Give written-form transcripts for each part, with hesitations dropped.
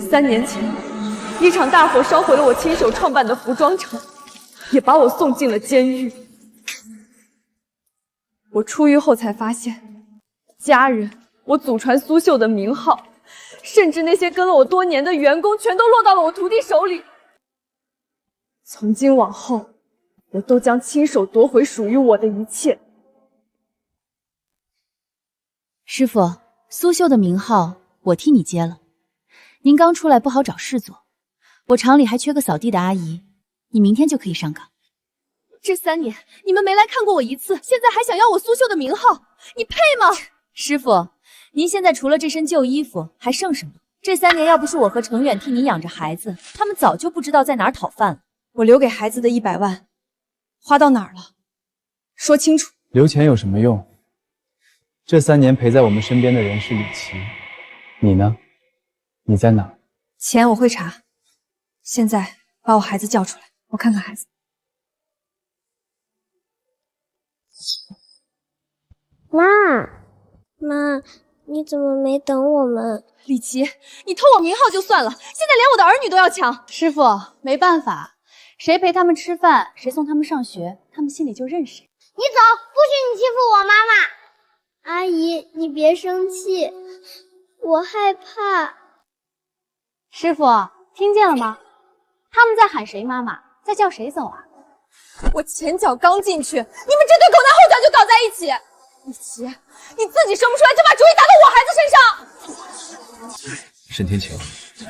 3年前，一场大火烧毁了我亲手创办的服装厂，也把我送进了监狱。我出狱后才发现，家人，我祖传苏绣的名号，甚至那些跟了我多年的员工，全都落到了我徒弟手里。从今往后，我都将亲手夺回属于我的一切。师傅，苏绣的名号我替你接了。您刚出来不好找事做，我厂里还缺个扫地的阿姨，你明天就可以上岗。这3年你们没来看过我一次，现在还想要我苏绣的名号，你配吗？师傅，您现在除了这身旧衣服还剩什么？这3年要不是我和程远替您养着孩子，他们早就不知道在哪儿讨饭了。我留给孩子的100万花到哪儿了？说清楚。留钱有什么用？这3年陪在我们身边的人是李琦，你呢？你在哪？钱我会查，现在把我孩子叫出来，我看看孩子。妈，你怎么没等我们？李琦，你偷我名号就算了，现在连我的儿女都要抢。师傅，没办法，谁陪他们吃饭，谁送他们上学，他们心里就认谁。你走，不许你欺负我妈妈！阿姨，你别生气，我害怕。师傅，听见了吗？他们在喊谁妈妈，在叫谁走啊？我前脚刚进去，你们这对狗男后脚就搞在一起。李琦，你自己生不出来，就把主意打到我孩子身上。沈天晴，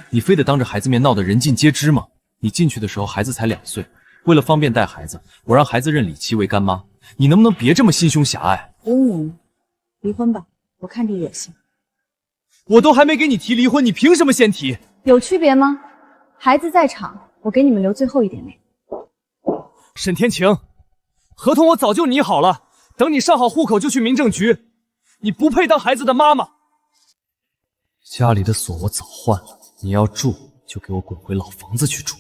你非得当着孩子面闹得人尽皆知吗？你进去的时候孩子才2岁，为了方便带孩子，我让孩子认李琦为干妈。你能不能别这么心胸狭隘？离婚吧，我看着恶心。我都还没给你提离婚，你凭什么先提？有区别吗？孩子在场，我给你们留最后一点面。沈天晴，合同我早就拟好了，等你上好户口就去民政局。你不配当孩子的妈妈。家里的锁我早换了，你要住就给我滚回老房子去住。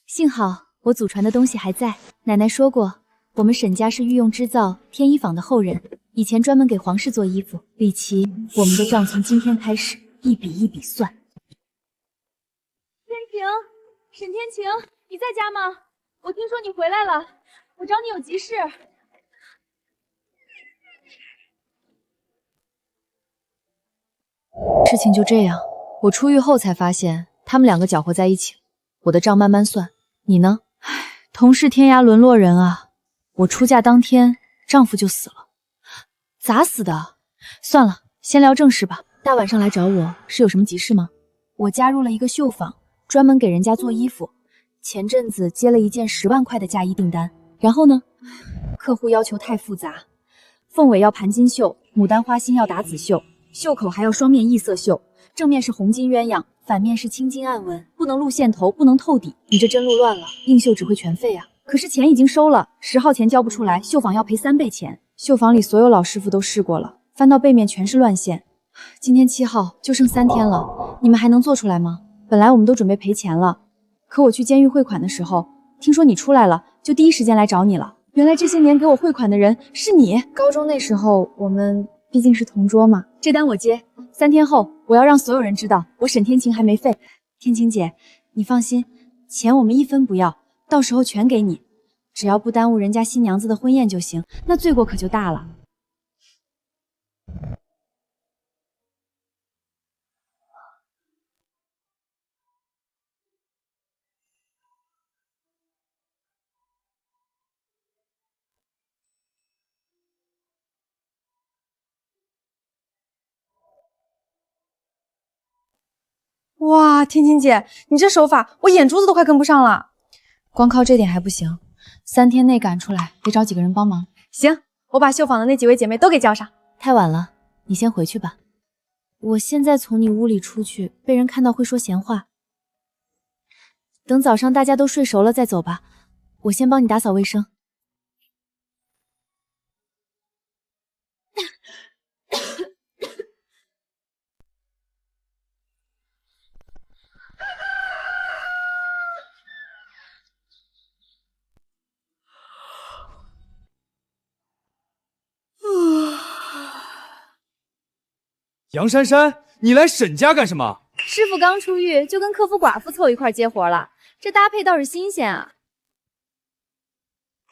幸好我祖传的东西还在。奶奶说过，我们沈家是御用织造天衣坊的后人，以前专门给皇室做衣服。李琦，我们的账从今天开始一笔一笔算。天晴，沈天晴，你在家吗？我听说你回来了，我找你有急事。事情就这样，我出狱后才发现他们2个搅和在一起了。我的账慢慢算，你呢？唉，同是天涯沦落人啊！我出嫁当天，丈夫就死了。咋死的？算了，先聊正事吧。大晚上来找我是有什么急事吗？我加入了一个绣坊，专门给人家做衣服。前阵子接了一件10万块的嫁衣订单，然后呢，客户要求太复杂，凤尾要盘金绣，牡丹花心要打紫绣，袖口还要双面异色绣，正面是红金鸳鸯，反面是青金暗纹，不能露线头，不能透底。你这针路乱了，硬绣只会全废啊！可是钱已经收了，10号前交不出来，绣坊要赔3倍钱。绣坊里所有老师傅都试过了，翻到背面全是乱线。今天7号就剩3天了，你们还能做出来吗？本来我们都准备赔钱了，可我去监狱汇款的时候，听说你出来了，就第一时间来找你了。原来这些年给我汇款的人是你。高中那时候我们毕竟是同桌嘛。这单我接，3天后我要让所有人知道我沈天晴还没废。天晴姐，你放心，钱我们1分不要，到时候全给你，只要不耽误人家新娘子的婚宴就行，那罪过可就大了。哇，天晴姐，你这手法，我眼珠子都快跟不上了。光靠这点还不行，3天内赶出来，得找几个人帮忙。行，我把绣坊的那几位姐妹都给叫上。太晚了，你先回去吧。我现在从你屋里出去，被人看到会说闲话。等早上大家都睡熟了再走吧，我先帮你打扫卫生。杨珊珊，你来沈家干什么？师傅刚出狱，就跟客服寡妇凑一块接活了，这搭配倒是新鲜啊。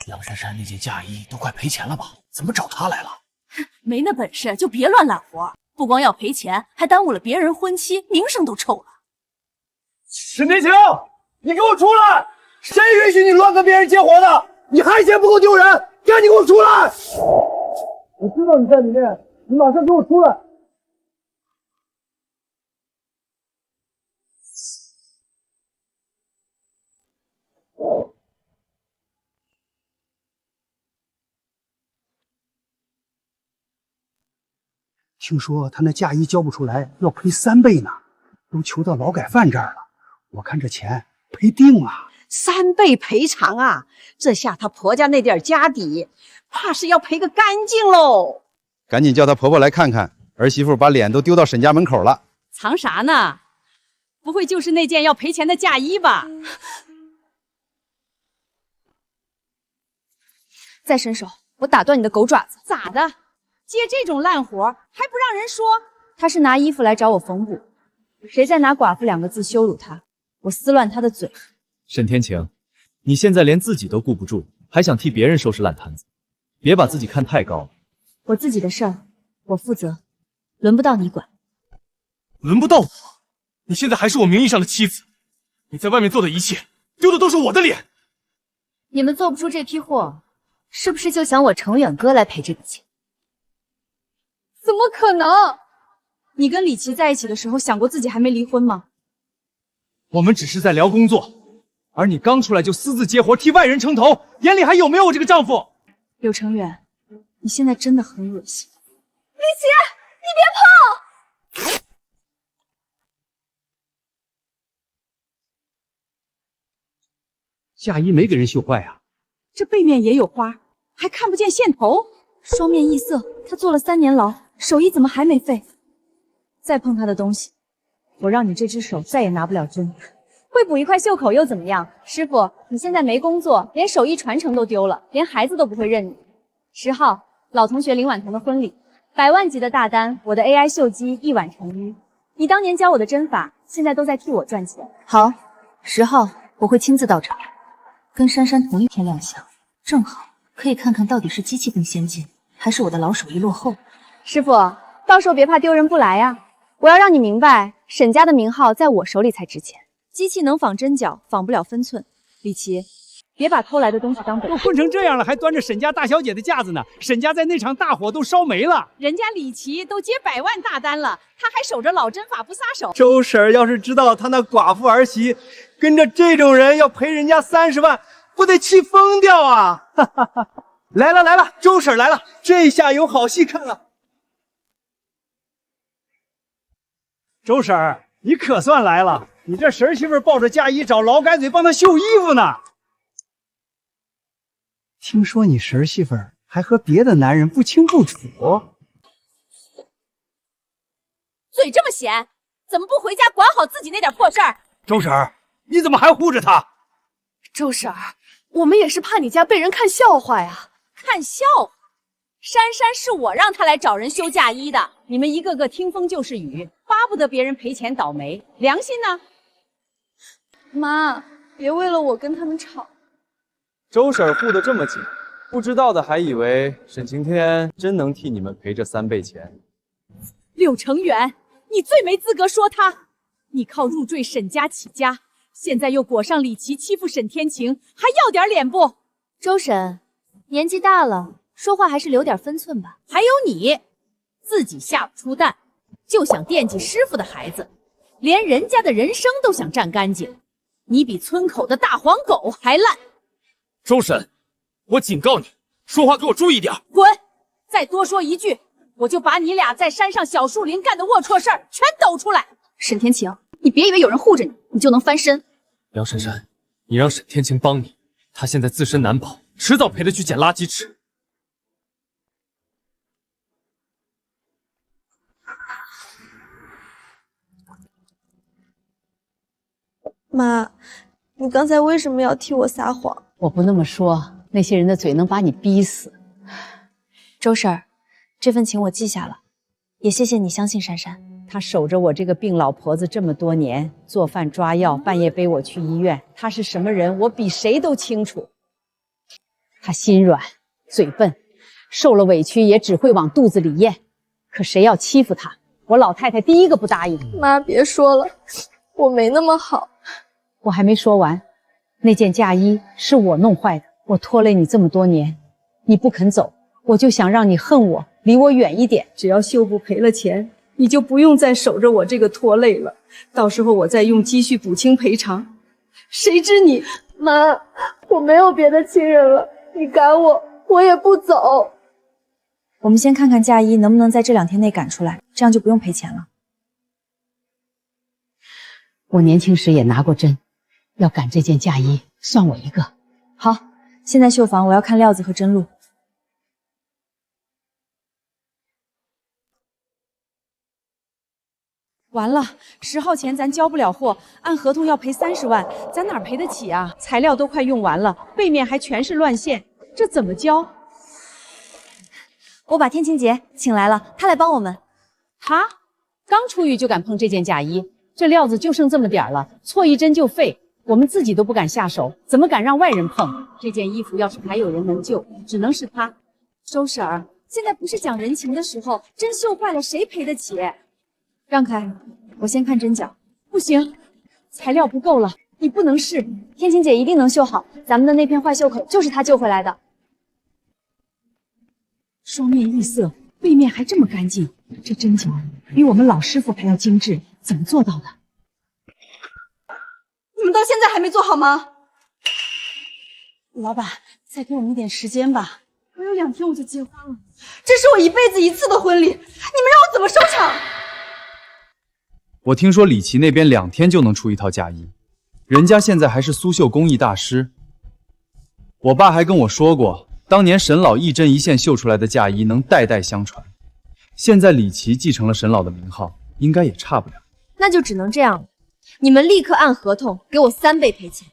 杨珊珊那件嫁衣都快赔钱了吧？怎么找她来了？没那本事就别乱揽活，不光要赔钱，还耽误了别人婚期，名声都臭了。沈天晴，你给我出来！谁允许你乱跟别人接活的？你还嫌不够丢人？赶紧给我出来！我知道你在里面，你马上给我出来！听说他那嫁衣交不出来，要赔3倍呢，都求到劳改犯这儿了。我看这钱赔定了。3倍赔偿啊！这下她婆家那点家底，怕是要赔个干净喽。赶紧叫她婆婆来看看，儿媳妇把脸都丢到沈家门口了。藏啥呢？不会就是那件要赔钱的嫁衣吧？再伸手，我打断你的狗爪子！咋的？接这种烂活还不让人说？他是拿衣服来找我缝补，谁再拿寡妇2个字羞辱他，我撕乱他的嘴。沈天晴，你现在连自己都顾不住，还想替别人收拾烂摊子，别把自己看太高了。我自己的事儿我负责，轮不到你管。轮不到我？你现在还是我名义上的妻子，你在外面做的一切，丢的都是我的脸。你们做不出这批货，是不是就想我程远哥来赔这笔钱？怎么可能？你跟李琦在一起的时候，想过自己还没离婚吗？我们只是在聊工作，而你刚出来就私自接活，替外人撑头，眼里还有没有我这个丈夫？柳成远，你现在真的很恶心。李琦，你别碰！嫁衣没给人绣坏啊？这背面也有花，还看不见线头，双面异色，他坐了3年牢，手艺怎么还没废？再碰他的东西，我让你这只手再也拿不了针。会补一块袖口又怎么样？师傅，你现在没工作，连手艺传承都丢了，连孩子都不会认你。10号，老同学林婉彤的婚礼，100万级的大单，我的 AI 绣机一晚成衣。你当年教我的针法，现在都在替我赚钱。好，10号我会亲自到场，跟珊珊同一天亮相，正好可以看看到底是机器更先进，还是我的老手艺落后。师傅，到时候别怕丢人不来呀！我要让你明白，沈家的名号在我手里才值钱。机器能仿针脚，仿不了分寸。李琦，别把偷来的东西当本事。都混成这样了，还端着沈家大小姐的架子呢。沈家在那场大火都烧没了。人家李琦都接100万大单了，他还守着老针法不撒手。周婶要是知道她那寡妇儿媳跟着这种人要赔人家30万，不得气疯掉啊！哈哈哈！来了来了，周婶来了，这下有好戏看了。周婶儿，你可算来了！你这婶媳妇抱着嫁衣找劳改嘴帮她绣衣服呢。听说你婶媳妇还和别的男人不清不楚。嘴这么闲，怎么不回家管好自己那点破事儿？周婶儿，你怎么还护着她？周婶儿，我们也是怕你家被人看笑话呀。看笑话？珊珊是我让她来找人修嫁衣的，你们一个个听风就是雨，巴不得别人赔钱倒霉，良心呢？妈，别为了我跟他们吵。周婶护得这么紧，不知道的还以为沈晴天真能替你们赔这3倍钱。柳成远，你最没资格说他。你靠入赘沈家起家，现在又裹上李琦欺负沈天晴，还要点脸不？周婶，年纪大了，说话还是留点分寸吧。还有你，自己下不出蛋，就想惦记师傅的孩子，连人家的人生都想占干净。你比村口的大黄狗还烂。周婶，我警告你，说话给我注意点。滚！再多说一句，我就把你俩在山上小树林干的龌龊事儿全抖出来。沈天晴，你别以为有人护着你，你就能翻身。梁珊珊，你让沈天晴帮你，他现在自身难保，迟早赔得去捡垃圾吃。妈，你刚才为什么要替我撒谎？我不那么说，那些人的嘴能把你逼死。周婶儿，这份情我记下了，也谢谢你相信珊珊。她守着我这个病老婆子这么多年，做饭抓药，半夜背我去医院。她是什么人，我比谁都清楚。她心软，嘴笨，受了委屈也只会往肚子里咽。可谁要欺负她，我老太太第一个不答应。妈，别说了，我没那么好。我还没说完，那件嫁衣是我弄坏的，我拖累你这么多年，你不肯走，我就想让你恨我，离我远一点。只要秀部赔了钱，你就不用再守着我这个拖累了。到时候我再用积蓄补清赔偿。谁知你……妈，我没有别的亲人了，你赶我，我也不走。我们先看看嫁衣能不能在这2天内赶出来，这样就不用赔钱了。我年轻时也拿过针，要赶这件嫁衣，算我一个。好，现在绣房我要看料子和针路。完了，10号前咱交不了货，按合同要赔30万，咱哪赔得起啊？材料都快用完了，背面还全是乱线，这怎么交？我把天晴姐请来了，她来帮我们。他刚出狱就敢碰这件嫁衣，这料子就剩这么点了，错一针就废，我们自己都不敢下手，怎么敢让外人碰？这件衣服要是还有人能救，只能是他。周婶儿，现在不是讲人情的时候，针绣坏了谁赔得起？让开，我先看针脚。不行，材料不够了，你不能试。天晴姐一定能绣好，咱们的那片坏袖口就是她救回来的。双面异色，背面还这么干净，这针脚比我们老师傅还要精致，怎么做到的？你们到现在还没做好吗？老板，再给我们一点时间吧。还有2天我就结婚了，这是我一辈子一次的婚礼，你们让我怎么收场？我听说李琦那边2天就能出一套嫁衣，人家现在还是苏绣工艺大师。我爸还跟我说过，当年沈老一针一线绣出来的嫁衣能代代相传。现在李琦继承了沈老的名号，应该也差不了。那就只能这样了，你们立刻按合同给我3倍赔钱。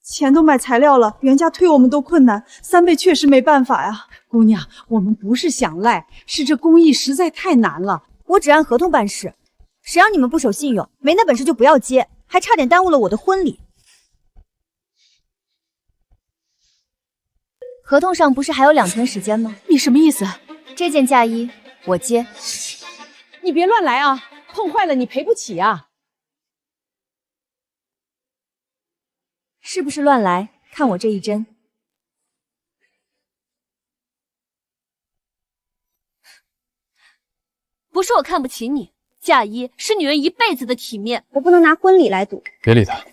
钱都买材料了，原价退我们都困难，3倍确实没办法呀。姑娘，我们不是想赖，是这工艺实在太难了。我只按合同办事，谁让你们不守信用，没那本事就不要接，还差点耽误了我的婚礼。合同上不是还有2天时间吗？你什么意思？这件嫁衣我接。你别乱来啊，碰坏了你赔不起啊。是不是乱来？看我这一针。不是我看不起你，嫁衣是女人一辈子的体面，我不能拿婚礼来赌。别理他，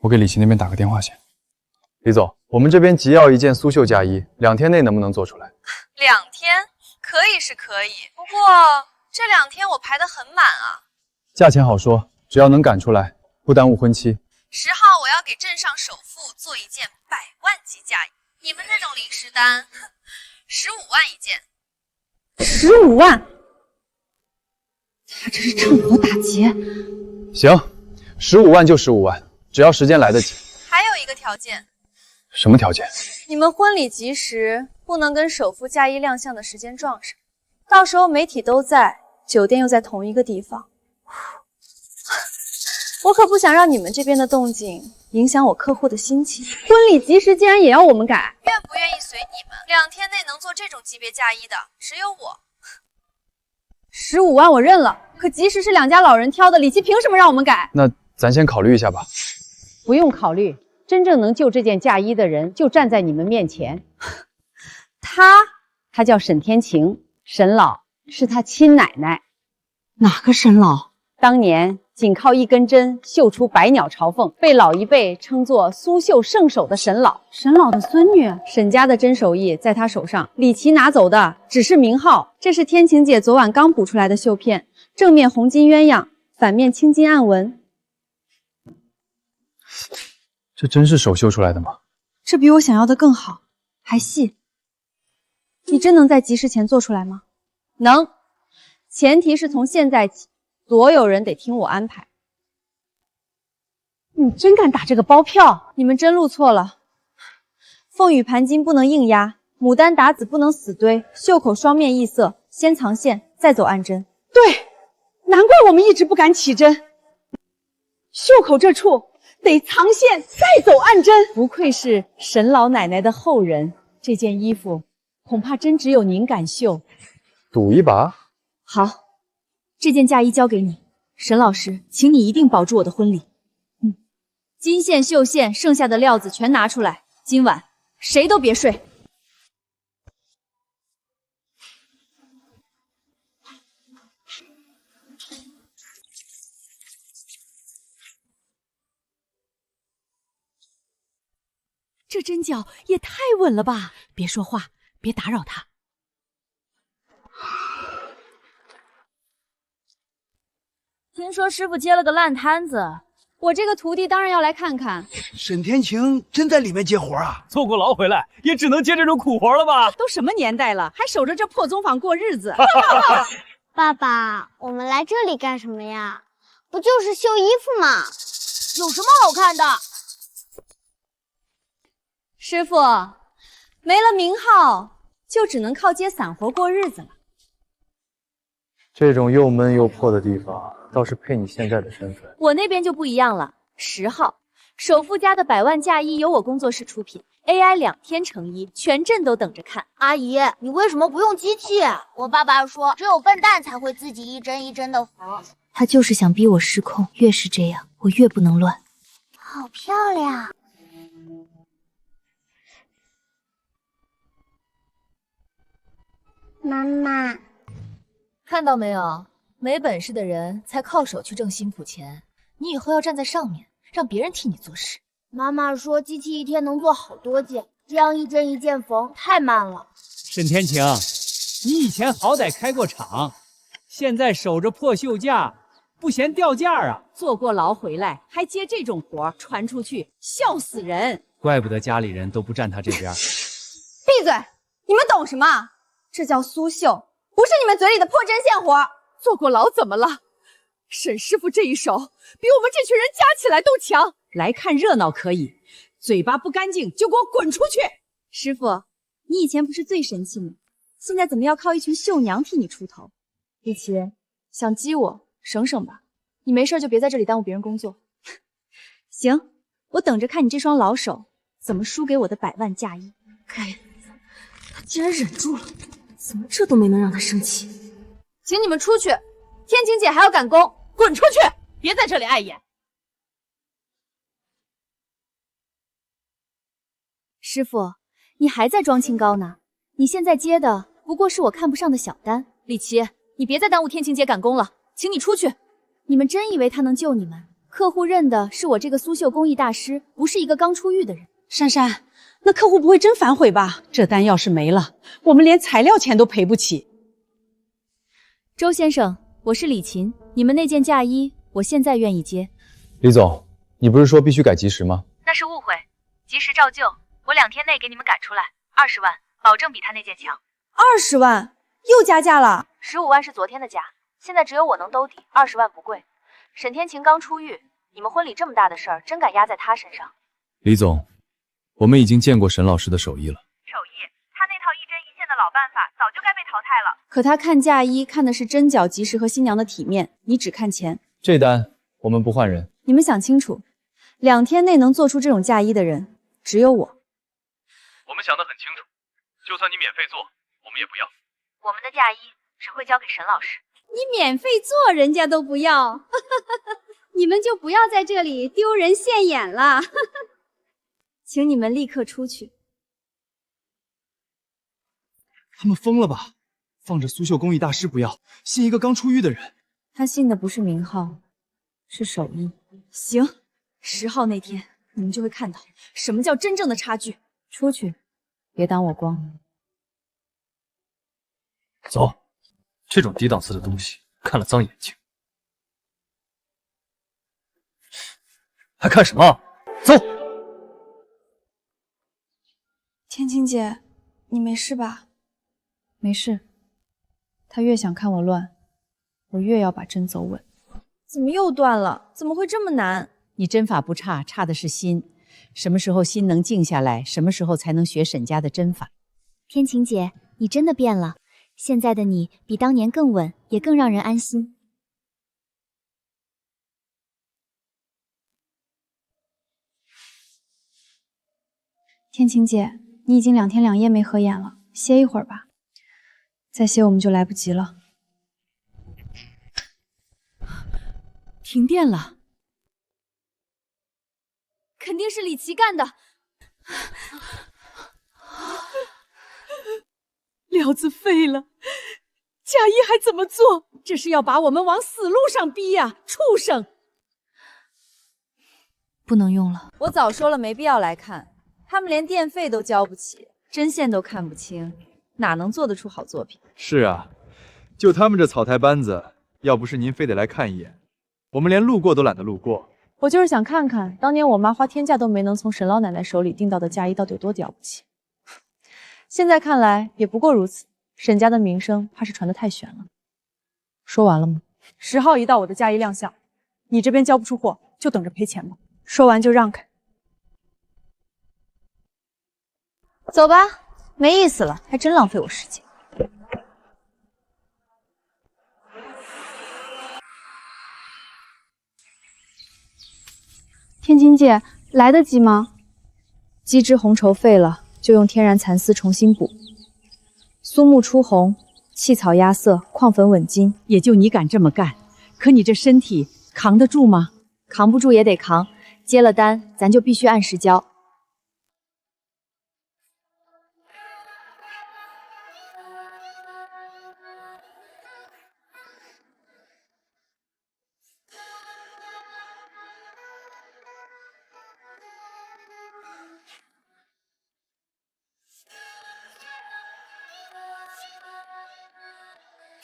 我给李琦那边打个电话先。李总，我们这边急要一件苏绣嫁衣，2天内能不能做出来？ 2天可以是可以，不过这2天我排得很满啊。价钱好说，只要能赶出来，不耽误婚期。10号我要给镇上首富做一件100万级嫁衣，你们这种临时单，15万一件。15万？他这是趁火打劫。行，15万就15万，只要时间来得及。还有一个条件。什么条件？你们婚礼及时，不能跟首富嫁衣亮相的时间撞上，到时候媒体都在，酒店又在同一个地方。我可不想让你们这边的动静影响我客户的心情。婚礼及时竟然也要我们改，愿不愿意随你们？2天内能做这种级别嫁衣的只有我。15万我认了，可及时是2家老人挑的，李琦凭什么让我们改？那咱先考虑一下吧。不用考虑，真正能救这件嫁衣的人就站在你们面前。他叫沈天晴，沈老是他亲奶奶。哪个沈老？当年仅靠一根针绣出百鸟朝凤，被老一辈称作苏绣圣手的沈老。沈老的孙女。沈家的针手艺在他手上，李琦拿走的只是名号。这是天晴姐昨晚刚补出来的绣片，正面红金鸳鸯，反面青金暗纹。这真是手绣出来的吗？这比我想要的更好，还细。你真能在及时前做出来吗？能，前提是从现在起，所有人得听我安排。你真敢打这个包票？你们针路错了，凤羽盘金不能硬压，牡丹打子不能死堆，袖口双面异色，先藏线，再走暗针。对，难怪我们一直不敢起针。袖口这处得藏线，再走暗针。不愧是沈老奶奶的后人，这件衣服恐怕真只有您敢绣。赌一把？好，这件嫁衣交给你，沈老师，请你一定保住我的婚礼。金线、绣线，剩下的料子全拿出来，今晚谁都别睡。这针脚也太稳了吧！别说话，别打扰他。听说师傅接了个烂摊子，我这个徒弟当然要来看看。沈天晴真在里面接活啊？坐过牢回来，也只能接这种苦活了吧？都什么年代了，还守着这破棕坊过日子？爸爸，我们来这里干什么呀？不就是绣衣服吗？有什么好看的？师傅，没了名号，就只能靠接散活过日子了。这种又闷又破的地方，倒是配你现在的身份。我那边就不一样了，10号，首富家的百万嫁衣由我工作室出品 ，AI 2天成衣，全镇都等着看。阿姨，你为什么不用机器？我爸爸说，只有笨蛋才会自己一针一针的缝。他就是想逼我失控，越是这样，我越不能乱。好漂亮！妈妈。看到没有，没本事的人才靠手去挣辛苦钱，你以后要站在上面，让别人替你做事。妈妈说机器一天能做好多件，这样一针一件缝太慢了。沈天晴，你以前好歹开过厂，现在守着破绣架，不嫌掉价啊？坐过牢回来还接这种活，传出去笑死人！怪不得家里人都不站他这边。闭嘴！你们懂什么？这叫苏绣，不是你们嘴里的破针线活。坐过牢怎么了？沈师傅这一手比我们这群人加起来都强。来看热闹可以，嘴巴不干净就给我滚出去！师傅，你以前不是最神气吗？现在怎么要靠一群绣娘替你出头？李琦，想激我，省省吧。你没事就别在这里耽误别人工作。行，我等着看你这双老手怎么输给我的百万嫁衣。该死，他竟然忍住了，怎么这都没能让他生气？请你们出去，天晴姐还要赶工，滚出去！别在这里碍眼。师傅，你还在装清高呢？你现在接的不过是我看不上的小单。李琦，你别再耽误天晴姐赶工了，请你出去。你们真以为他能救你们？客户认的是我这个苏绣工艺大师，不是一个刚出狱的人。珊珊，那客户不会真反悔吧？这单要是没了，我们连材料钱都赔不起。周先生，我是李琴，你们那件嫁衣，我现在愿意接。李总，你不是说必须改吉时吗？那是误会，及时照旧，我2天内给你们赶出来，20万，保证比他那件强。20万又加价了？15万是昨天的价，现在只有我能兜底，20万不贵。沈天晴刚出狱，你们婚礼这么大的事儿，真敢压在他身上？李总，我们已经见过沈老师的手艺了。手艺，他那套一针一线的老办法早就该被淘汰了。可他看嫁衣看的是针脚吉时和新娘的体面，你只看钱。这单我们不换人。你们想清楚，2天内能做出这种嫁衣的人，只有我。我们想得很清楚，就算你免费做，我们也不要。我们的嫁衣只会交给沈老师。你免费做人家都不要，你们就不要在这里丢人现眼了。请你们立刻出去。他们疯了吧？放着苏绣工艺大师不要，信一个刚出狱的人。他信的不是名号，是手艺。行，10号那天你们就会看到什么叫真正的差距。出去，别挡我光。走，这种低档次的东西看了脏眼睛。还看什么？走。天晴姐，你没事吧？没事。他越想看我乱，我越要把针走稳。怎么又断了？怎么会这么难？你针法不差，差的是心。什么时候心能静下来，什么时候才能学沈家的针法。天晴姐，你真的变了。现在的你比当年更稳，也更让人安心。天晴姐，你已经2天2夜没合眼了，歇一会儿吧。再歇我们就来不及了。停电了，肯定是李琦干的。料子废了，贾谊还怎么做？这是要把我们往死路上逼呀！畜生！不能用了。我早说了没必要来看，他们连电费都交不起，针线都看不清，哪能做得出好作品？是啊，就他们这草台班子，要不是您非得来看一眼，我们连路过都懒得路过。我就是想看看，当年我妈花天价都没能从沈老奶奶手里订到的嫁衣到底有多了不起。现在看来也不过如此，沈家的名声怕是传得太悬了。说完了吗？10号一到，我的嫁衣亮相，你这边交不出货，就等着赔钱吧。说完就让开。走吧，没意思了，还真浪费我时间。天晴姐，来得及吗？鸡汁红绸废了，就用天然蚕丝重新补。苏木出红，气草压色，矿粉稳金。也就你敢这么干，可你这身体扛得住吗？扛不住也得扛，接了单咱就必须按时交。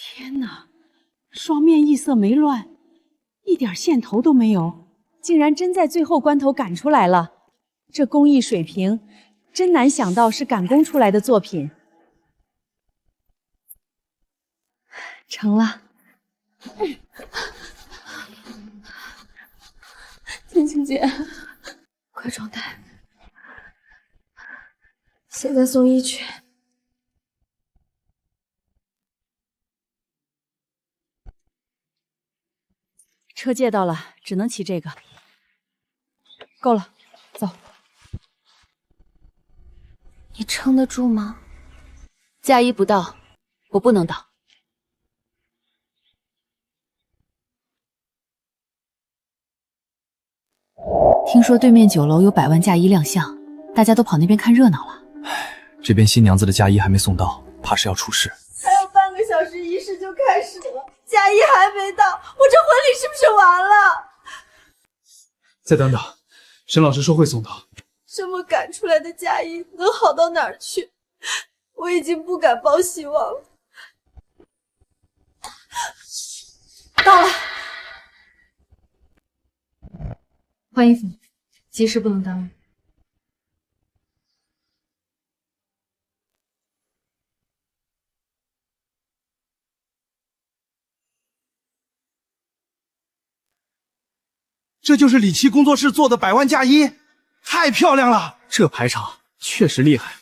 天哪，双面异色没乱，一点线头都没有，竟然真在最后关头赶出来了。这工艺水平，真难想到是赶工出来的作品。成了。晴晴姐，快装袋，现在送医去。车借到了，只能骑这个。够了，走。你撑得住吗？嫁衣不到，我不能倒。听说对面酒楼有100万嫁衣亮相，大家都跑那边看热闹了。这边新娘子的嫁衣还没送到，怕是要出事。还有半个小时仪式就开始了，嫁衣还没到，我这婚礼是不是完了？再等等，沈老师说会送到。这么赶出来的嫁衣能好到哪儿去？我已经不敢抱希望了。到了，换衣服，急事不能耽误。这就是李琦工作室做的100万嫁衣，太漂亮了！这排场确实厉害。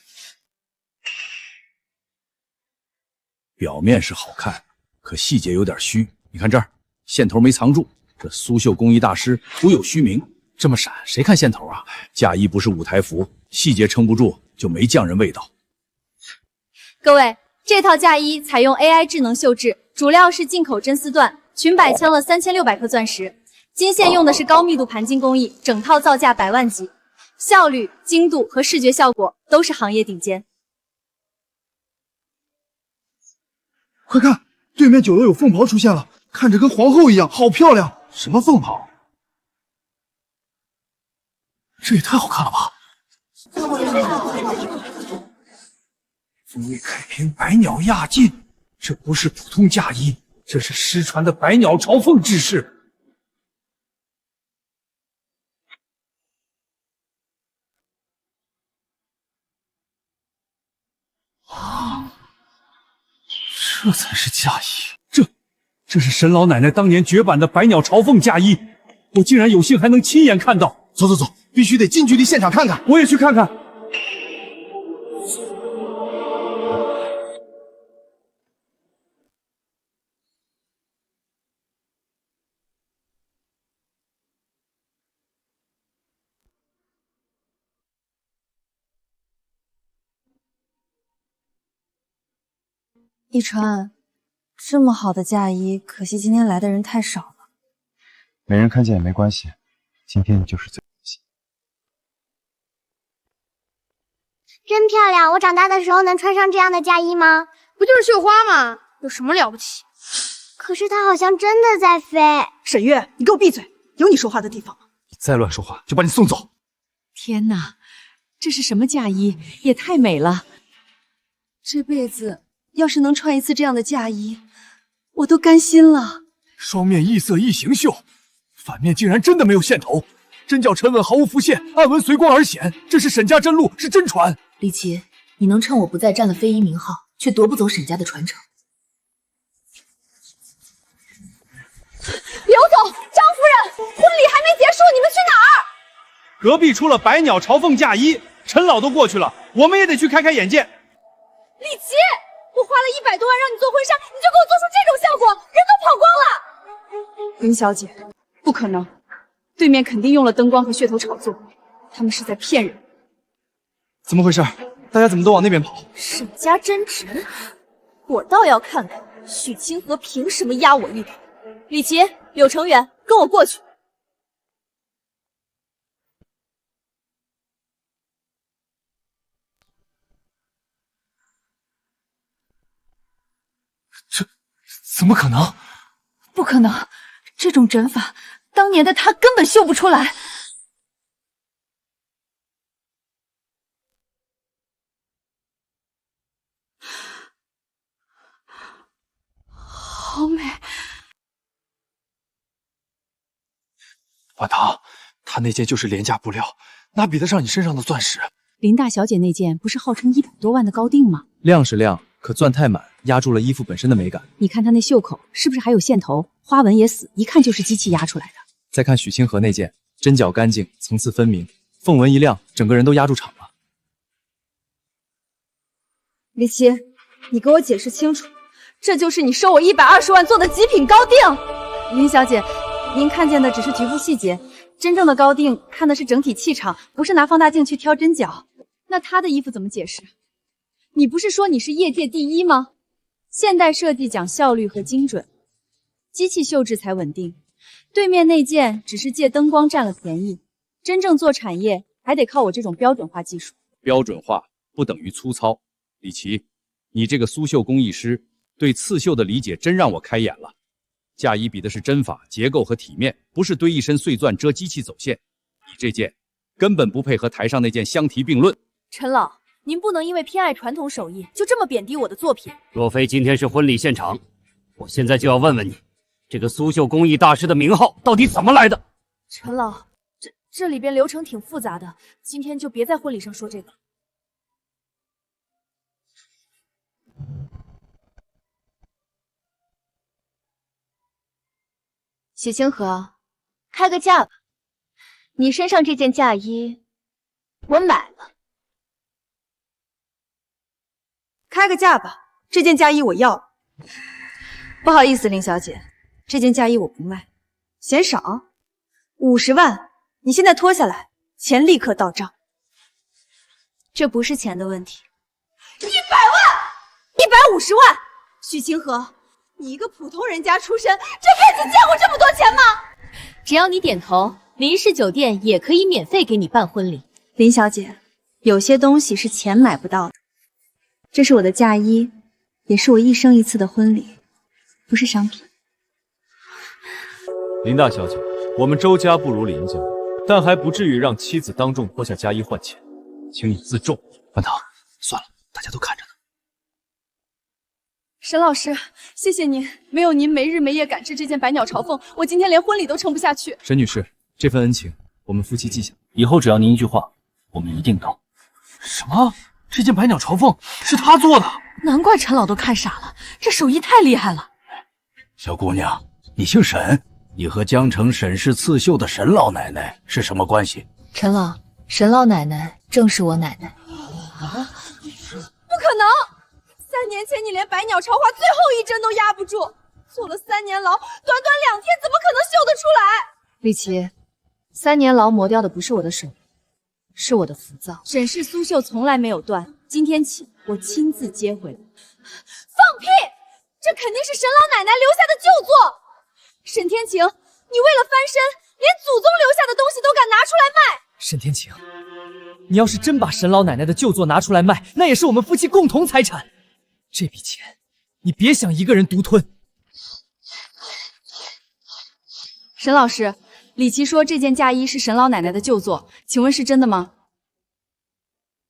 表面是好看，可细节有点虚。你看这儿，线头没藏住，这苏绣工艺大师徒有虚名。这么闪，谁看线头啊？嫁衣不是舞台服，细节撑不住就没匠人味道。各位，这套嫁衣采用 AI 智能绣制，主料是进口真丝缎，裙摆镶了3600颗钻石。金线用的是高密度盘金工艺，整套造价100万级，效率、精度和视觉效果都是行业顶尖。快看，对面酒楼有凤袍出现了，看着跟皇后一样，好漂亮！什么凤袍？这也太好看了吧！风月开屏，百鸟压境，这不是普通嫁衣，这是失传的百鸟朝凤制式。这才是嫁衣，这是沈老奶奶当年绝版的百鸟朝凤嫁衣，我竟然有幸还能亲眼看到。走走走，必须得近距离现场看看。我也去看看。一川，这么好的嫁衣，可惜今天来的人太少了。没人看见也没关系，今天你就是最可惜。真漂亮！我长大的时候能穿上这样的嫁衣吗？不就是绣花吗？有什么了不起？可是它好像真的在飞。沈月，你给我闭嘴！有你说话的地方吗？你再乱说话，就把你送走。天哪，这是什么嫁衣？也太美了！这辈子要是能穿一次这样的嫁衣，我都甘心了。双面异色异形绣，反面竟然真的没有线头，针脚沉稳，毫无浮现，暗纹随光而显。这是沈家真路，是真传。李琦，你能趁我不在占了飞衣名号，却夺不走沈家的传承。刘总，张夫人，婚礼还没结束，你们去哪儿？隔壁出了百鸟朝凤嫁衣，陈老都过去了，我们也得去开开眼界。李琦，我花了100多万让你做婚纱，你就给我做出这种效果，人都跑光了。林小姐，不可能，对面肯定用了灯光和噱头炒作，他们是在骗人。怎么回事？大家怎么都往那边跑？沈家真直，我倒要看看许清河凭什么压我一头。李琦、柳成远，跟我过去。这怎么可能？不可能，这种针法，当年的他根本绣不出来。好美！婉堂，他那件就是廉价布料，哪比得上你身上的钻石？林大小姐那件不是号称100多万的高定吗？亮是亮，可钻太满，压住了衣服本身的美感。你看她那袖口是不是还有线头？花纹也死，一看就是机器压出来的。再看许清河那件，针脚干净，层次分明，凤纹一亮，整个人都压住场了。李琦，你给我解释清楚，这就是你收我120万做的极品高定？林小姐，您看见的只是局部细节，真正的高定看的是整体气场，不是拿放大镜去挑针脚。那她的衣服怎么解释？你不是说你是业界第一吗？现代设计讲效率和精准，机器绣制才稳定。对面那件只是借灯光占了便宜，真正做产业还得靠我这种标准化技术。标准化不等于粗糙。李琦，你这个苏绣工艺师对刺绣的理解真让我开眼了。嫁衣比的是针法、结构和体面，不是堆一身碎钻遮机器走线。你这件根本不配和台上那件相提并论。陈老，您不能因为偏爱传统手艺，就这么贬低我的作品。若非今天是婚礼现场，我现在就要问问你，这个苏绣工艺大师的名号到底怎么来的？陈老，这里边流程挺复杂的，今天就别在婚礼上说这个。许清河，开个价吧。你身上这件嫁衣，我买了。开个价吧，这件嫁衣我要。不好意思，林小姐，这件嫁衣我不卖。嫌少？50万，你现在脱下来，钱立刻到账。这不是钱的问题。100万，150万！许清河，你一个普通人家出身，这辈子见过这么多钱吗？只要你点头，林氏酒店也可以免费给你办婚礼。林小姐，有些东西是钱买不到的。这是我的嫁衣，也是我一生一次的婚礼，不是商品。林大小姐，我们周家不如林家，但还不至于让妻子当众脱下嫁衣换钱，请你自重。婉堂，算了，大家都看着呢。沈老师，谢谢您，没有您没日没夜赶制这件百鸟朝凤，我今天连婚礼都撑不下去。沈女士，这份恩情我们夫妻记下，以后只要您一句话，我们一定到。什么？这件百鸟朝凤是他做的？难怪陈老都看傻了，这手艺太厉害了。小姑娘，你姓沈，你和江城沈氏刺绣的沈老奶奶是什么关系？陈老，沈老奶奶正是我奶奶。不可能！3年前你连百鸟朝花最后一针都压不住，坐了3年牢，短短2天怎么可能绣得出来？李琦，3年牢磨掉的不是我的手，是我的浮躁。沈氏苏绣从来没有断，今天起我亲自接回来。放屁！这肯定是沈老奶奶留下的旧作。沈天晴，你为了翻身，连祖宗留下的东西都敢拿出来卖。沈天晴，你要是真把沈老奶奶的旧作拿出来卖，那也是我们夫妻共同财产。这笔钱，你别想一个人独吞。沈老师，李琦说这件嫁衣是沈老奶奶的旧作，请问是真的吗？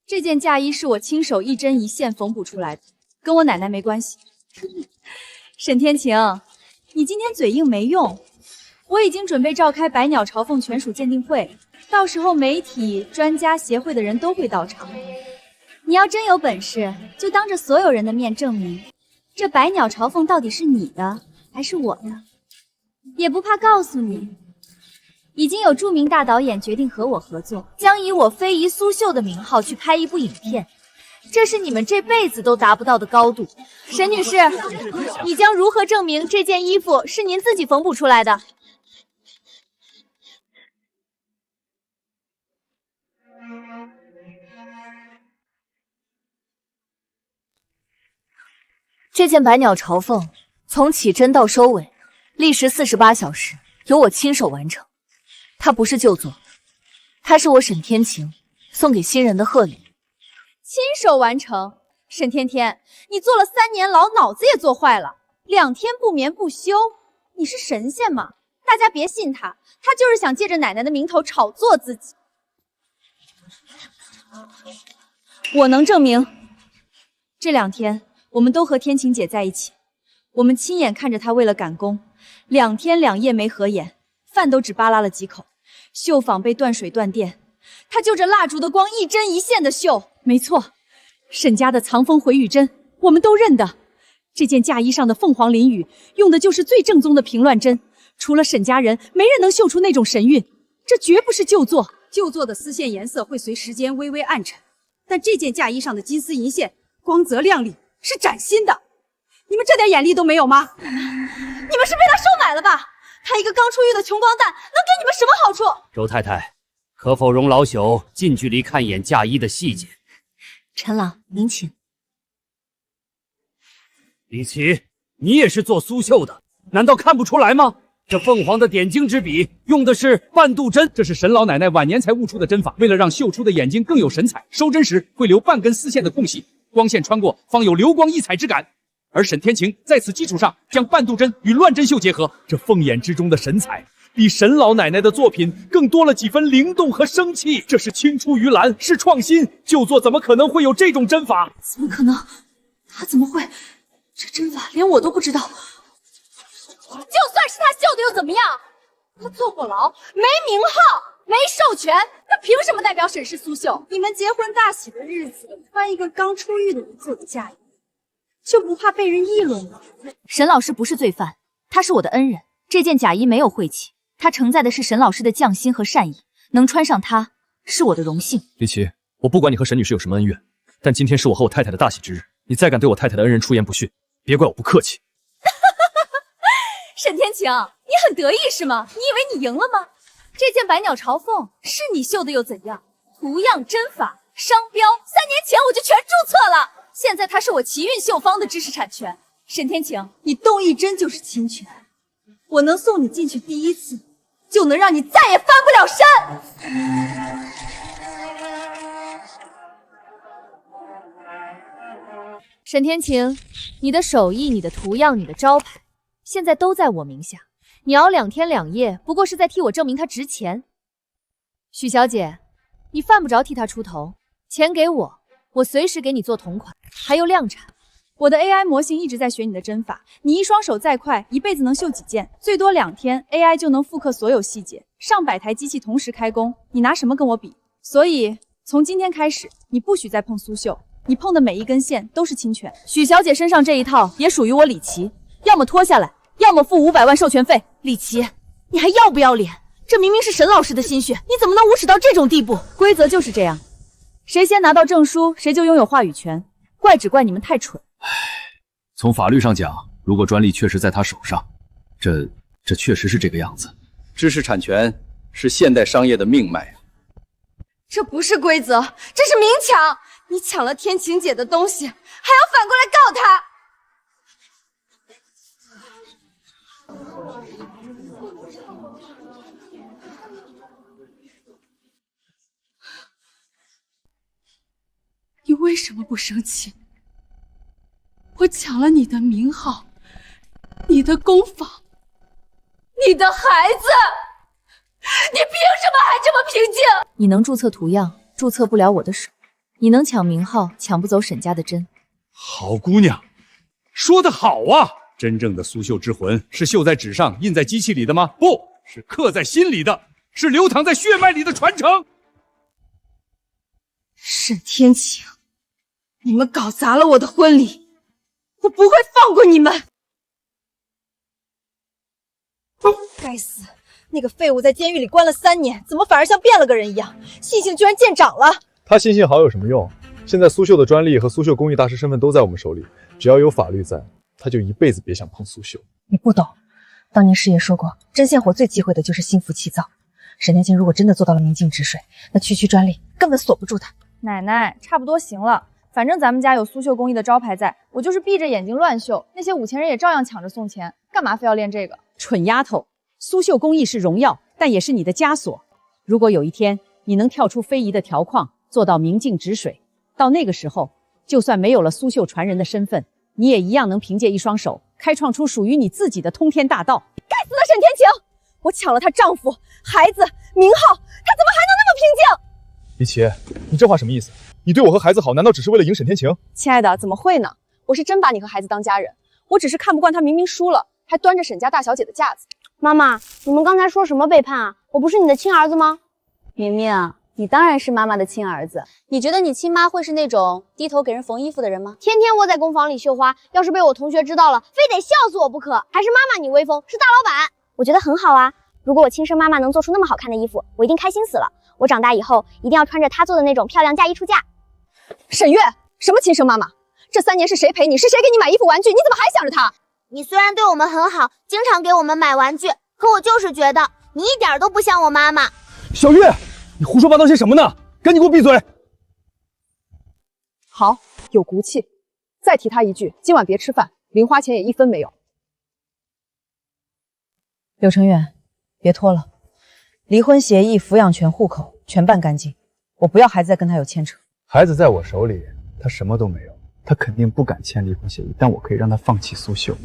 这件嫁衣是我亲手一针一线缝补出来的，跟我奶奶没关系。沈天晴，你今天嘴硬没用，我已经准备召开百鸟朝凤全属鉴定会，到时候媒体、专家协会的人都会到场。你要真有本事，就当着所有人的面证明，这百鸟朝凤到底是你的还是我的。也不怕告诉你，已经有著名大导演决定和我合作，将以我非遗苏绣的名号去拍一部影片，这是你们这辈子都达不到的高度。沈女士，你将如何证明这件衣服是您自己缝补出来的？这件百鸟朝凤从起针到收尾，历时48小时，由我亲手完成。它不是旧作，它是我沈天晴送给新人的贺礼。亲手完成？沈天天，你坐了3年牢，脑子也坐坏了，2天不眠不休，你是神仙吗？大家别信他，他就是想借着奶奶的名头炒作自己。我能证明，这2天我们都和天晴姐在一起，我们亲眼看着她为了赶工，2天2夜没合眼，饭都只扒拉了几口，绣坊被断水断电，她就着蜡烛的光一针一线的绣。没错，沈家的藏风回雨针我们都认得，这件嫁衣上的凤凰淋雨用的就是最正宗的平乱针，除了沈家人，没人能绣出那种神韵，这绝不是旧作。旧作的丝线颜色会随时间微微暗沉，但这件嫁衣上的金丝银线光泽亮丽，是崭新的。你们这点眼力都没有吗？你们是被他收买了吧？他一个刚出狱的穷光蛋，能给你们什么好处？周太太，可否容老朽近距离看一眼嫁衣的细节？陈老，您请。李琦，你也是做苏绣的，难道看不出来吗？这凤凰的点睛之笔用的是半度针，这是沈老奶奶晚年才悟出的针法，为了让绣出的眼睛更有神采，收针时会留半根丝线的空隙，光线穿过方有流光溢彩之感。而沈天晴在此基础上将半度针与乱针绣结合，这凤眼之中的神采比沈老奶奶的作品更多了几分灵动和生气，这是青出于蓝，是创新。旧作怎么可能会有这种针法？怎么可能？他怎么会？这针法连我都不知道。就算是他绣的又怎么样？他坐过牢，没名号，没授权，他凭什么代表沈氏苏绣？你们结婚大喜的日子，穿一个刚出狱的人做的嫁衣，就不怕被人议论吗？沈老师不是罪犯，他是我的恩人。这件假衣没有晦气，它承载的是沈老师的匠心和善意，能穿上它是我的荣幸。李琦，我不管你和沈女士有什么恩怨，但今天是我和我太太的大喜之日，你再敢对我太太的恩人出言不逊，别怪我不客气。沈天晴，你很得意是吗？你以为你赢了吗？这件百鸟朝凤是你绣的又怎样？图样、针法、商标，3年前我就全注册了，现在它是我奇韵绣坊的知识产权。沈天晴，你动一针就是侵权，我能送你进去第一次，就能让你再也翻不了身。沈天晴，你的手艺、你的图样、你的招牌，现在都在我名下。你熬2天2夜，不过是在替我证明它值钱。许小姐，你犯不着替他出头，钱给我，我随时给你做同款，还有量产。我的 AI 模型一直在学你的针法，你一双手再快，一辈子能绣几件？最多2天 ，AI 就能复刻所有细节，上百台机器同时开工，你拿什么跟我比？所以从今天开始，你不许再碰苏绣，你碰的每一根线都是侵权。许小姐身上这一套也属于我李琦，要么脱下来，要么付500万授权费。李琦，你还要不要脸？这明明是沈老师的心血，你怎么能无耻到这种地步？规则就是这样，谁先拿到证书，谁就拥有话语权。怪只怪你们太蠢。从法律上讲，如果专利确实在他手上，这确实是这个样子。知识产权是现代商业的命脉啊！这不是规则，这是明抢！你抢了天晴姐的东西，还要反过来告她！你为什么不生气？我抢了你的名号，你的工坊，你的孩子，你凭什么还这么平静？你能注册图样，注册不了我的手；你能抢名号，抢不走沈家的针。好姑娘，说得好啊！真正的苏绣之魂是绣在纸上、印在机器里的吗？不是，刻在心里的，是流淌在血脉里的传承。沈天晴，你们搞砸了我的婚礼，我不会放过你们！该死，那个废物在监狱里关了3年，怎么反而像变了个人一样？信性居然见长了！他信性好有什么用？现在苏绣的专利和苏绣工艺大师身份都在我们手里，只要有法律在，他就一辈子别想碰苏绣。你不懂，当年师爷说过，针线活最忌讳的就是心浮气躁。沈天晴如果真的做到了明镜止水，那区专利根本锁不住他。奶奶，差不多行了。反正咱们家有苏绣工艺的招牌在，我就是闭着眼睛乱绣，那些有钱人也照样抢着送钱，干嘛非要练这个？蠢丫头，苏绣工艺是荣耀，但也是你的枷锁。如果有一天你能跳出非遗的条框，做到明镜止水，到那个时候，就算没有了苏绣传人的身份，你也一样能凭借一双手，开创出属于你自己的通天大道。该死的沈天晴！我抢了她丈夫、孩子、名号，她怎么还能那么平静？李琦，你这话什么意思？你对我和孩子好，难道只是为了赢沈天晴？亲爱的，怎么会呢？我是真把你和孩子当家人，我只是看不惯他明明输了，还端着沈家大小姐的架子。妈妈，你们刚才说什么背叛啊？我不是你的亲儿子吗？明明，你当然是妈妈的亲儿子。你觉得你亲妈会是那种低头给人缝衣服的人吗？天天窝在工坊里绣花，要是被我同学知道了，非得笑死我不可。还是妈妈你威风，是大老板。我觉得很好啊。如果我亲生妈妈能做出那么好看的衣服，我一定开心死了。我长大以后一定要穿着她做的那种漂亮嫁衣出嫁。沈月，什么亲生妈妈？这3年是谁陪你？是谁给你买衣服玩具？你怎么还想着她？你虽然对我们很好，经常给我们买玩具，可我就是觉得你一点都不像我妈妈。小月，你胡说八道些什么呢？赶紧给我闭嘴！好，有骨气。再提他一句，今晚别吃饭，零花钱也1分没有。柳成远，别拖了，离婚协议、抚养权、户口全办干净，我不要孩子再跟他有牵扯。孩子在我手里，他什么都没有，他肯定不敢签离婚协议，但我可以让他放弃苏绣。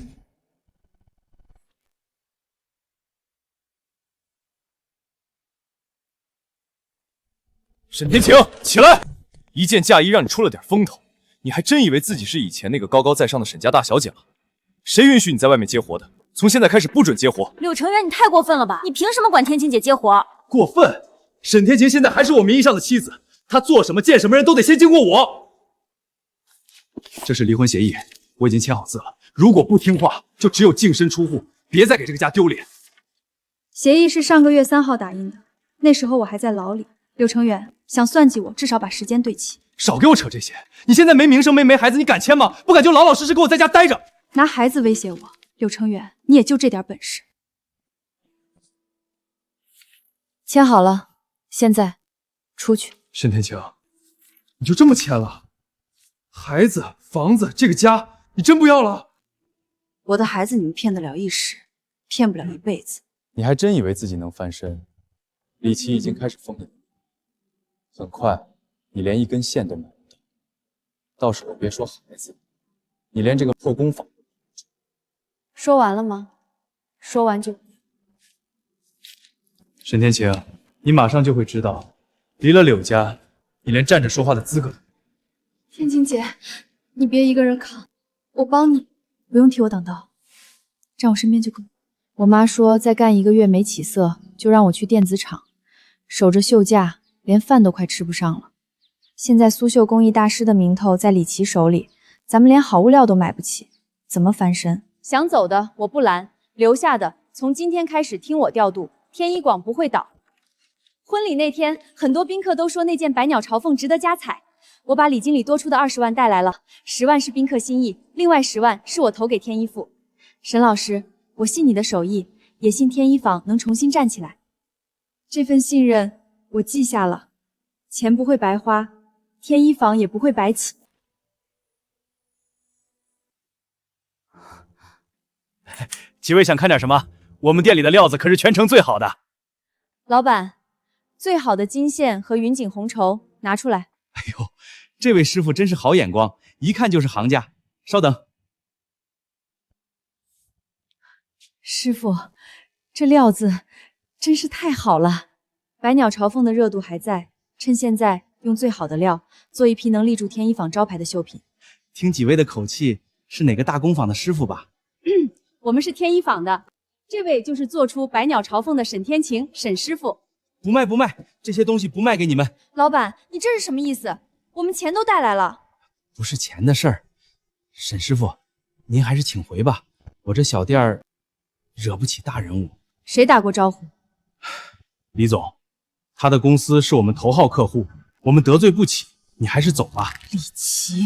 沈天晴，起来！一件嫁衣让你出了点风头，你还真以为自己是以前那个高高在上的沈家大小姐了？谁允许你在外面接活的？从现在开始不准接活！柳成远，你太过分了吧？你凭什么管天晴姐接活？过分！沈天晴现在还是我名义上的妻子，她做什么见什么人都得先经过我。这是离婚协议，我已经签好字了。如果不听话，就只有净身出户，别再给这个家丢脸。协议是上个月3号打印的，那时候我还在牢里。柳成远想算计我，至少把时间对齐。少给我扯这些！你现在没名声没孩子，你敢签吗？不敢就老老实实给我在家待着。拿孩子威胁我，柳成远，你也就这点本事。签好了，现在出去。沈天晴，你就这么签了？孩子、房子，这个家，你真不要了？我的孩子你们骗得了一时，骗不了一辈子。你还真以为自己能翻身？李琦已经开始疯了，很快你连一根线都买不到。到时候别说孩子，你连这个破工坊。说完了吗？说完就。沈天晴，你马上就会知道，离了柳家，你连站着说话的资格都没有。天晴姐，你别一个人扛，我帮你。不用替我挡刀，站我身边就够。我妈说再干1个月没起色，就让我去电子厂，守着绣架，连饭都快吃不上了。现在苏绣工艺大师的名头在李琦手里，咱们连好物料都买不起，怎么翻身？想走的我不拦，留下的从今天开始听我调度，天一广不会倒。婚礼那天，很多宾客都说那件百鸟朝凤值得加彩，我把李经理多出的20万带来了，10万是宾客心意，另外10万是我投给天一府。沈老师，我信你的手艺，也信天一坊能重新站起来。这份信任我记下了，钱不会白花，天一坊也不会白起。几位想看点什么？我们店里的料子可是全城最好的。老板，最好的金线和云锦红绸拿出来。哎呦，这位师傅真是好眼光，一看就是行家。稍等。师傅，这料子真是太好了。百鸟朝凤的热度还在，趁现在用最好的料做一批能立住天一坊招牌的绣品。听几位的口气，是哪个大工坊的师傅吧？我们是天一坊的，这位就是做出百鸟朝凤的沈天晴，沈师傅。不卖不卖，这些东西不卖给你们。老板，你这是什么意思？我们钱都带来了。不是钱的事儿，沈师傅，您还是请回吧。我这小店儿惹不起大人物。谁打过招呼？李总，他的公司是我们头号客户，我们得罪不起，你还是走吧。李琦，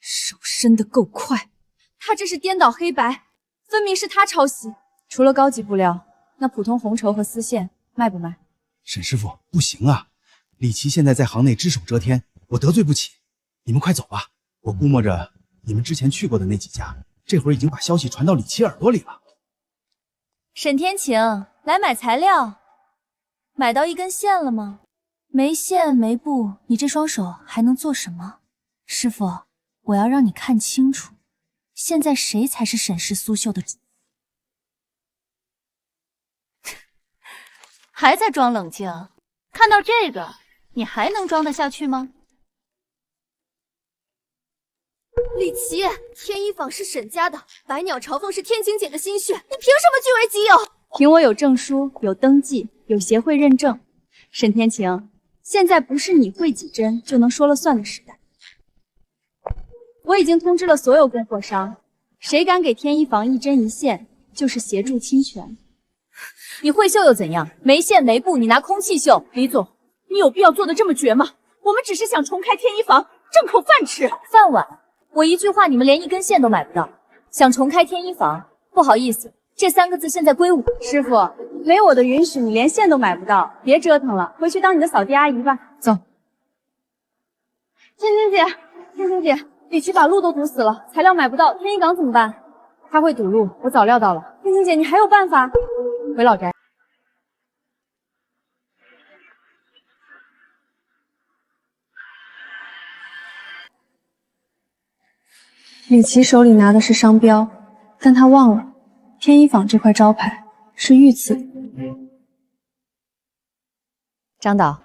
手伸得够快，他这是颠倒黑白，分明是他抄袭。除了高级布料，那普通红绸和丝线卖不卖？沈师傅，不行啊！李琦现在在行内只手遮天，我得罪不起。你们快走吧，我估摸着你们之前去过的那几家，这会儿已经把消息传到李琦耳朵里了。沈天晴，来买材料，买到一根线了吗？没线没布，你这双手还能做什么？师傅，我要让你看清楚，现在谁才是沈氏苏绣的主？还在装冷静？看到这个，你还能装得下去吗？李琦，天一坊是沈家的，百鸟朝凤是天晴姐的心血，你凭什么据为己有？凭我有证书、有登记、有协会认证。沈天晴，现在不是你会几针就能说了算的时代。我已经通知了所有供货商，谁敢给天一坊一针一线，就是协助侵权。你会绣又怎样？没线没布，你拿空气绣。李总，你有必要做的这么绝吗？我们只是想重开天一坊，挣口饭吃。饭碗，我一句话你们连一根线都买不到。想重开天一坊，不好意思，这3个字现在归我。师傅，没我的允许，你连线都买不到，别折腾了，回去当你的扫地阿姨吧。走。天晴姐，天晴姐，李琦把路都堵死了，材料买不到，天一港怎么办？他会堵路，我早料到了。天晴姐，你还有办法？回老宅。李琦手里拿的是商标，但他忘了天一坊这块招牌是御赐的。张导，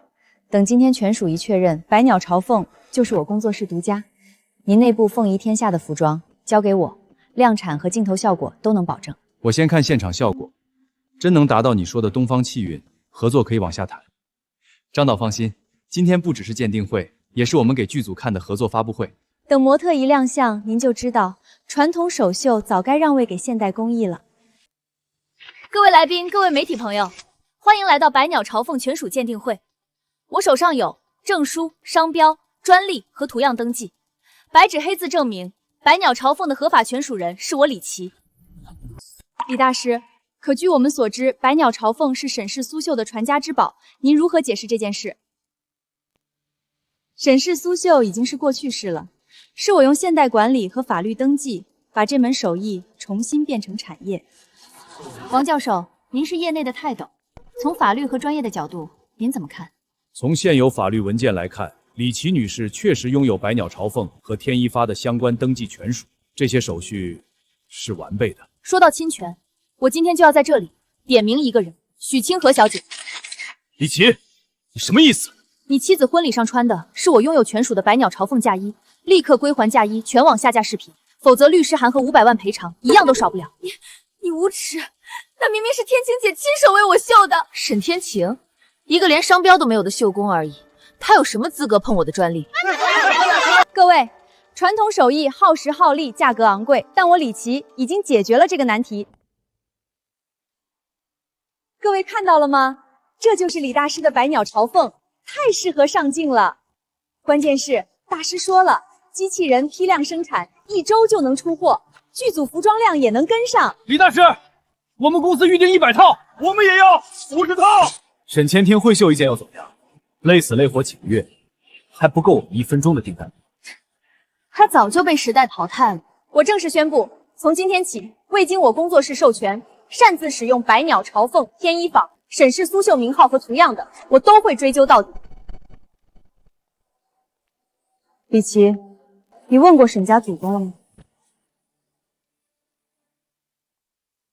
等今天全属一确认，百鸟朝凤就是我工作室独家。您内部凤仪天下的服装交给我，量产和镜头效果都能保证。我先看现场效果，真能达到你说的东方气韵，合作可以往下谈。张导放心，今天不只是鉴定会，也是我们给剧组看的合作发布会。等模特一亮相，您就知道传统手绣早该让位给现代工艺了。各位来宾，各位媒体朋友，欢迎来到百鸟朝凤全属鉴定会。我手上有证书、商标、专利和图样登记，白纸黑字证明百鸟朝凤的合法权属人是我李琦。李大师，可据我们所知，百鸟朝凤是沈氏苏绣的传家之宝，您如何解释这件事？沈氏苏绣已经是过去式了，是我用现代管理和法律登记，把这门手艺重新变成产业。王教授，您是业内的泰斗，从法律和专业的角度，您怎么看？从现有法律文件来看，李琦女士确实拥有百鸟朝凤和天一发的相关登记权属，这些手续是完备的。说到侵权，我今天就要在这里点名一个人，许清河小姐。李琦，你什么意思？你妻子婚礼上穿的是我拥有权属的百鸟朝凤嫁衣，立刻归还嫁衣，全网下架视频，否则律师函和500万赔偿一样都少不了。你无耻！那明明是天晴姐亲手为我绣的。沈天晴，一个连商标都没有的绣工而已，她有什么资格碰我的专利？各位，传统手艺耗时耗力，价格昂贵，但我李琦已经解决了这个难题。各位看到了吗？这就是李大师的百鸟朝凤，太适合上镜了。关键是大师说了，机器人批量生产，1周就能出货，剧组服装量也能跟上。李大师，我们公司预定100套，我们也要50套。沈前天会绣一件又怎么样？累死累活几个月，还不够我们1分钟的订单。他早就被时代淘汰了。我正式宣布，从今天起，未经我工作室授权，擅自使用百鸟朝凤、天一坊、沈氏苏绣名号和图样的，我都会追究到底。李琦，你问过沈家祖宗了吗？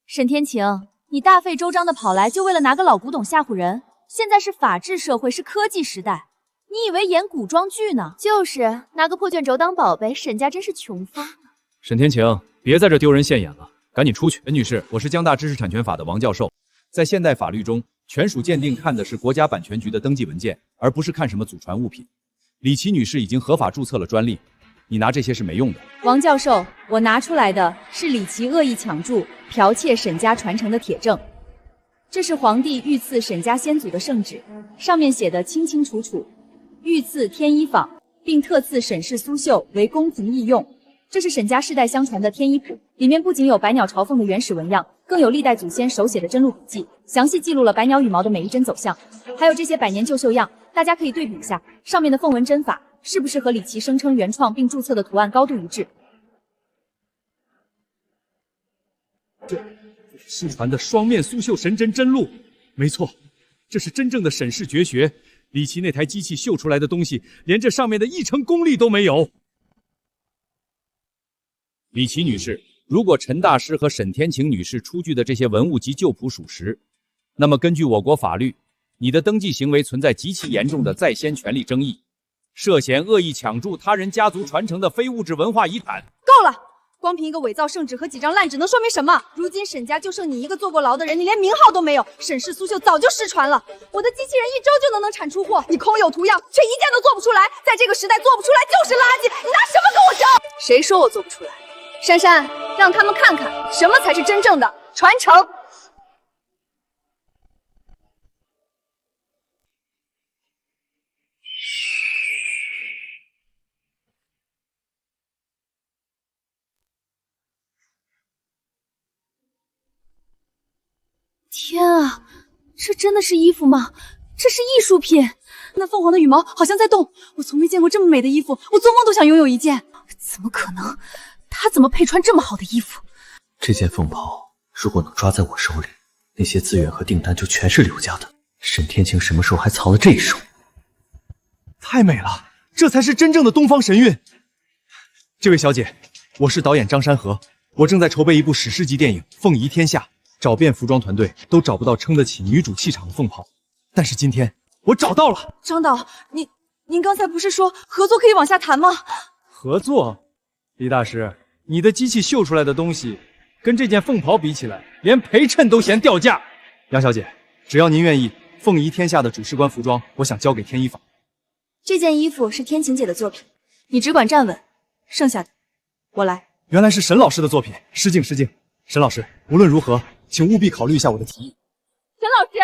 沈天晴，你大费周章的跑来，就为了拿个老古董吓唬人？现在是法治社会，是科技时代，你以为演古装剧呢？就是拿个破卷轴当宝贝，沈家真是穷疯了。沈天晴，别在这丢人现眼了，赶紧出去。沈女士，我是江大知识产权法的王教授，在现代法律中，权属鉴定看的是国家版权局的登记文件，而不是看什么祖传物品。李琦女士已经合法注册了专利，你拿这些是没用的。王教授，我拿出来的是李琦恶意抢注、剽窃沈家传承的铁证。这是皇帝御赐沈家先祖的圣旨，上面写的清清楚楚，御赐天一坊，并特赐沈氏苏绣为宫廷御用。这是沈家世代相传的天一谱，里面不仅有百鸟朝凤的原始纹样，更有历代祖先手写的真录笔记，详细记录了百鸟羽毛的每一帧走向，还有这些百年旧绣样，大家可以对比一下，上面的凤纹针法是不是和李琦声称原创并注册的图案高度一致？这是失传的双面苏绣神针真录，没错，这是真正的沈氏绝学。李琦那台机器绣出来的东西，连这上面的1成功力都没有。李琦女士，如果陈大师和沈天晴女士出具的这些文物及旧谱属实，那么根据我国法律，你的登记行为存在极其严重的在先权利争议，涉嫌恶意抢注他人家族传承的非物质文化遗产。够了！光凭一个伪造圣旨和几张烂纸能说明什么？如今沈家就剩你一个坐过牢的人，你连名号都没有。沈氏苏绣早就失传了，我的机器人1周就能产出货，你空有图样，却一件都做不出来。在这个时代，做不出来就是垃圾，你拿什么跟我争？谁说我做不出来？珊珊，让他们看看什么才是真正的传承。天啊，这真的是衣服吗？这是艺术品！那凤凰的羽毛好像在动，我从没见过这么美的衣服，我做梦都想拥有一件。怎么可能？他怎么配穿这么好的衣服？这件凤袍如果能抓在我手里，那些资源和订单就全是刘家的。沈天晴什么时候还藏了这一手？太美了，这才是真正的东方神韵。这位小姐，我是导演张山河，我正在筹备一部史诗级电影《凤仪天下》，找遍服装团队都找不到撑得起女主气场的凤袍，但是今天我找到了。张导，您刚才不是说合作可以往下谈吗？合作？李大师，你的机器绣出来的东西跟这件凤袍比起来，连陪衬都嫌掉价。杨小姐，只要您愿意，凤仪天下的主事官服装，我想交给天一坊。这件衣服是天晴姐的作品，你只管站稳，剩下的我来。原来是沈老师的作品，失敬失敬。沈老师，无论如何，请务必考虑一下我的提议。沈老师，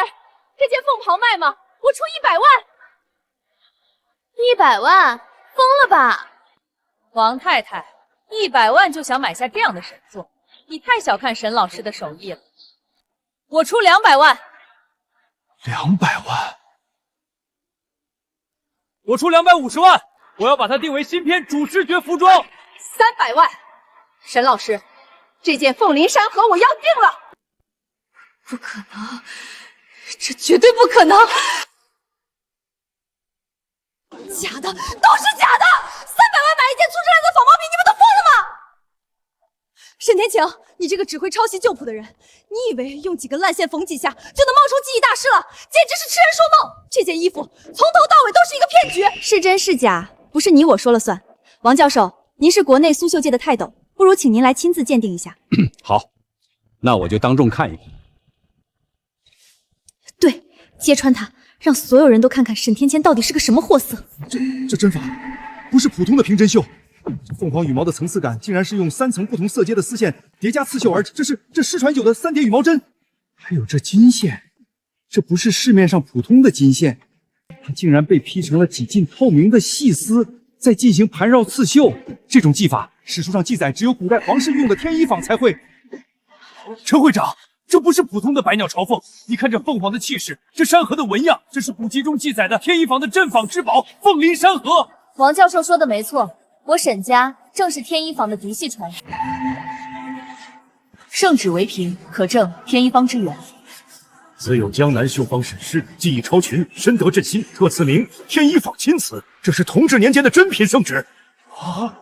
这件凤袍卖吗？我出100万。100万？疯了吧？王太太，100万就想买下这样的神作，你太小看沈老师的手艺了。我出200万。200万？我出250万，我要把它定为新片主视觉服装。300万。沈老师，这件凤鳞山河我要定了。不可能，这绝对不可能！假的，都是假的！300万买一件粗制滥造仿冒品，你们都疯了吗？沈天晴，你这个只会抄袭旧谱的人，你以为用几根烂线缝几下就能冒充技艺大师了？简直是痴人说梦！这件衣服从头到尾都是一个骗局，是真是假，不是你我说了算。王教授，您是国内苏绣界的泰斗，不如请您来亲自鉴定一下。好，那我就当众看一看。对，揭穿他，让所有人都看看沈天谦到底是个什么货色。这针法不是普通的平针绣，这凤凰羽毛的层次感竟然是用3层不同色阶的丝线叠加刺绣而成，这失传久的3叠羽毛针，还有这金线，这不是市面上普通的金线，它竟然被劈成了几近透明的细丝，再进行盘绕刺绣。这种技法，史书上记载只有古代皇室用的天一坊才会。陈会长，这不是普通的百鸟朝凤，你看这凤凰的气势，这山河的纹样，这是古籍中记载的天一坊的镇坊之宝凤鳞山河。王教授说的没错，我沈家正是天一坊的嫡系传人。圣旨为凭，可证天一方之源。自有江南绣坊沈氏技艺超群，深得朕心，特赐名天一坊钦此。这是同治年间的珍品圣旨啊！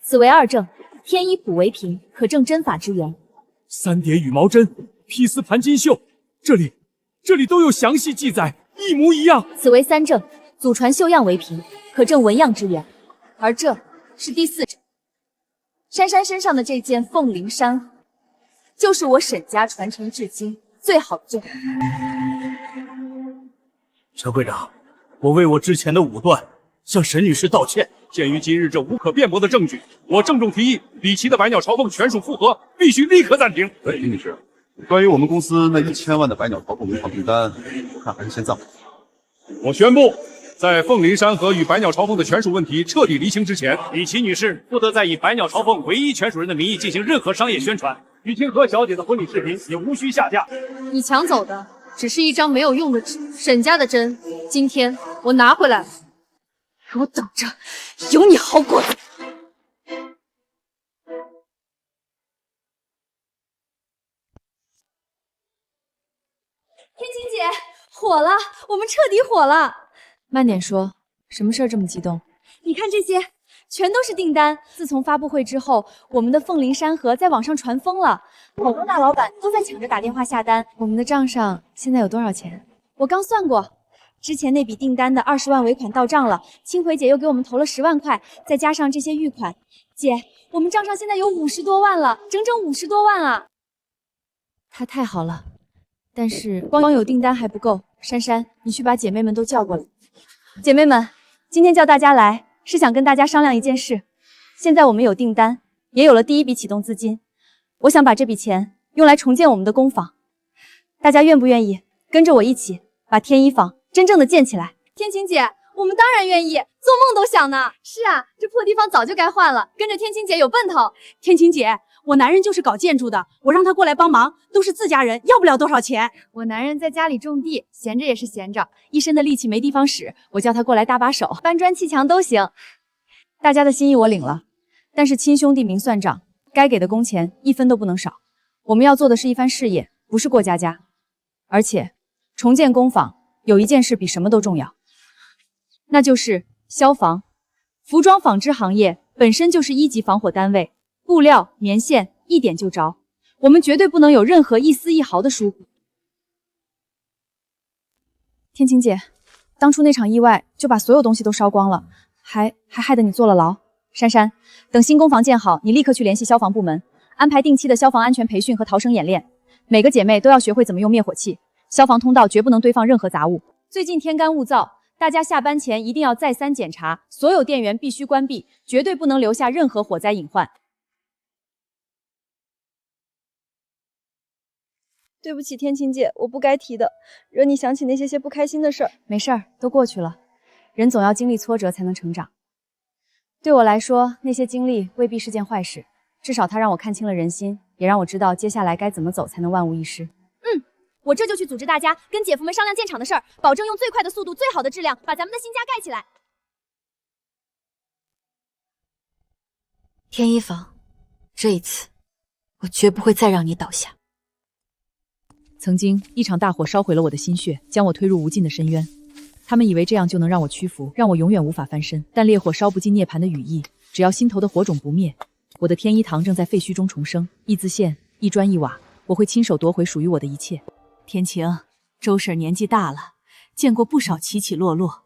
此为二证，天一谱为凭，可证真法之源。三叠羽毛针、披丝盘金绣，这里都有详细记载，一模一样。此为三证，祖传绣样为凭，可证纹样之源。而这是第四证，珊珊身上的这件凤灵山河，就是我沈家传承至今最好的证。陈会长，我为我之前的武断向沈女士道歉。鉴于今日这无可辩驳的证据，我郑重提议，李琦的百鸟朝凤全属复合，必须立刻暂停。李女士，关于我们公司那1000万的百鸟朝凤文创订单，我看还是先暂缓。我宣布，在凤林山河与百鸟朝凤的权属问题彻底厘清之前，李琦女士不得再以百鸟朝凤唯一权属人的名义进行任何商业宣传。雨清河小姐的婚礼视频也无需下架。你抢走的只是一张没有用的纸，沈家的针，今天我拿回来了，给我等着，有你好果子！天晴姐，火了，我们彻底火了！慢点说，什么事儿这么激动？你看这些，全都是订单。自从发布会之后，我们的凤灵山河在网上传疯了，好多大老板都在抢着打电话下单。我们的账上现在有多少钱？我刚算过，之前那笔订单的20万尾款到账了，青回姐又给我们投了10万块，再加上这些预款，姐，我们账上现在有50多万了，整整50多万啊！他太好了，但是光有订单还不够。珊珊，你去把姐妹们都叫过来。姐妹们，今天叫大家来，是想跟大家商量一件事。现在我们有订单，也有了第一笔启动资金，我想把这笔钱用来重建我们的工坊，大家愿不愿意跟着我一起把天一坊真正的建起来？天晴姐，我们当然愿意，做梦都想呢。是啊，这破地方早就该换了，跟着天晴姐有奔头。天晴姐，我男人就是搞建筑的，我让他过来帮忙，都是自家人，要不了多少钱。我男人在家里种地，闲着也是闲着，一身的力气没地方使，我叫他过来搭把手，搬砖砌墙都行。大家的心意我领了，但是亲兄弟明算账，该给的工钱1分都不能少。我们要做的是一番事业，不是过家家。而且重建工坊有一件事比什么都重要，那就是消防。服装纺织行业本身就是1级防火单位，布料、棉线一点就着，我们绝对不能有任何一丝一毫的疏忽。天晴姐，当初那场意外就把所有东西都烧光了，还害得你坐了牢。珊珊，等新工坊建好，你立刻去联系消防部门，安排定期的消防安全培训和逃生演练，每个姐妹都要学会怎么用灭火器，消防通道绝不能堆放任何杂物。最近天干物燥，大家下班前一定要再三检查，所有电源必须关闭，绝对不能留下任何火灾隐患。对不起，天晴姐，我不该提的，惹你想起那些不开心的事儿。没事儿，都过去了。人总要经历挫折才能成长。对我来说，那些经历未必是件坏事，至少它让我看清了人心，也让我知道接下来该怎么走才能万无一失。我这就去组织大家跟姐夫们商量建厂的事儿，保证用最快的速度、最好的质量把咱们的新家盖起来。天一坊，这一次我绝不会再让你倒下。曾经一场大火烧毁了我的心血，将我推入无尽的深渊。他们以为这样就能让我屈服，让我永远无法翻身。但烈火烧不尽涅槃的羽翼，只要心头的火种不灭，我的天一堂正在废墟中重生。一丝线，一砖一瓦，我会亲手夺回属于我的一切。天晴，周婶年纪大了，见过不少起起落落，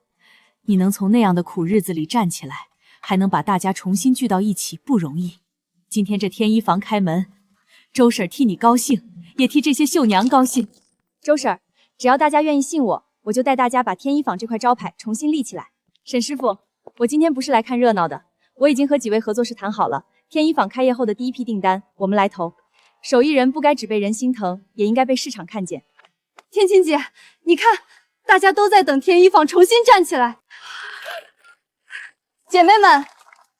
你能从那样的苦日子里站起来，还能把大家重新聚到一起，不容易。今天这天一坊开门，周婶替你高兴，也替这些绣娘高兴。周婶，只要大家愿意信我，我就带大家把天一坊这块招牌重新立起来。沈师傅，我今天不是来看热闹的，我已经和几位合作室谈好了，天一坊开业后的第一批订单，我们来投。手艺人不该只被人心疼，也应该被市场看见。天晴姐，你看，大家都在等天一坊重新站起来。姐妹们，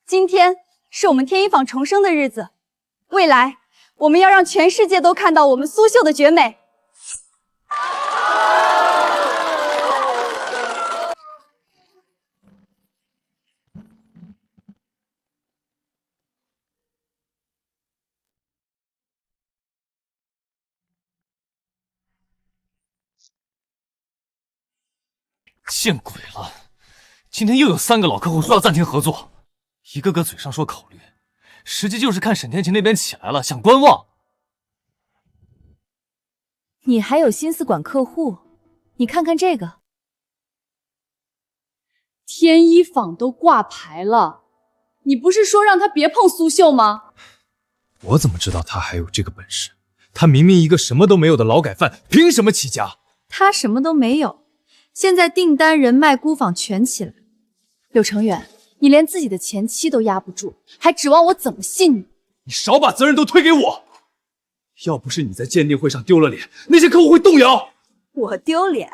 今天是我们天一坊重生的日子，未来我们要让全世界都看到我们苏绣的绝美。见鬼了！今天又有3个老客户说要暂停合作，一个个嘴上说考虑，实际就是看沈天晴那边起来了，想观望。你还有心思管客户？你看看这个，天一坊都挂牌了，你不是说让他别碰苏绣吗？我怎么知道他还有这个本事？他明明一个什么都没有的劳改犯，凭什么起家？他什么都没有，现在订单、人脉、孤坊全起来。柳成远，你连自己的前妻都压不住，还指望我怎么信你？你少把责任都推给我！要不是你在鉴定会上丢了脸，那些客户会动摇。我丢脸？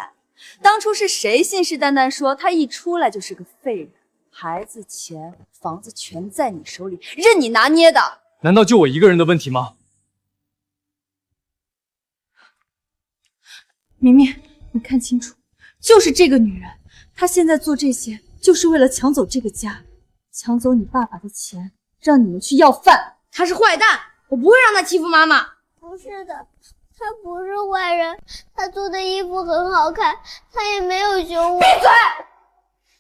当初是谁信誓旦旦说他一出来就是个废人，孩子、钱、房子全在你手里，任你拿捏的？难道就我一个人的问题吗？明明，你看清楚，就是这个女人，她现在做这些，就是为了抢走这个家，抢走你爸爸的钱，让你们去要饭。他是坏蛋，我不会让他欺负妈妈。不是的，他不是坏人，他做的衣服很好看，他也没有凶我。闭嘴！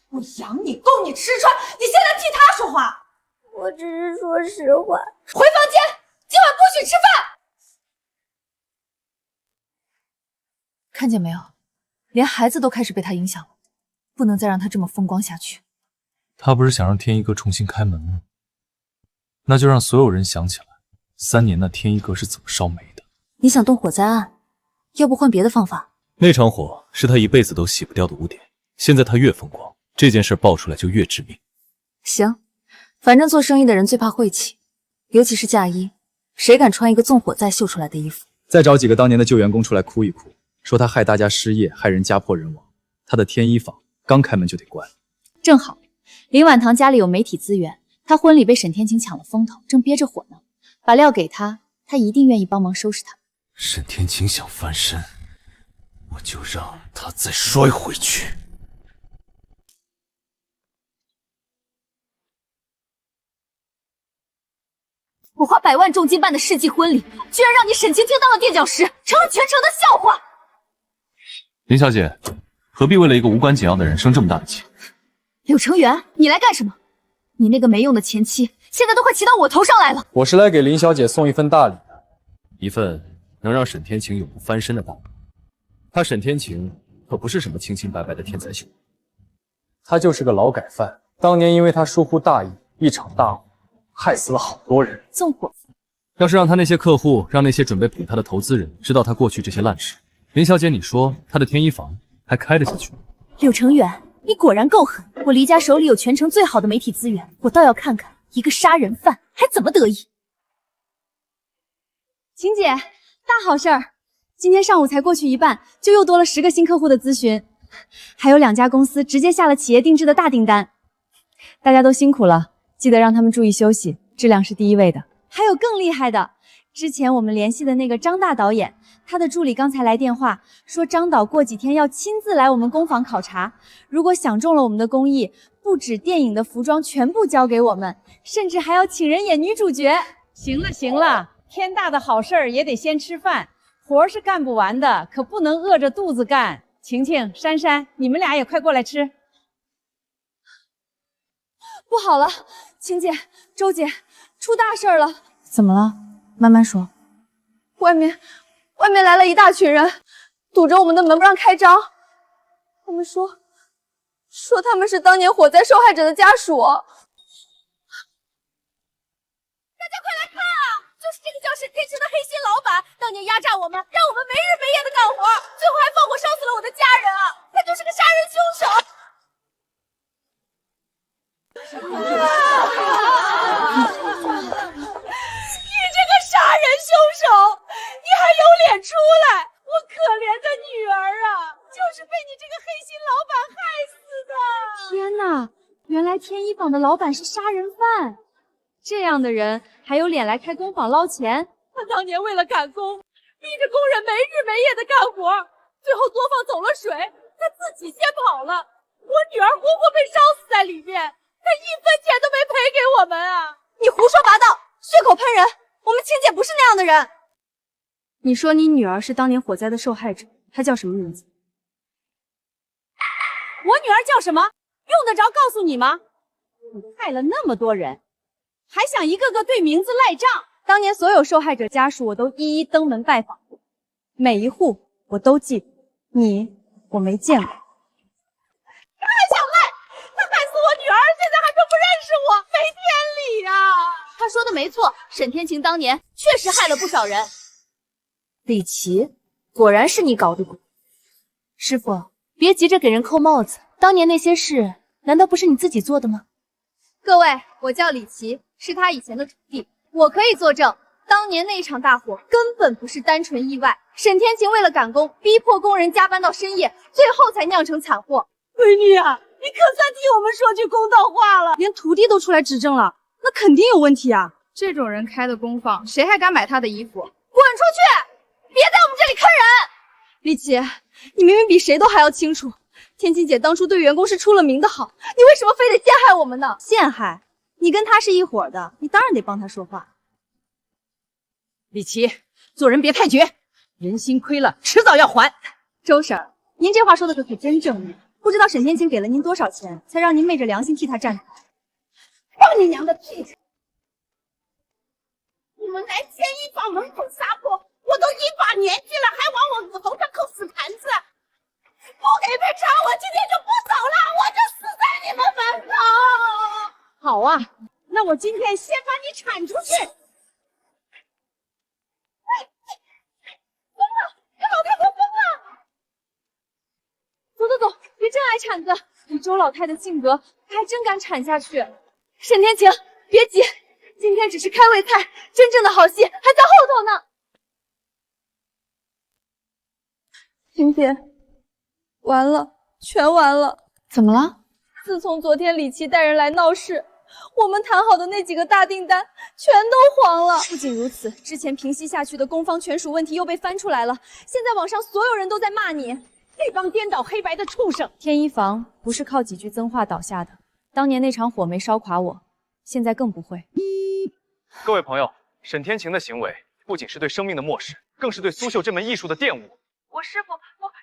我养你，供你吃穿，你现在替他说话。我只是说实话。回房间，今晚不许吃饭。看见没有，连孩子都开始被他影响了，不能再让他这么风光下去。他不是想让天一阁重新开门吗？那就让所有人想起来，3年那天一阁是怎么烧煤的。你想动火灾案，要不换别的方法？那场火是他一辈子都洗不掉的污点，现在他越风光，这件事爆出来就越致命。行，反正做生意的人最怕晦气，尤其是嫁衣，谁敢穿一个纵火灾绣出来的衣服？再找几个当年的旧员工出来哭一哭，说他害大家失业，害人家破人亡。他的天一坊刚开门就得关。正好，林婉堂家里有媒体资源，他婚礼被沈天晴抢了风头，正憋着火呢。把料给他，他一定愿意帮忙收拾他。沈天晴想翻身，我就让他再摔回去。我花100万重金办的世纪婚礼，居然让你沈清清当了垫脚石，成了全城的笑话。林小姐，何必为了一个无关紧要的人生这么大的气？柳成元，你来干什么？你那个没用的前妻，现在都快骑到我头上来了。我是来给林小姐送一份大礼的，一份能让沈天晴永不翻身的大礼。他沈天晴可不是什么清清白白的天才秀，他就是个劳改犯。当年因为他疏忽大意，一场大火害死了好多人。纵火，要是让他那些客户，让那些准备捧他的投资人知道他过去这些烂事，林小姐，你说他的天一坊还开得下去吗？柳成元，你果然够狠！我黎家手里有全城最好的媒体资源，我倒要看看一个杀人犯还怎么得意。晴姐，大好事儿！今天上午才过去一半，就又多了10个新客户的咨询，还有2家公司直接下了企业定制的大订单。大家都辛苦了，记得让他们注意休息，质量是第一位的。还有更厉害的，之前我们联系的那个张大导演，他的助理刚才来电话说，张导过几天要亲自来我们工坊考察，如果想中了我们的工艺，不止电影的服装全部交给我们，甚至还要请人演女主角。行了行了，天大的好事儿也得先吃饭，活是干不完的，可不能饿着肚子干。晴晴、珊珊，你们俩也快过来吃。不好了，晴姐、周姐，出大事了！怎么了？慢慢说。外面来了一大群人，堵着我们的门不让开张。他们说他们是当年火灾受害者的家属。大家快来看啊！就是这个叫沈天晴的黑心老板，当年压榨我们，让我们没日没夜的干活，最后还放火烧死了我的家人啊！他就是个杀人凶手！你这个杀人凶手，你还有脸出来？我可怜的女儿啊，就是被你这个黑心老板害死的！天哪，原来天一坊的老板是杀人犯，这样的人还有脸来开工坊捞钱？他当年为了赶工，逼着工人没日没夜的干活，最后作坊走了水，他自己先跑了，我女儿活活被烧死在里面，他1分钱都没赔给我们啊！你胡说八道，血口喷人！我们晴姐不是那样的人。你说你女儿是当年火灾的受害者，她叫什么名字？女儿叫什么？用得着告诉你吗？你害了那么多人，还想一个个对名字赖账？当年所有受害者家属，我都一一登门拜访过，每一户我都记得，你我没见过。他还想赖，他害死我女儿，现在还说不认识我，没天理呀！他说的没错，沈天晴当年确实害了不少人。李琦，果然是你搞的鬼。师傅，别急着给人扣帽子，当年那些事，难道不是你自己做的吗？各位，我叫李琦，是他以前的徒弟，我可以作证，当年那场大火根本不是单纯意外。沈天晴为了赶工，逼迫工人加班到深夜，最后才酿成惨祸。闺女啊，你可算替我们说句公道话了，连徒弟都出来指证了，那肯定有问题啊！这种人开的工坊，谁还敢买他的衣服？滚出去！别在我们这里坑人！李琦，你明明比谁都还要清楚，天晴姐当初对员工是出了名的好，你为什么非得陷害我们呢？陷害？你跟他是一伙的，你当然得帮他说话。李琦，做人别太绝，人心亏了，迟早要还。周婶，您这话说的可真正面，不知道沈天晴给了您多少钱，才让您昧着良心替他站出来？放你娘的屁！你们来牵一发门口撒泼，我都一把年纪了，还往我额头上扣死盘子！不给赔偿，我今天就不走了，我就死在你们门口！好啊，那我今天先把你铲出去！疯了，这老太婆疯了！走走走，别真来铲子！以周老太的性格，她还真敢铲下去。沈天晴，别急，今天只是开胃菜，真正的好戏还在后头呢。晴姐，完了，全完了。怎么了？自从昨天李琦带人来闹事，我们谈好的那几个大订单全都黄了。不仅如此，之前平息下去的攻方权属问题又被翻出来了。现在网上所有人都在骂你，这帮颠倒黑白的畜生！天一房不是靠几句脏话倒下的，当年那场火没烧垮我，现在更不会。各位朋友，沈天晴的行为不仅是对生命的漠视，更是对苏绣这门艺术的玷污。我师傅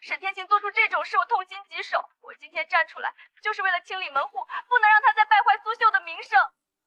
沈天晴做出这种事，我痛心疾首。我今天站出来，就是为了清理门户，不能让他再败坏苏绣的名声。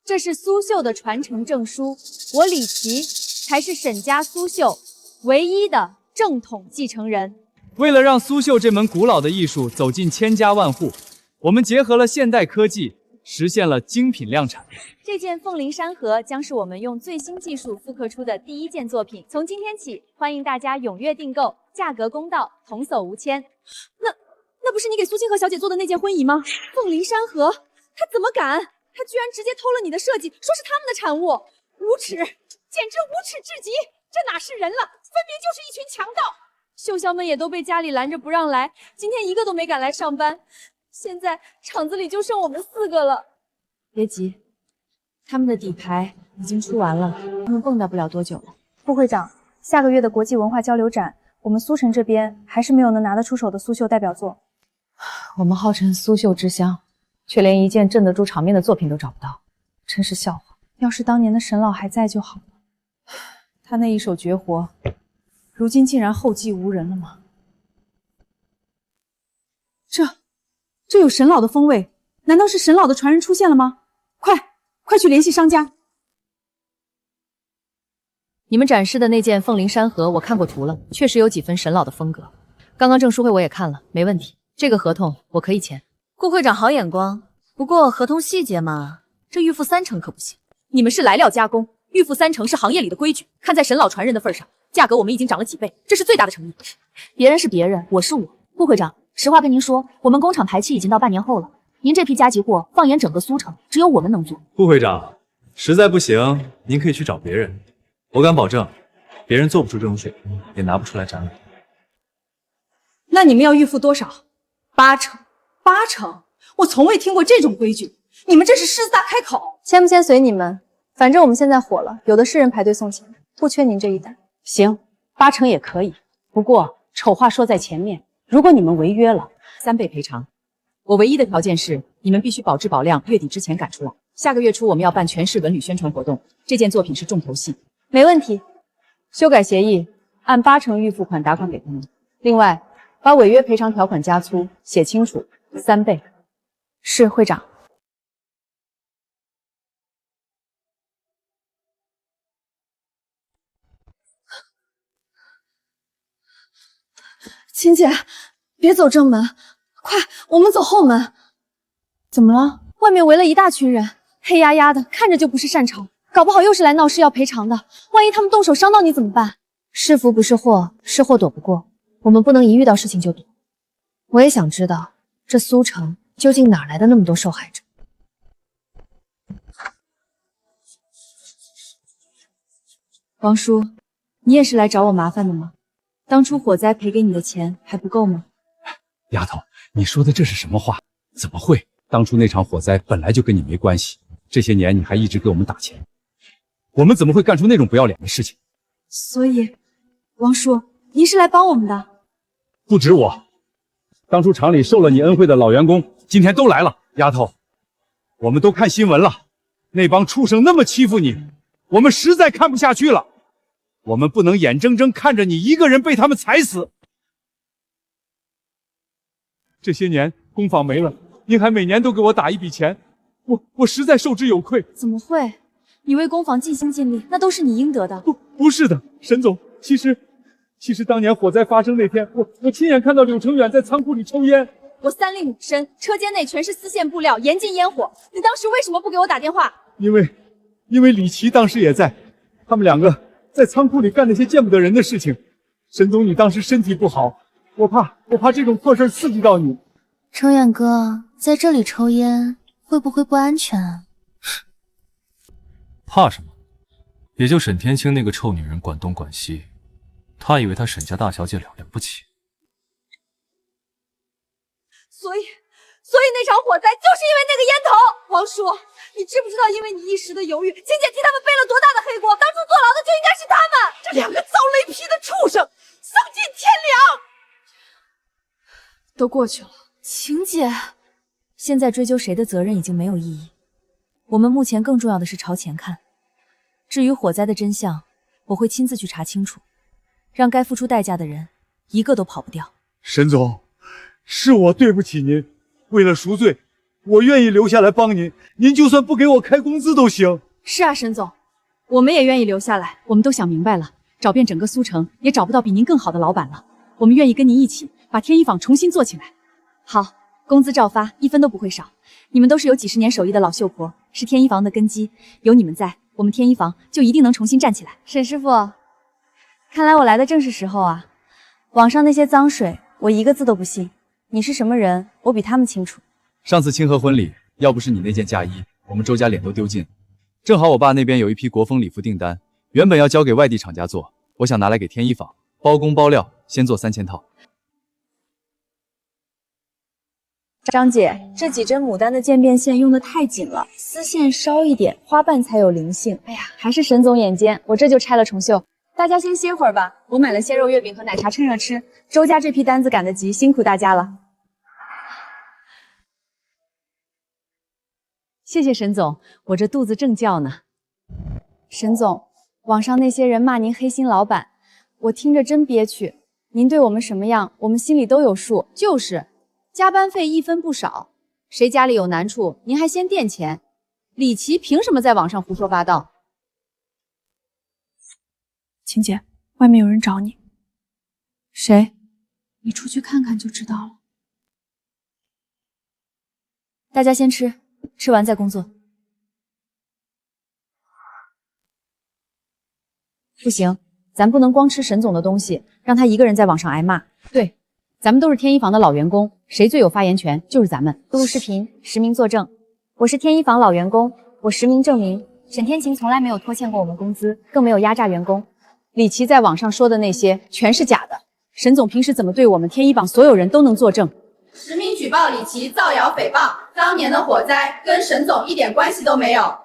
这是苏绣的传承证书，我李琦才是沈家苏绣唯一的正统继承人。为了让苏绣这门古老的艺术走进千家万户，我们结合了现代科技，实现了精品量产。这件凤灵山河将是我们用最新技术复刻出的第一件作品，从今天起，欢迎大家踊跃订购，价格公道，童叟无牵。那不是你给苏清河小姐做的那件婚仪吗？凤灵山河，他怎么敢？他居然直接偷了你的设计，说是他们的产物，无耻，简直无耻至极！这哪是人了，分明就是一群强盗！绣销们也都被家里拦着不让来，今天一个都没敢来上班。现在厂子里就剩我们4个了。别急，他们的底牌已经出完了，他们蹦跶不了多久了。副会长，下个月的国际文化交流展，我们苏城这边还是没有能拿得出手的苏绣代表作。我们号称苏绣之乡，却连一件镇得住场面的作品都找不到，真是笑话。要是当年的沈老还在就好了，他那一手绝活，如今竟然后继无人了吗？这有沈老的风味，难道是沈老的传人出现了吗？快去联系商家。你们展示的那件凤灵山河，我看过图了，确实有几分沈老的风格。刚刚证书会我也看了，没问题。这个合同我可以签。顾会长好眼光，不过合同细节嘛，这预付30%可不行。你们是来料加工，预付30%是行业里的规矩。看在沈老传人的份上，价格我们已经涨了几倍，这是最大的诚意。别人是别人，我是我。顾会长，实话跟您说，我们工厂排期已经到半年后了，您这批加急货，放眼整个苏城，只有我们能做。顾会长，实在不行，您可以去找别人。我敢保证，别人做不出这种水平，也拿不出来展览。那你们要预付多少？8成？我从未听过这种规矩，你们这是狮子大开口。签不签随你们，反正我们现在火了，有的是人排队送钱，不缺您这一单。行，8成也可以。不过丑话说在前面，如果你们违约了，3倍赔偿。我唯一的条件是，你们必须保质保量，月底之前赶出来。下个月初我们要办全市文旅宣传活动，这件作品是重头戏。没问题，修改协议，按8成预付款打款给他们。另外，把违约赔偿条款加粗，写清楚， 3倍。是会长。秦姐，别走正门，快，我们走后门。怎么了？外面围了一大群人，黑压压的，看着就不是善茬，搞不好又是来闹事要赔偿的。万一他们动手伤到你怎么办？是福不是祸，是祸躲不过，我们不能一遇到事情就躲。我也想知道，这苏城究竟哪来的那么多受害者？王叔，你也是来找我麻烦的吗？当初火灾赔给你的钱还不够吗？丫头，你说的这是什么话？怎么会？当初那场火灾本来就跟你没关系，这些年你还一直给我们打钱，我们怎么会干出那种不要脸的事情？所以，王叔，您是来帮我们的？不止我，当初厂里受了你恩惠的老员工今天都来了。丫头，我们都看新闻了，那帮畜生那么欺负你，我们实在看不下去了。我们不能眼睁睁看着你一个人被他们踩死。这些年工坊没了，您还每年都给我打一笔钱，我实在受之有愧。怎么会？你为工坊尽心尽力，那都是你应得的。不是的，沈总，其实当年火灾发生那天，我亲眼看到柳成远在仓库里抽烟。我3令5申，车间内全是丝线布料，严禁烟火。你当时为什么不给我打电话？因为李琦当时也在，他们2个在仓库里干那些见不得人的事情。沈总，你当时身体不好，我怕这种破事刺激到你。成远哥，在这里抽烟会不会不安全啊？怕什么？也就沈天清那个臭女人管东管西，她以为她沈家大小姐了不起。所以那场火灾就是因为那个烟头。王叔，你知不知道，因为你一时的犹豫，秦姐替他们背了多大的黑锅？当初坐牢的就应该是他们，这2个遭雷劈的畜生，丧尽天良。都过去了，晴姐，现在追究谁的责任已经没有意义。我们目前更重要的是朝前看。至于火灾的真相，我会亲自去查清楚，让该付出代价的人一个都跑不掉。沈总，是我对不起您，为了赎罪，我愿意留下来帮您，您就算不给我开工资都行。是啊，沈总，我们也愿意留下来。我们都想明白了，找遍整个苏城也找不到比您更好的老板了。我们愿意跟您一起把天一坊重新做起来。好，工资照发，1分都不会少。你们都是有几十年手艺的老秀婆，是天一坊的根基，有你们在，我们天一坊就一定能重新站起来。沈师傅，看来我来的正是时候啊！网上那些脏水，我一个字都不信。你是什么人，我比他们清楚。上次清河婚礼，要不是你那件嫁衣，我们周家脸都丢尽。正好我爸那边有一批国风礼服订单，原本要交给外地厂家做，我想拿来给天一坊包工包料，先做3000套。张姐，这几针牡丹的渐变线用的太紧了，丝线稍一点，花瓣才有灵性。哎呀，还是沈总眼尖，我这就拆了重绣。大家先歇会儿吧，我买了鲜肉月饼和奶茶趁热吃。周家这批单子赶得急，辛苦大家了。谢谢沈总，我这肚子正叫呢。沈总，网上那些人骂您黑心老板，我听着真憋屈。您对我们什么样，我们心里都有数。就是，加班费1分不少，谁家里有难处，您还先垫钱。李琦凭什么在网上胡说八道？秦姐，外面有人找你。谁？你出去看看就知道了。大家先吃，吃完再工作。不行，咱不能光吃沈总的东西，让他一个人在网上挨骂。对，咱们都是天一坊的老员工，谁最有发言权就是咱们。录视频，实名作证。我是天一坊老员工，我实名证明，沈天晴从来没有拖欠过我们工资，更没有压榨员工。李琦在网上说的那些全是假的，沈总平时怎么对我们天一坊所有人都能作证。实名举报李琦造谣诽谤，当年的火灾跟沈总一点关系都没有。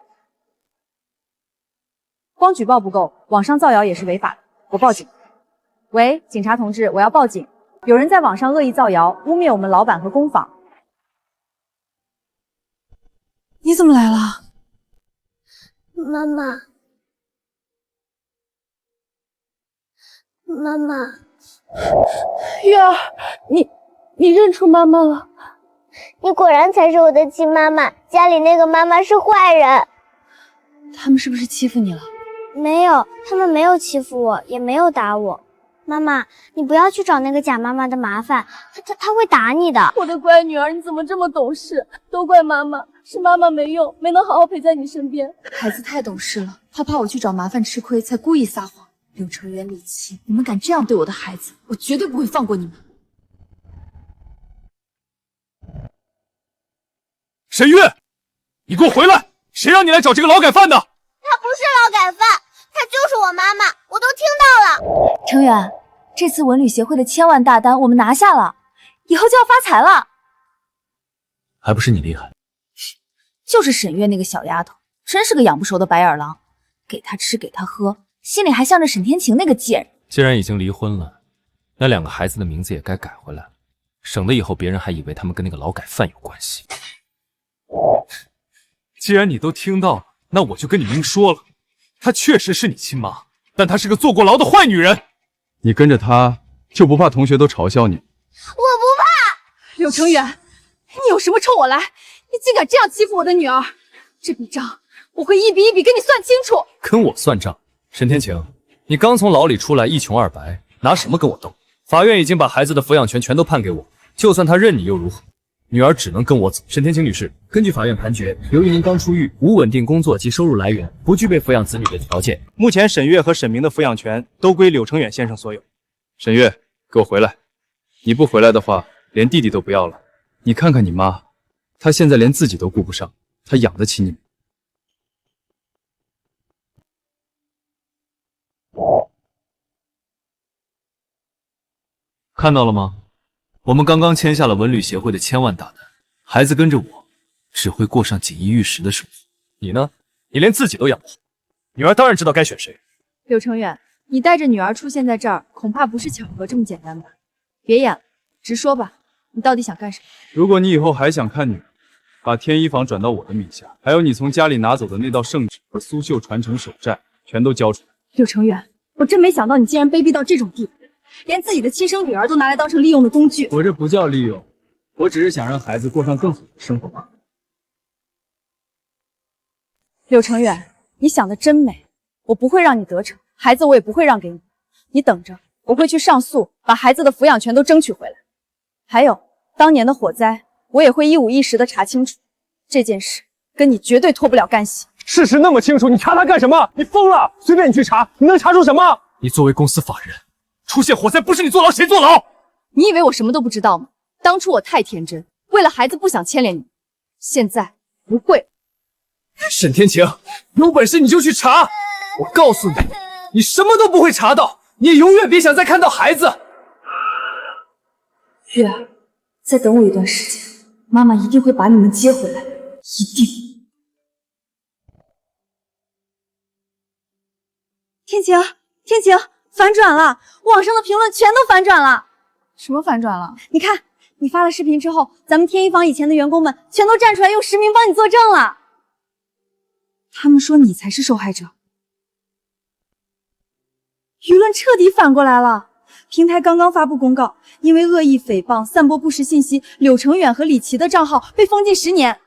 光举报不够，网上造谣也是违法的，我报警。喂，警察同志，我要报警，有人在网上恶意造谣，污蔑我们老板和工坊。你怎么来了？妈妈，妈妈，月儿，你认出妈妈了？你果然才是我的亲妈妈，家里那个妈妈是坏人。他们是不是欺负你了？没有，他们没有欺负我，也没有打我。妈妈，你不要去找那个假妈妈的麻烦，她会打你的。我的乖女儿，你怎么这么懂事？都怪妈妈，是妈妈没用，没能好好陪在你身边。孩子太懂事了，他怕我去找麻烦吃亏，才故意撒谎。柳成元、李琦，你们敢这样对我的孩子，我绝对不会放过你们。沈月，你给我回来！谁让你来找这个劳改犯的？她不是劳改犯，她就是我妈妈，我都听到了。成远，这次文旅协会的1000万大单我们拿下了，以后就要发财了。还不是你厉害？就是沈月那个小丫头，真是个养不熟的白眼狼，给她吃给她喝，心里还向着沈天晴那个贱人。既然已经离婚了，那2个孩子的名字也该改回来，省得以后别人还以为他们跟那个劳改犯有关系。既然你都听到了，那我就跟你明说了，她确实是你亲妈，但她是个坐过牢的坏女人。你跟着她就不怕同学都嘲笑你？我不怕。柳成远，你有什么冲我来？你竟敢这样欺负我的女儿！这笔账我会一笔一笔跟你算清楚。跟我算账？沈天晴，你刚从牢里出来，一穷二白，拿什么跟我斗？法院已经把孩子的抚养权全都判给我，就算他认你又如何？女儿只能跟我走。沈天晴女士，根据法院判决，由于您刚出狱，无稳定工作及收入来源，不具备抚养子女的条件，目前沈月和沈明的抚养权都归柳成远先生所有。沈月，给我回来！你不回来的话，连弟弟都不要了。你看看你妈，她现在连自己都顾不上，她养得起你吗？看到了吗？我们刚刚签下了文旅协会的1000万大单，孩子跟着我，只会过上锦衣玉食的生活。你呢？你连自己都养不活，女儿当然知道该选谁。柳成远，你带着女儿出现在这儿，恐怕不是巧合这么简单吧？别演了，直说吧，你到底想干什么？如果你以后还想看女儿，把天一坊转到我的名下，还有你从家里拿走的那道圣旨和苏绣传承手债，全都交出来。柳成远，我真没想到你竟然卑鄙到这种地步，连自己的亲生女儿都拿来当成利用的工具。我这不叫利用，我只是想让孩子过上更好的生活罢了。柳成远，你想的真美，我不会让你得逞，孩子我也不会让给你。你等着，我会去上诉，把孩子的抚养权都争取回来。还有当年的火灾，我也会一五一十的查清楚。这件事跟你绝对脱不了干系。事实那么清楚，你查他干什么？你疯了？随便你去查，你能查出什么？你作为公司法人，出现火灾不是你坐牢谁坐牢？你以为我什么都不知道吗？当初我太天真，为了孩子不想牵连你，现在不会。沈天晴，有本事你就去查！我告诉你，你什么都不会查到，你也永远别想再看到孩子。月儿，再等我一段时间，妈妈一定会把你们接回来，一定。天晴，天晴，反转了！网上的评论全都反转了。什么反转了？你看，你发了视频之后，咱们天一坊以前的员工们全都站出来用实名帮你作证了。他们说你才是受害者，舆论彻底反过来了。平台刚刚发布公告，因为恶意诽谤、散播不实信息，柳成远和李琦的账号被封禁10年。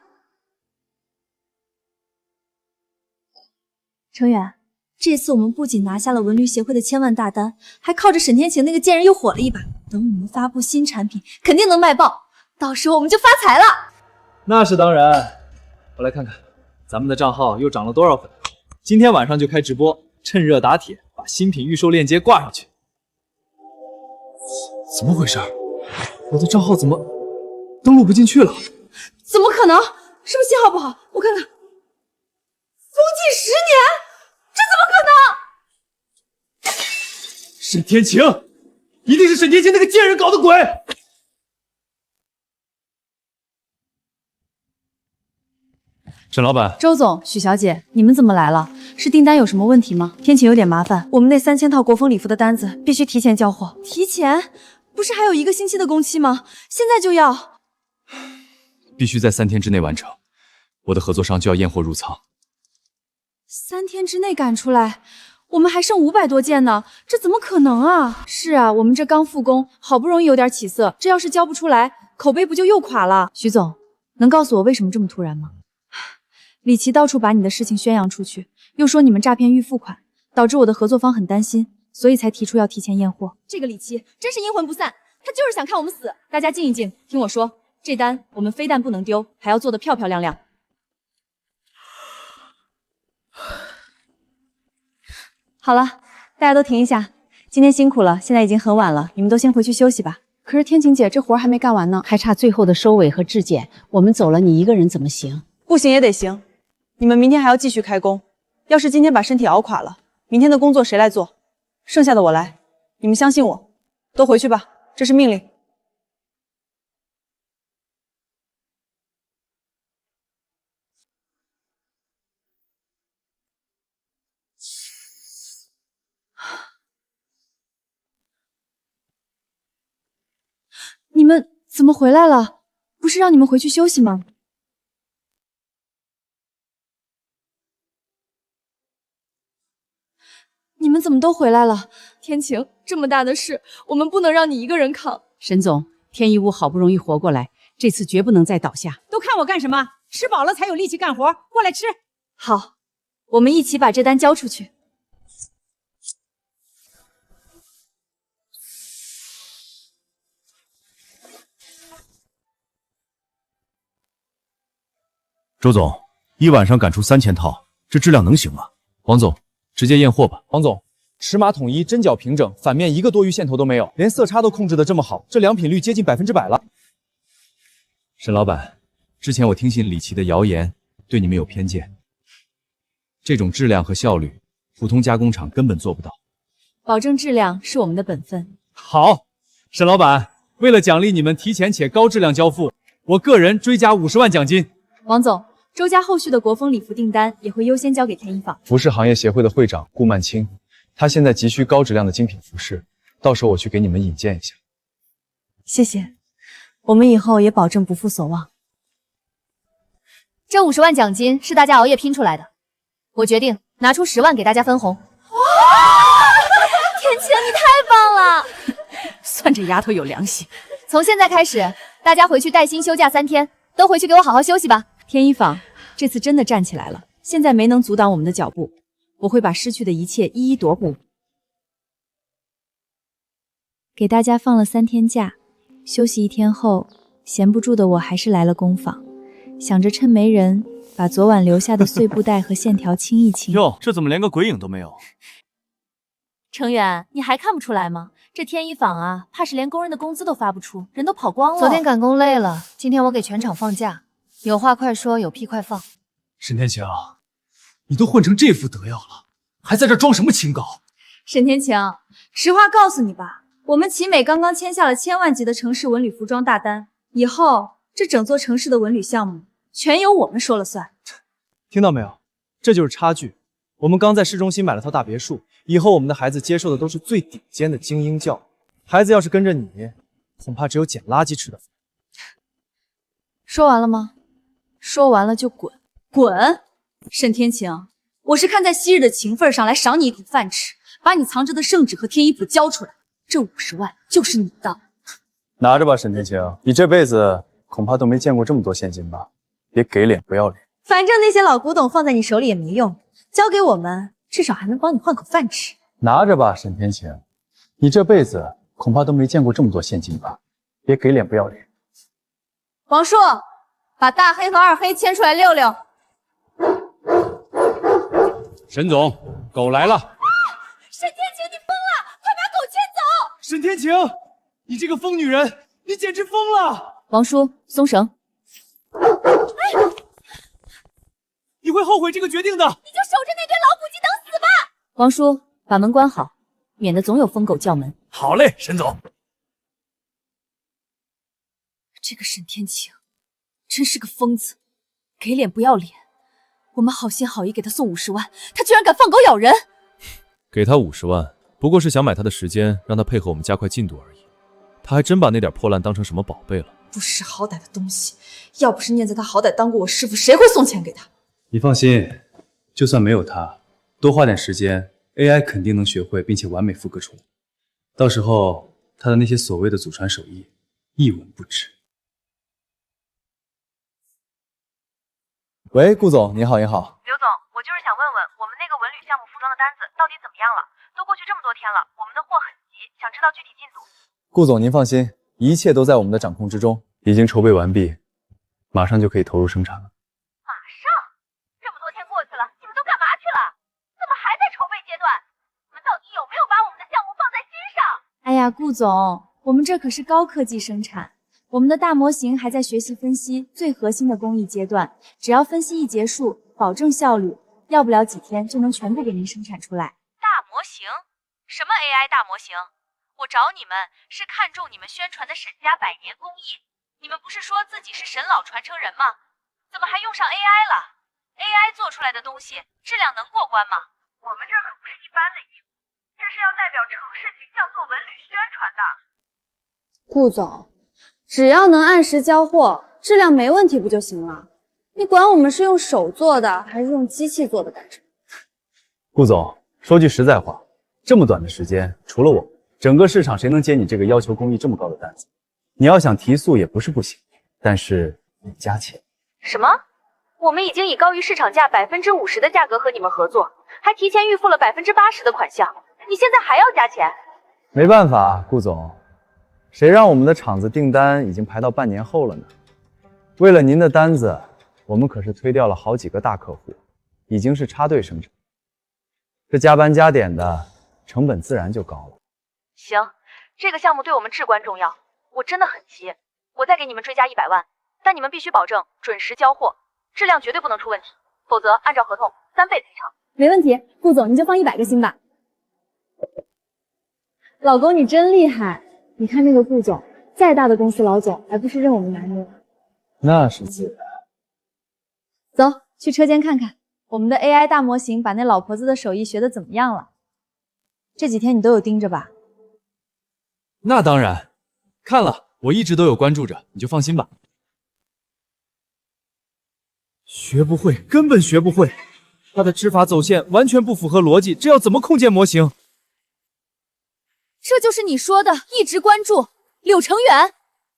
成远，这次我们不仅拿下了文旅协会的1000万大单，还靠着沈天晴那个贱人又火了一把。等我们发布新产品，肯定能卖爆，到时候我们就发财了。那是当然。我来看看，咱们的账号又涨了多少粉？今天晚上就开直播，趁热打铁，把新品预售链接挂上去。怎么回事？我的账号怎么登录不进去了？怎么可能？是不是信号不好？我看看，封禁10年，这怎么可能？沈天晴，一定是沈天晴那个贱人搞的鬼！沈老板，周总，许小姐，你们怎么来了？是订单有什么问题吗？天晴有点麻烦，我们那3000套国风礼服的单子必须提前交货。提前？不是还有1个星期的工期吗？现在就要？必须在3天之内完成，我的合作商就要验货入仓。3天之内赶出来？我们还剩500多件呢，这怎么可能啊？是啊，我们这刚复工，好不容易有点起色，这要是交不出来，口碑不就又垮了？徐总，能告诉我为什么这么突然吗？李琦到处把你的事情宣扬出去，又说你们诈骗预付款，导致我的合作方很担心，所以才提出要提前验货。这个李琦真是阴魂不散，他就是想看我们死。大家静一静，听我说，这单我们非但不能丢，还要做得漂漂亮亮。好了，大家都停一下，今天辛苦了，现在已经很晚了，你们都先回去休息吧。可是天晴姐，这活还没干完呢，还差最后的收尾和质检。我们走了，你一个人怎么行？不行也得行，你们明天还要继续开工。要是今天把身体熬垮了，明天的工作谁来做？剩下的我来。你们相信我，都回去吧，这是命令。你们怎么回来了？不是让你们回去休息吗？你们怎么都回来了？天晴，这么大的事，我们不能让你一个人扛。沈总，天一屋好不容易活过来，这次绝不能再倒下。都看我干什么？吃饱了才有力气干活，过来吃。好，我们一起把这单交出去。周总，一晚上赶出3000套，这质量能行吗？黄总，直接验货吧。黄总，尺码统一，针脚平整，反面一个多余线头都没有，连色差都控制得这么好，这良品率接近100%了。沈老板，之前我听信李琦的谣言，对你们有偏见。这种质量和效率，普通加工厂根本做不到。保证质量是我们的本分。好，沈老板，为了奖励你们提前且高质量交付，我个人追加50万奖金。王总，周家后续的国风礼服订单也会优先交给天一坊。服饰行业协会的会长顾曼青，他现在急需高质量的精品服饰，到时候我去给你们引荐一下。谢谢，我们以后也保证不负所望。这50万奖金是大家熬夜拼出来的，我决定拿出10万给大家分红。天晴，你太棒了！算这丫头有良心。从现在开始，大家回去带薪休假3天，都回去给我好好休息吧。天一坊，这次真的站起来了，现在没能阻挡我们的脚步，我会把失去的一切一一夺补。给大家放了3天假，休息1天后，闲不住的我还是来了工坊，想着趁没人，把昨晚留下的碎布袋和线条清一清。哟，这怎么连个鬼影都没有？程远，你还看不出来吗？这天一坊啊，怕是连工人的工资都发不出，人都跑光了。昨天赶工累了，今天我给全场放假，有话快说，有屁快放。沈天晴，你都混成这副德样了，还在这装什么清高？沈天晴，实话告诉你吧，我们奇美刚刚签下了1000万级的城市文旅服装大单，以后这整座城市的文旅项目全由我们说了算。听到没有？这就是差距。我们刚在市中心买了套大别墅，以后我们的孩子接受的都是最顶尖的精英教育。孩子要是跟着你，恐怕只有捡垃圾吃的份。说完了吗？说完了就滚。滚！沈天晴，我是看在昔日的情分上来赏你一口饭吃，把你藏着的圣旨和天一谱交出来，这50万就是你的。拿着吧，沈天晴，你这辈子恐怕都没见过这么多现金吧？别给脸不要脸。反正那些老古董放在你手里也没用，交给我们，至少还能帮你换口饭吃。拿着吧，沈天晴，你这辈子恐怕都没见过这么多现金吧？别给脸不要脸。王叔，把大黑和二黑牵出来溜溜。沈总，狗来了。沈天晴，你疯了！快把狗牵走！沈天晴，你这个疯女人，你简直疯了！王叔，松绳。你会后悔这个决定的。你就守着那堆老虎机等死吧！王叔，把门关好，免得总有疯狗叫门。好嘞，沈总。这个沈天晴真是个疯子，给脸不要脸。我们好心好意给他送50万，他居然敢放狗咬人。给他50万，不过是想买他的时间，让他配合我们加快进度而已。他还真把那点破烂当成什么宝贝了。不识好歹的东西，要不是念在他好歹当过我师傅，谁会送钱给他？你放心，就算没有他，多花点时间 ，AI 肯定能学会并且完美复刻出来。到时候他的那些所谓的祖传手艺，一文不值。喂，顾总，你好，你好。刘总，我就是想问问，我们那个文旅项目服装的单子到底怎么样了？都过去这么多天了，我们的货很急，想知道具体进度。顾总，您放心，一切都在我们的掌控之中，已经筹备完毕，马上就可以投入生产了。马上？这么多天过去了，你们都干嘛去了？怎么还在筹备阶段？你们到底有没有把我们的项目放在心上？哎呀，顾总，我们这可是高科技生产，我们的大模型还在学习分析最核心的工艺阶段，只要分析一结束，保证效率，要不了几天就能全部给您生产出来。大模型？什么 AI 大模型？我找你们是看中你们宣传的沈家百年工艺，你们不是说自己是沈老传承人吗？怎么还用上 AI 了 ？AI 做出来的东西质量能过关吗？我们这可不是一般的义务，这是要代表城市形象做文旅宣传的。顾总，只要能按时交货，质量没问题不就行了？你管我们是用手做的还是用机器做的干什么？顾总，说句实在话，这么短的时间，除了我，整个市场谁能接你这个要求工艺这么高的单子？你要想提速也不是不行，但是得加钱。什么？我们已经以高于市场价50%的价格和你们合作，还提前预付了80%的款项，你现在还要加钱？没办法，顾总，谁让我们的厂子订单已经排到半年后了呢？为了您的单子，我们可是推掉了好几个大客户，已经是插队生产，这加班加点的成本自然就高了。行，这个项目对我们至关重要，我真的很急，我再给你们追加100万，但你们必须保证准时交货，质量绝对不能出问题，否则按照合同3倍赔偿。没问题，顾总你就放100个心吧。老公你真厉害，你看那个顾总，再大的公司老总还不是认我们男人。那是自然。走，去车间看看，我们的 AI 大模型把那老婆子的手艺学得怎么样了？这几天你都有盯着吧？那当然，看了，我一直都有关注着，你就放心吧。学不会，根本学不会，他的织法走线完全不符合逻辑，这要怎么控件模型？这就是你说的一直关注柳成远，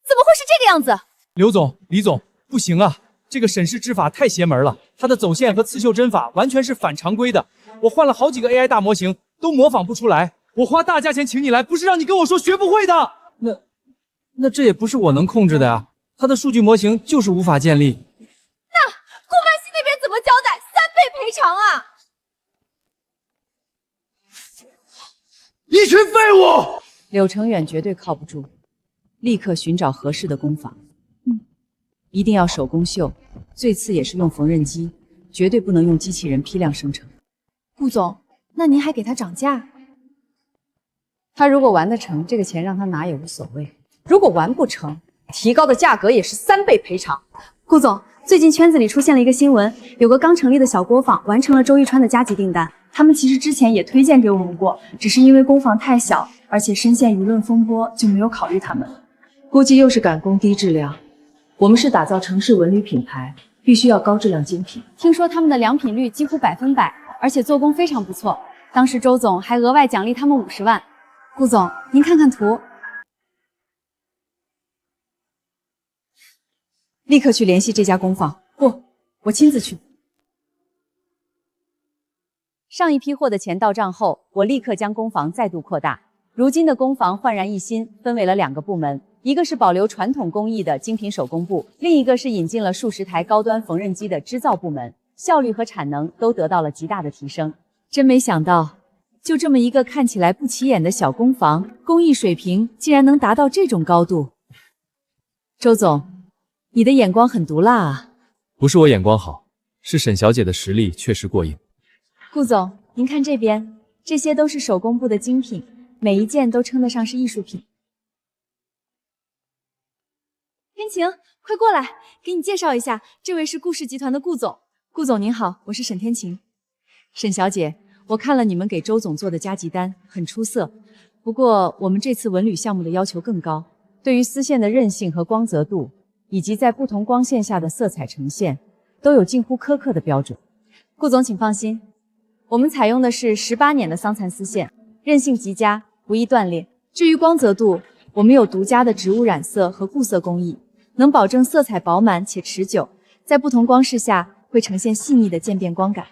怎么会是这个样子？刘总、李总，不行啊，这个沈氏织法太邪门了，他的走线和刺绣针法完全是反常规的，我换了好几个 AI 大模型都模仿不出来。我花大价钱请你来，不是让你跟我说学不会的。那这也不是我能控制的呀，他的数据模型就是无法建立。那顾曼西那边怎么交代？3倍赔偿啊！一群废物！柳成远绝对靠不住，立刻寻找合适的工坊。一定要手工绣，最次也是用缝纫机，绝对不能用机器人批量生成。顾总，那您还给他涨价？他如果完得成，这个钱让他拿也无所谓；如果完不成，提高的价格也是3倍赔偿。顾总，最近圈子里出现了一个新闻，有个刚成立的小作坊完成了周一川的加急订单。他们其实之前也推荐给我们过，只是因为工坊太小，而且深陷舆论风波，就没有考虑他们。估计又是赶工低质量。我们是打造城市文旅品牌，必须要高质量精品。听说他们的良品率几乎100%，而且做工非常不错。当时周总还额外奖励他们50万。顾总，您看看图。立刻去联系这家工坊。不，我亲自去。上一批货的钱到账后，我立刻将工坊再度扩大。如今的工坊焕然一新，分为了2个部门，一个是保留传统工艺的精品手工部，另一个是引进了数十台高端缝纫机的织造部门，效率和产能都得到了极大的提升。真没想到，就这么一个看起来不起眼的小工坊，工艺水平竟然能达到这种高度。周总，你的眼光很毒辣啊！不是我眼光好，是沈小姐的实力确实过硬。顾总，您看这边，这些都是手工部的精品，每一件都称得上是艺术品。天晴，快过来，给你介绍一下，这位是顾氏集团的顾总。顾总您好，我是沈天晴。沈小姐，我看了你们给周总做的加急单，很出色。不过我们这次文旅项目的要求更高，对于丝线的韧性和光泽度，以及在不同光线下的色彩呈现，都有近乎苛刻的标准。顾总请放心，我们采用的是18捻的桑蚕丝线，韧性极佳，不易断裂。至于光泽度，我们有独家的植物染色和固色工艺，能保证色彩饱满且持久，在不同光势下会呈现细腻的渐变光感。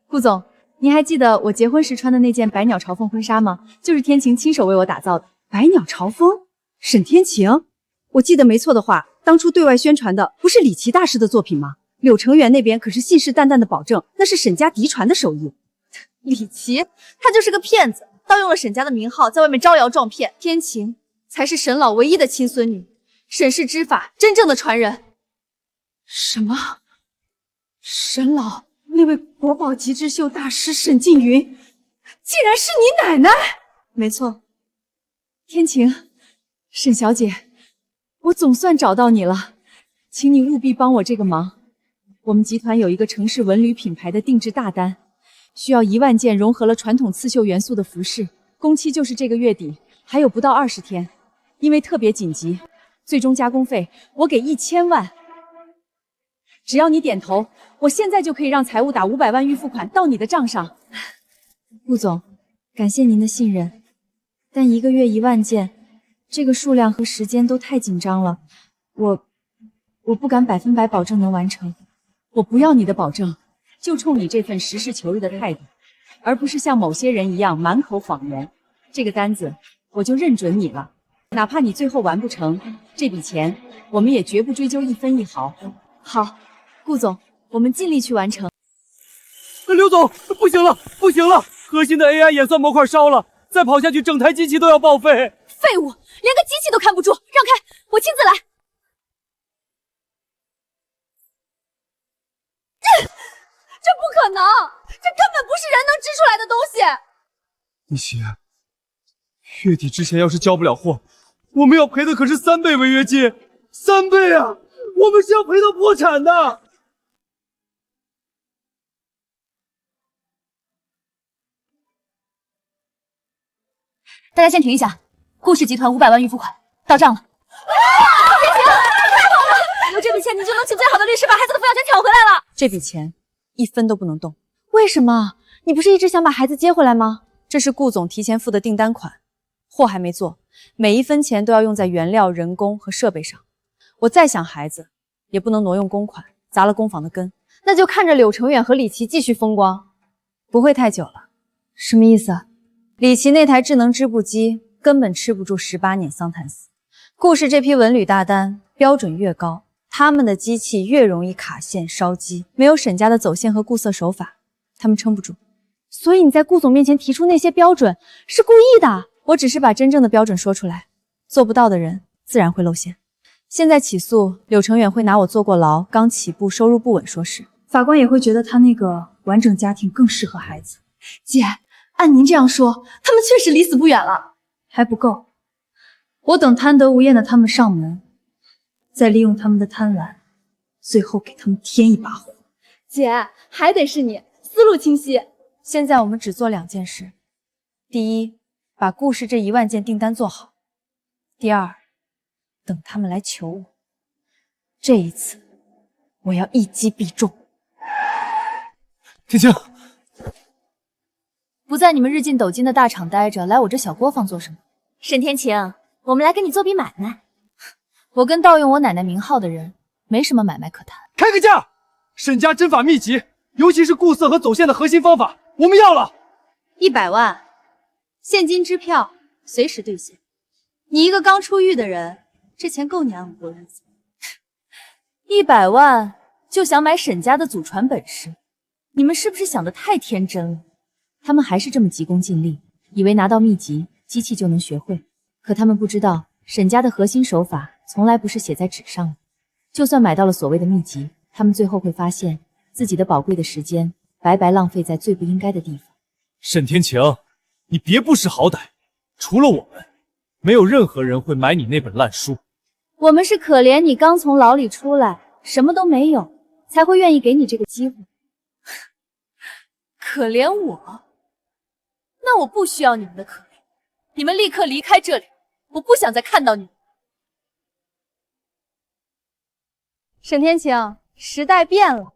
顾总，您还记得我结婚时穿的那件百鸟朝凤婚纱吗？就是天晴亲手为我打造的。百鸟朝凤，沈天晴，我记得没错的话，当初对外宣传的不是李琦大师的作品吗？柳成远那边可是信誓旦旦的保证，那是沈家嫡传的手艺。李琦，他就是个骗子，盗用了沈家的名号，在外面招摇撞骗。天晴才是沈老唯一的亲孙女，沈氏织法真正的传人。什么？沈老那位国宝级织绣大师沈静云，竟然是你奶奶？没错，天晴，沈小姐，我总算找到你了，请你务必帮我这个忙。我们集团有一个城市文旅品牌的定制大单，需要1万件融合了传统刺绣元素的服饰，工期就是这个月底，还有不到20天。因为特别紧急，最终加工费我给1000万。只要你点头，我现在就可以让财务打500万预付款到你的账上。顾总，感谢您的信任，但1个月1万件，这个数量和时间都太紧张了，我不敢100%保证能完成。我不要你的保证，就冲你这份实事求是的态度，而不是像某些人一样满口谎言。这个单子我就认准你了，哪怕你最后完不成，这笔钱我们也绝不追究1分1毫。好，顾总，我们尽力去完成。刘总，不行了，不行了，核心的 AI 演算模块烧了，再跑下去整台机器都要报废。废物，连个机器都看不住，让开，我亲自来。这不可能，这根本不是人能织出来的东西。一起，月底之前要是交不了货，我们要赔的可是3倍违约金，3倍啊！我们是要赔到破产的。大家先停一下，顾氏集团500万预付款到账了。天晴，太好了！有这笔钱，你就能请最好的律师把孩子的抚养权挑回来了。这笔钱1分都不能动。为什么？你不是一直想把孩子接回来吗？这是顾总提前付的订单款，货还没做，每1分钱都要用在原料、人工和设备上。我再想孩子，也不能挪用公款，砸了工坊的根。那就看着柳成远和李琦继续风光，不会太久了。什么意思？李琦那台智能织布机根本吃不住18年桑坦丝。顾氏这批文旅大单标准越高，他们的机器越容易卡线烧机，没有沈家的走线和固色手法，他们撑不住。所以你在顾总面前提出那些标准是故意的？我只是把真正的标准说出来，做不到的人自然会露馅。现在起诉柳成远会拿我坐过牢、刚起步、收入不稳说事，法官也会觉得他那个完整家庭更适合孩子。姐，按您这样说，他们确实离死不远了。还不够，我等贪得无厌的他们上门，再利用他们的贪婪，最后给他们添一把火。姐，还得是你，思路清晰。现在我们只做2件事：第一，把顾氏这1万件订单做好；第二，等他们来求我。这一次，我要一击必中。天晴，不在你们日进斗金的大厂待着，来我这小作坊做什么？沈天晴，我们来跟你做笔买卖。我跟盗用我奶奶名号的人没什么买卖可谈。开个价！沈家针法秘籍，尤其是固色和走线的核心方法，我们要了。100万，现金支票，随时兑现。你一个刚出狱的人，这钱够你安稳过日子。100万就想买沈家的祖传本事，你们是不是想得太天真了？他们还是这么急功近利，以为拿到秘籍，机器就能学会。可他们不知道，沈家的核心手法从来不是写在纸上的。就算买到了所谓的秘籍，他们最后会发现自己的宝贵的时间白白浪费在最不应该的地方。沈天晴，你别不识好歹，除了我们，没有任何人会买你那本烂书。我们是可怜你刚从牢里出来，什么都没有，才会愿意给你这个机会。可怜我？那我不需要你们的可怜，你们立刻离开这里，我不想再看到你们。沈天晴，时代变了，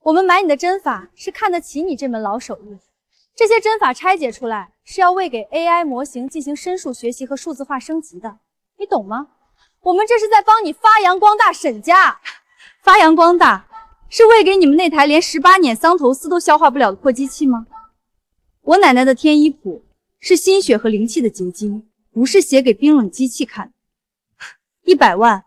我们买你的针法是看得起你这门老手艺。这些针法拆解出来是要为给 AI 模型进行申述学习和数字化升级的，你懂吗？我们这是在帮你发扬光大沈家，发扬光大是喂给你们那台连18碾桑头丝都消化不了的破机器吗？我奶奶的天医谱是心血和灵气的结晶，不是写给冰冷机器看的。100万，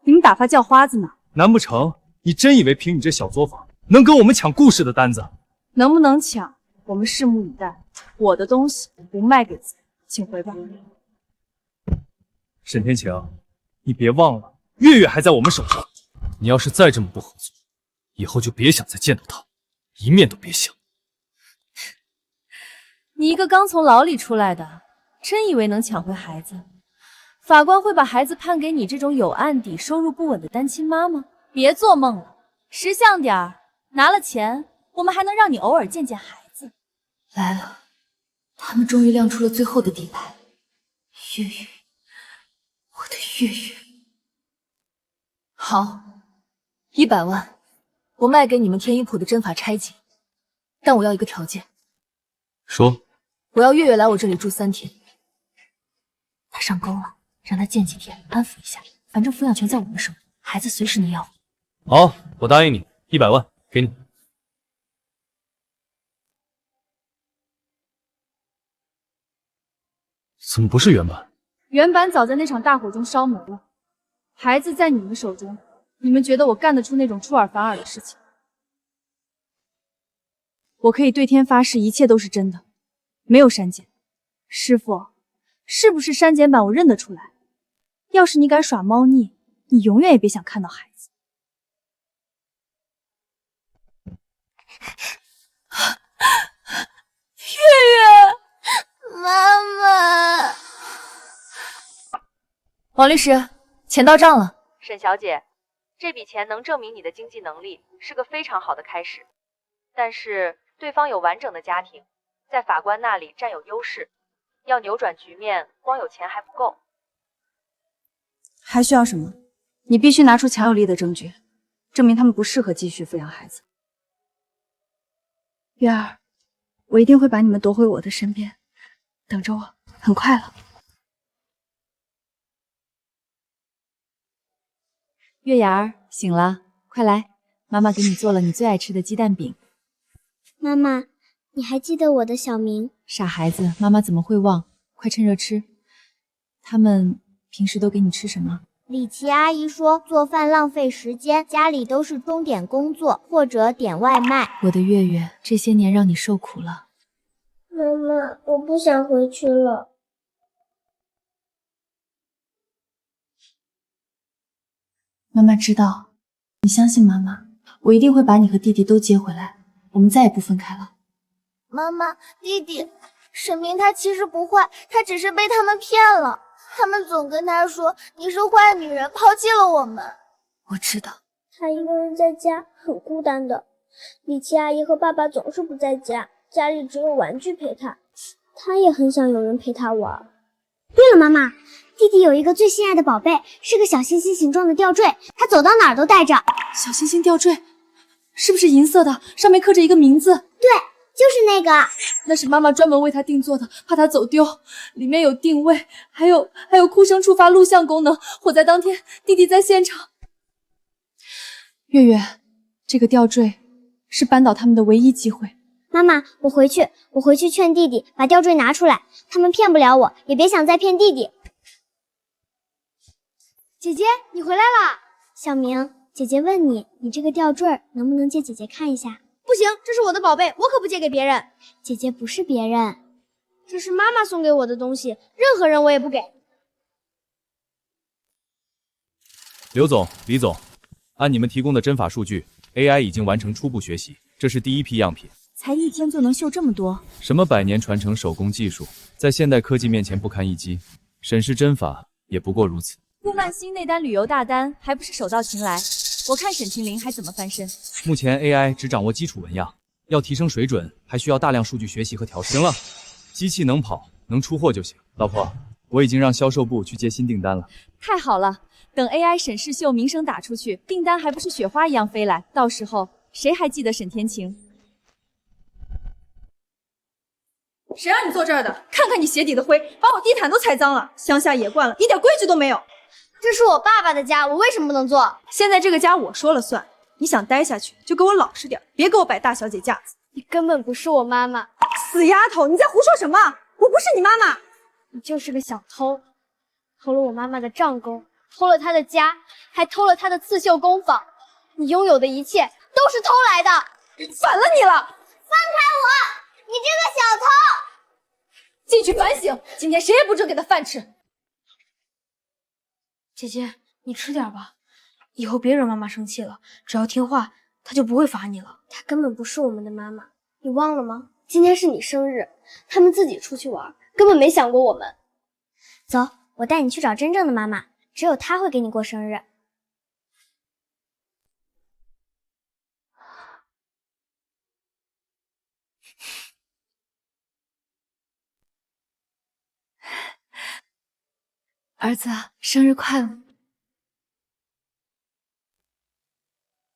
你们打发叫花子呢？难不成你真以为凭你这小作坊能跟我们抢故事的单子？能不能抢，我们拭目以待。我的东西不卖给贼，请回吧。沈天晴，你别忘了，月月还在我们手上。你要是再这么不合作，以后就别想再见到他，一面都别想。你一个刚从牢里出来的，真以为能抢回孩子？法官会把孩子判给你这种有案底、收入不稳的单亲妈吗？别做梦了，识相点儿。拿了钱，我们还能让你偶尔见见孩子。来了，他们终于亮出了最后的底牌。月月，我的月月。好，100万，我卖给你们天一谱的针法拆解，但我要一个条件。说，我要月月来我这里住3天。他上钩了，让他见几天，安抚一下。反正抚养权在我们手里，孩子随时能要。好，我答应你，100万给你。怎么不是原版？原版早在那场大火中烧没了，孩子在你们手中，你们觉得我干得出那种出尔反尔的事情？我可以对天发誓，一切都是真的，没有删减。师傅，是不是删减版？我认得出来。要是你敢耍猫腻，你永远也别想看到孩子。月月，妈妈。王律师，钱到账了。沈小姐，这笔钱能证明你的经济能力，是个非常好的开始。但是对方有完整的家庭，在法官那里占有优势，要扭转局面，光有钱还不够。还需要什么？你必须拿出强有力的证据，证明他们不适合继续抚养孩子。月儿，我一定会把你们夺回我的身边，等着我，很快了。月牙儿，醒了，快来，妈妈给你做了你最爱吃的鸡蛋饼。妈妈，你还记得我的小名？傻孩子，妈妈怎么会忘？快趁热吃。他们平时都给你吃什么？李琦阿姨说做饭浪费时间，家里都是钟点工作或者点外卖。我的月月，这些年让你受苦了。妈妈，我不想回去了。妈妈知道，你相信妈妈，我一定会把你和弟弟都接回来，我们再也不分开了。妈妈，弟弟，沈明他其实不坏，他只是被他们骗了。他们总跟他说你是坏女人，抛弃了我们。我知道，他一个人在家很孤单的。李琦阿姨和爸爸总是不在家，家里只有玩具陪他，他也很想有人陪他玩。对了，妈妈，弟弟有一个最心爱的宝贝，是个小星星形状的吊坠，他走到哪儿都带着。小星星吊坠，是不是银色的？上面刻着一个名字？对，就是那个。那是妈妈专门为他定做的，怕他走丢。里面有定位，还有哭声触发录像功能。火灾当天，弟弟在现场。月月，这个吊坠是扳倒他们的唯一机会。妈妈，我回去劝弟弟把吊坠拿出来，他们骗不了我，也别想再骗弟弟。姐姐，你回来了。小明，姐姐问你，你这个吊坠能不能借姐姐看一下？不行，这是我的宝贝，我可不借给别人。姐姐不是别人，这是妈妈送给我的东西，任何人我也不给。刘总、李总，按你们提供的针法数据 ，AI 已经完成初步学习，这是第一批样品。才1天就能绣这么多？什么百年传承手工技术，在现代科技面前不堪一击。沈氏针法也不过如此。顾曼星那单旅游大单还不是手到擒来？我看沈清林还怎么翻身？目前 AI 只掌握基础纹样，要提升水准，还需要大量数据学习和调试。行了，机器能跑，能出货就行。老婆，我已经让销售部去接新订单了。太好了，等 AI 沈氏绣名声打出去，订单还不是雪花一样飞来？到时候谁还记得沈天晴？谁让你坐这儿的？看看你鞋底的灰，把我地毯都踩脏了。乡下野惯了，一点规矩都没有。这是我爸爸的家，我为什么不能做？现在这个家我说了算，你想待下去就给我老实点，别给我摆大小姐架子。你根本不是我妈妈，死丫头，你在胡说什么？我不是你妈妈。你就是个小偷，偷了我妈妈的账钩，偷了她的家，还偷了她的刺绣工坊。你拥有的一切都是偷来的，反了你了！放开我！你这个小偷！进去反省，今天谁也不准给他饭吃。姐姐，你吃点吧，以后别惹妈妈生气了，只要听话，她就不会罚你了。她根本不是我们的妈妈，你忘了吗？今天是你生日，他们自己出去玩，根本没想过我们。走，我带你去找真正的妈妈，只有她会给你过生日。儿子，生日快乐！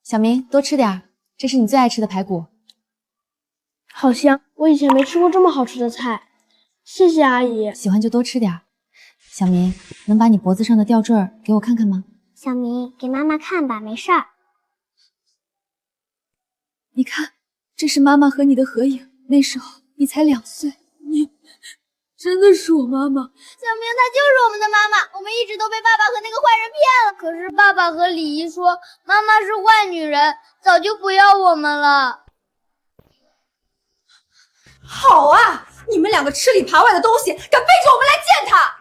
小明，多吃点，这是你最爱吃的排骨。好香，我以前没吃过这么好吃的菜，谢谢阿姨。喜欢就多吃点。小明，能把你脖子上的吊坠给我看看吗？小明，给妈妈看吧，没事儿。你看，这是妈妈和你的合影，那时候你才2岁。你真的是我妈妈。小明她就是我们的妈妈，我们一直都被爸爸和那个坏人骗了。可是爸爸和李姨说妈妈是坏女人，早就不要我们了。好啊，你们两个吃里扒外的东西，敢背着我们来见他！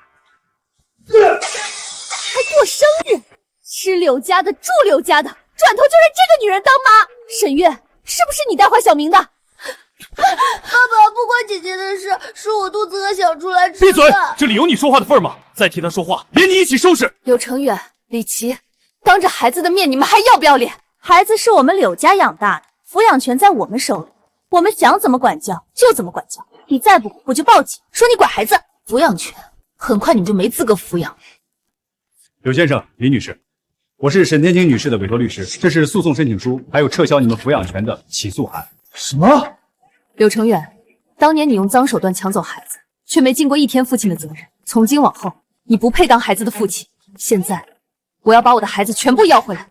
还过生日，吃柳家的住柳家的，转头就认这个女人当妈。沈月，是不是你带坏小明的？爸爸，不关姐姐的事，是我肚子饿想出来吃的。闭嘴！这里有你说话的份吗？再替他说话，连你一起收拾。柳成远、李琦，当着孩子的面，你们还要不要脸？孩子是我们柳家养大的，抚养权在我们手里，我们想怎么管教就怎么管教。你再不管，我就报警，说你管孩子。抚养权，很快你们就没资格抚养。柳先生、李女士，我是沈天晴女士的委托律师，这是诉讼申请书，还有撤销你们抚养权的起诉函。什么？柳成远，当年你用脏手段抢走孩子，却没尽过一天父亲的责任。从今往后，你不配当孩子的父亲。现在，我要把我的孩子全部要回来。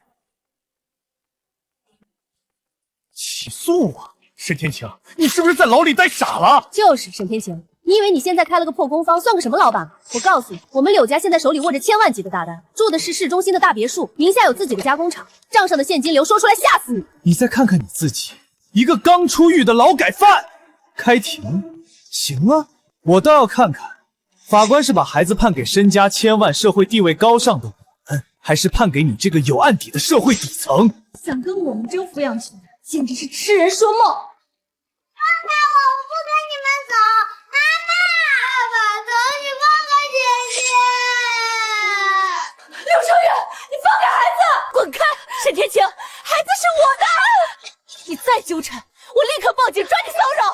起诉我？沈天晴，你是不是在牢里待傻了？就是沈天晴，你以为你现在开了个破工坊，算个什么老板？我告诉你，我们柳家现在手里握着千万级的大单，住的是市中心的大别墅，名下有自己的加工厂，账上的现金流说出来吓死你。你再看看你自己，一个刚出狱的劳改犯，开庭？行啊，我倒要看看，法官是把孩子判给身家千万、社会地位高尚的我们，还是判给你这个有案底的社会底层？想跟我们争抚养权，简直是痴人说梦！放开我，我不跟你们走！妈妈，爸爸，求你放开姐姐！柳成远，你放开孩子！滚开！沈天晴，孩子是我的！你再纠缠，我立刻报警抓你骚扰！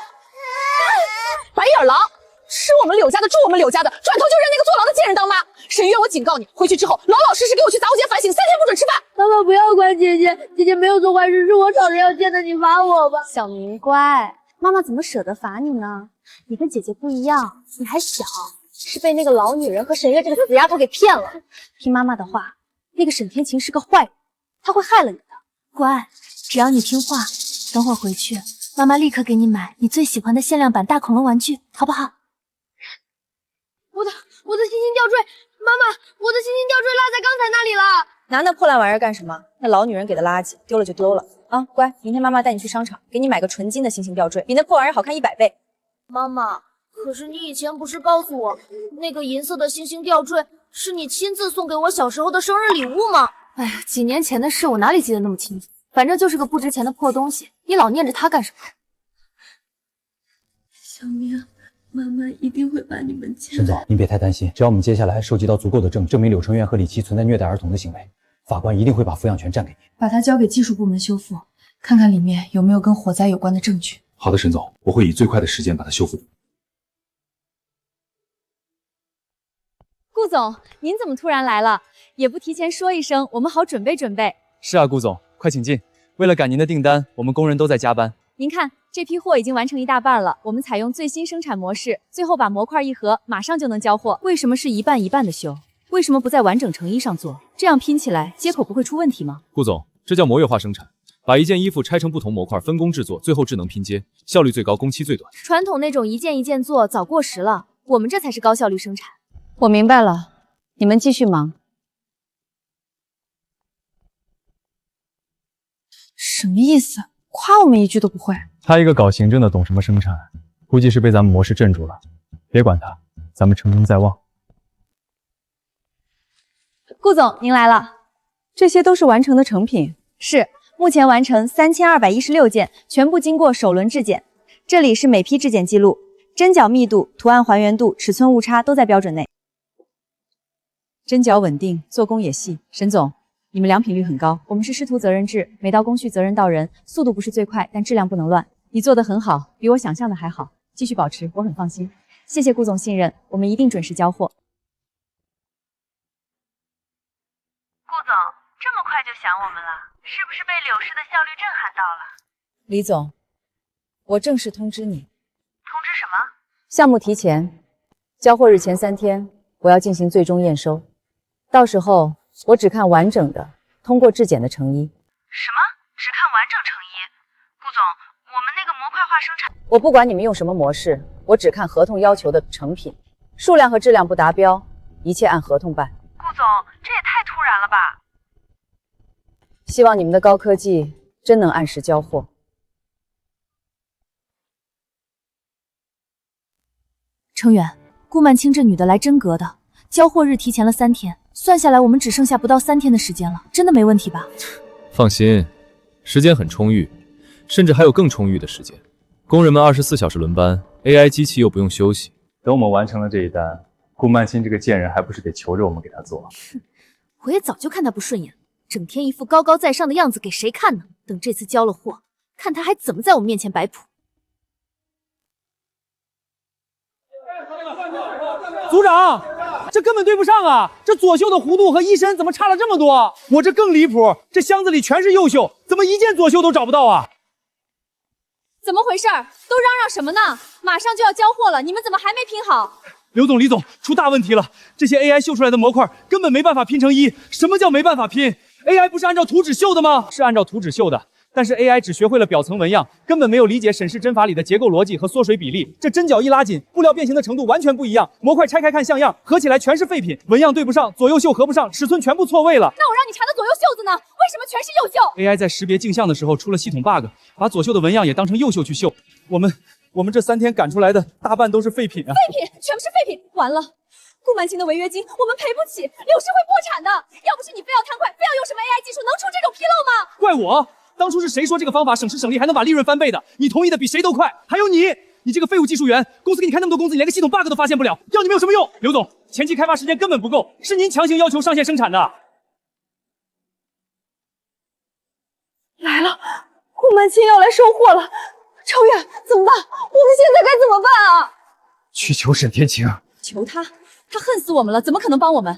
白眼狼，吃我们柳家的，住我们柳家的，转头就认那个坐牢的贱人当妈。沈月，我警告你，回去之后老老实实给我去杂物间反省，3天不准吃饭。妈妈不要管姐姐，姐姐没有做坏事，是我吵着要见的，你罚我吧。小明乖，妈妈怎么舍得罚你呢？你跟姐姐不一样，你还小，是被那个老女人和沈月这个死丫头给骗了。听妈妈的话，那个沈天晴是个坏人，他会害了你的。乖，只要你听话，等会儿回去，妈妈立刻给你买你最喜欢的限量版大恐龙玩具，好不好？我的星星吊坠，妈妈，我的星星吊坠落在刚才那里了。拿那破烂玩意儿干什么？那老女人给的垃圾，丢了就丢了啊！乖，明天妈妈带你去商场，给你买个纯金的星星吊坠，比那破玩意儿好看100倍。妈妈，可是你以前不是告诉我，那个银色的星星吊坠是你亲自送给我小时候的生日礼物吗？哎呀，几年前的事，我哪里记得那么清楚？反正就是个不值钱的破东西，你老念着它干什么？小明，妈妈一定会把你们沈总，您别太担心，只要我们接下来收集到足够的证据，证明柳成远和李琦存在虐待儿童的行为，法官一定会把抚养权暂给您。把它交给技术部门修复，看看里面有没有跟火灾有关的证据。好的，沈总，我会以最快的时间把它修复。顾总，您怎么突然来了？也不提前说一声，我们好准备准备。是啊，顾总，快请进。为了赶您的订单，我们工人都在加班。您看，这批货已经完成1大半了，我们采用最新生产模式，最后把模块一合，马上就能交货。为什么是一半一半的修？为什么不在完整成衣上做？这样拼起来接口不会出问题吗？顾总，这叫模跃化生产，把一件衣服拆成不同模块，分工制作，最后智能拼接，效率最高，工期最短。传统那种一件一件做早过时了，我们这才是高效率生产。我明白了，你们继续忙。什么意思？夸我们一句都不会？他一个搞行政的懂什么生产？估计是被咱们模式镇住了。别管他，咱们成功在望。顾总，您来了。这些都是完成的成品。是，目前完成3216件，全部经过首轮质检。这里是每批质检记录，针脚密度、图案还原度、尺寸误差都在标准内。针脚稳定，做工也细。沈总，你们良品率很高。我们是师徒责任制，每道工序责任到人，速度不是最快，但质量不能乱。你做得很好，比我想象的还好，继续保持，我很放心。谢谢顾总信任，我们一定准时交货。顾总，这么快就想我们了，是不是被柳氏的效率震撼到了？李总，我正式通知你，通知什么？项目提前，交货日前3天，我要进行最终验收，到时候我只看完整的，通过质检的成衣。什么？只看完整成衣？顾总，我们那个模块化生产……我不管你们用什么模式，我只看合同要求的成品，数量和质量不达标，一切按合同办。顾总，这也太突然了吧！希望你们的高科技真能按时交货。程远，顾曼青这女的来真格的，交货日提前了3天，算下来我们只剩下不到3天的时间了，真的没问题吧？放心，时间很充裕，甚至还有更充裕的时间。工人们24小时轮班 ，AI 机器又不用休息。等我们完成了这一单，顾曼青这个贱人还不是得求着我们给他做？我也早就看他不顺眼，整天一副高高在上的样子，给谁看呢？等这次交了货，看他还怎么在我们面前摆谱。组长，这根本对不上啊！这左袖的弧度和衣身怎么差了这么多？我这更离谱，这箱子里全是右袖，怎么一件左袖都找不到啊？怎么回事？都嚷嚷什么呢？马上就要交货了，你们怎么还没拼好？刘总、李总，出大问题了！这些 AI 绣出来的模块根本没办法拼成衣。什么叫没办法拼 ？AI 不是按照图纸绣的吗？是按照图纸绣的。但是 AI 只学会了表层纹样，根本没有理解沈氏针法里的结构逻辑和缩水比例。这针脚一拉紧，布料变形的程度完全不一样。模块拆开看像样，合起来全是废品。纹样对不上，左右袖合不上，尺寸全部错位了。那我让你查的左右袖子呢？为什么全是右袖 ？AI 在识别镜像的时候出了系统 bug， 把左袖的纹样也当成右袖去绣。我们这3天赶出来的大半都是废品啊！废品，全部是废品！完了，顾曼青的违约金我们赔不起，柳氏会破产的。要不是你非要贪快，非要用什么 AI 技术，能出这种纰漏吗？怪我！当初是谁说这个方法省时省力，还能把利润翻倍的？你同意的比谁都快。还有你这个废物技术员，公司给你开那么多工资，你连个系统 bug 都发现不了，要你们有什么用？刘总，前期开发时间根本不够，是您强行要求上线生产的。来了，顾曼青要来收货了。程远，怎么办？我们现在该怎么办啊？去求沈天晴。求他？他恨死我们了，怎么可能帮我们？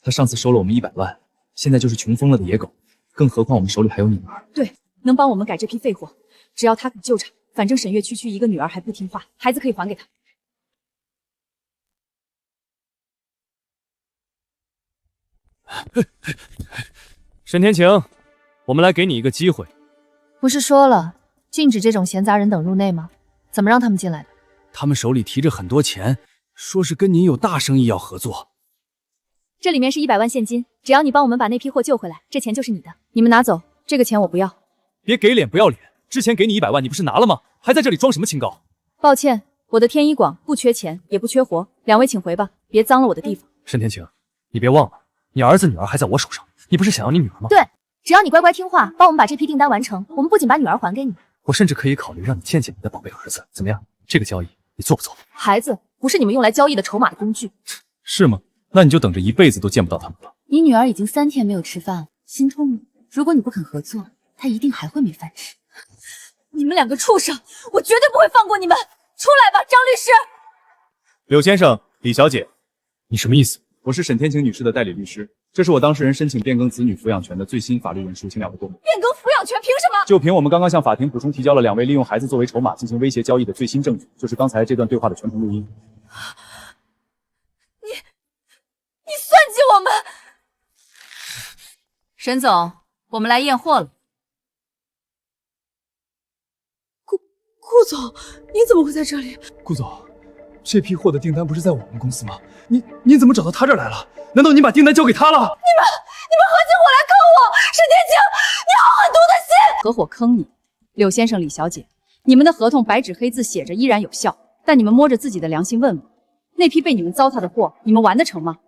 他上次收了我们100万，现在就是穷疯了的野狗。更何况我们手里还有女儿。对，能帮我们改这批废货，只要他肯救场，反正沈月区一个女儿还不听话，孩子可以还给他。沈天晴，我们来给你一个机会。不是说了，禁止这种闲杂人等入内吗？怎么让他们进来的？他们手里提着很多钱，说是跟您有大生意要合作。这里面是100万现金，只要你帮我们把那批货救回来，这钱就是你的。你们拿走，这个钱我不要。别给脸不要脸，之前给你100万，你不是拿了吗？还在这里装什么清高？抱歉，我的天一广不缺钱，也不缺活，两位请回吧，别脏了我的地方。沈天晴，你别忘了，你儿子女儿还在我手上，你不是想要你女儿吗？对，只要你乖乖听话，帮我们把这批订单完成，我们不仅把女儿还给你，我甚至可以考虑让你见见你的宝贝儿子，怎么样？这个交易你做不做？孩子不是你们用来交易的筹码的工具。是吗？那你就等着一辈子都见不到他们了。你女儿已经3天没有吃饭了，心痛吗？如果你不肯合作，她一定还会没饭吃。你们两个畜生，我绝对不会放过你们！出来吧，张律师。柳先生、李小姐，你什么意思？我是沈天晴女士的代理律师，这是我当事人申请变更子女抚养权的最新法律文书，请两位过目。变更抚养权凭什么？就凭我们刚刚向法庭补充提交了2位利用孩子作为筹码进行威胁交易的最新证据，就是刚才这段对话的全程录音。你算计我们！沈总，我们来验货了。顾总，你怎么会在这里？顾总，这批货的订单不是在我们公司吗？你怎么找到他这儿来了？难道你把订单交给他了？你们合起伙来坑我！沈天晴，你好狠毒的心！合伙坑你，柳先生、李小姐，你们的合同白纸黑字写着依然有效，但你们摸着自己的良心问问，那批被你们糟蹋的货，你们完得成吗？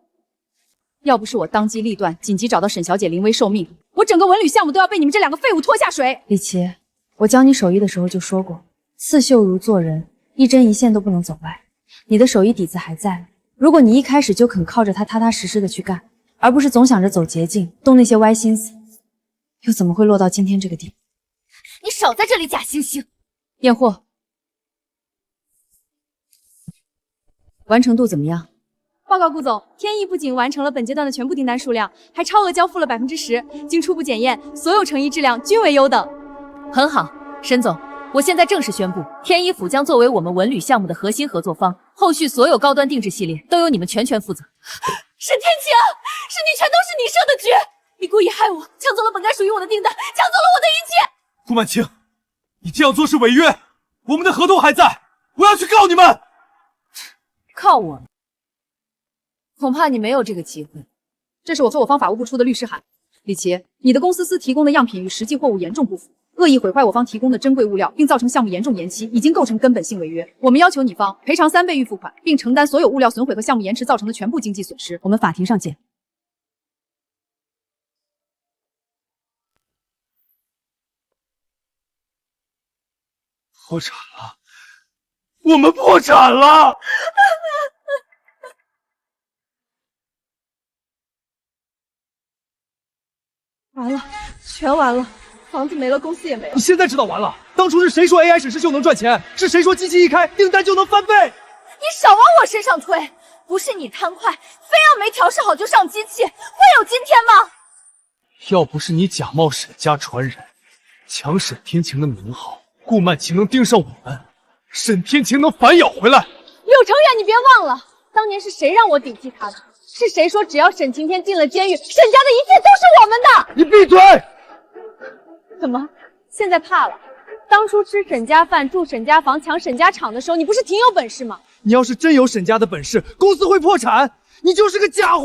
要不是我当机立断，紧急找到沈小姐临危受命，我整个文旅项目都要被你们这两个废物拖下水。李琦，我教你手艺的时候就说过，刺绣如做人，一针一线都不能走歪。你的手艺底子还在，如果你一开始就肯靠着它踏踏实实的去干，而不是总想着走捷径，动那些歪心思，又怎么会落到今天这个地步？你少在这里假惺惺！验货，完成度怎么样？报告顾总，天意不仅完成了本阶段的全部订单数量，还超额交付了10%。经初步检验，所有成衣质量均为优等。很好，沈总，我现在正式宣布，天一府将作为我们文旅项目的核心合作方，后续所有高端定制系列都由你们全权负责。沈天晴，是你，全都是你设的局！你故意害我，抢走了本该属于我的订单，抢走了我的一切！顾曼青，你这样做是违约，我们的合同还在，我要去告你们！靠我？恐怕你没有这个机会。这是我方法务部出的律师函。李琦，你的公司提供的样品与实际货物严重不符，恶意毁坏我方提供的珍贵物料，并造成项目严重延期，已经构成根本性违约。我们要求你方赔偿3倍预付款，并承担所有物料损毁和项目延迟造成的全部经济损失。我们法庭上见。破产了，我们破产了！完了，全完了，房子没了，公司也没了。你现在知道完了？当初是谁说 AI 审视秀能赚钱？是谁说机器一开订单就能翻倍？你少往我身上推！不是你贪快，非要没调试好就上机器，会有今天吗？要不是你假冒沈家传人，抢沈天晴的名号，顾曼晴能盯上我们，沈天晴能反咬回来。柳成远，你别忘了，当年是谁让我顶替他的？是谁说只要沈晴天进了监狱，沈家的一切都是我们的？你闭嘴！怎么，现在怕了？当初吃沈家饭、住沈家房、抢沈家厂的时候，你不是挺有本事吗？你要是真有沈家的本事，公司会破产。你就是个假货！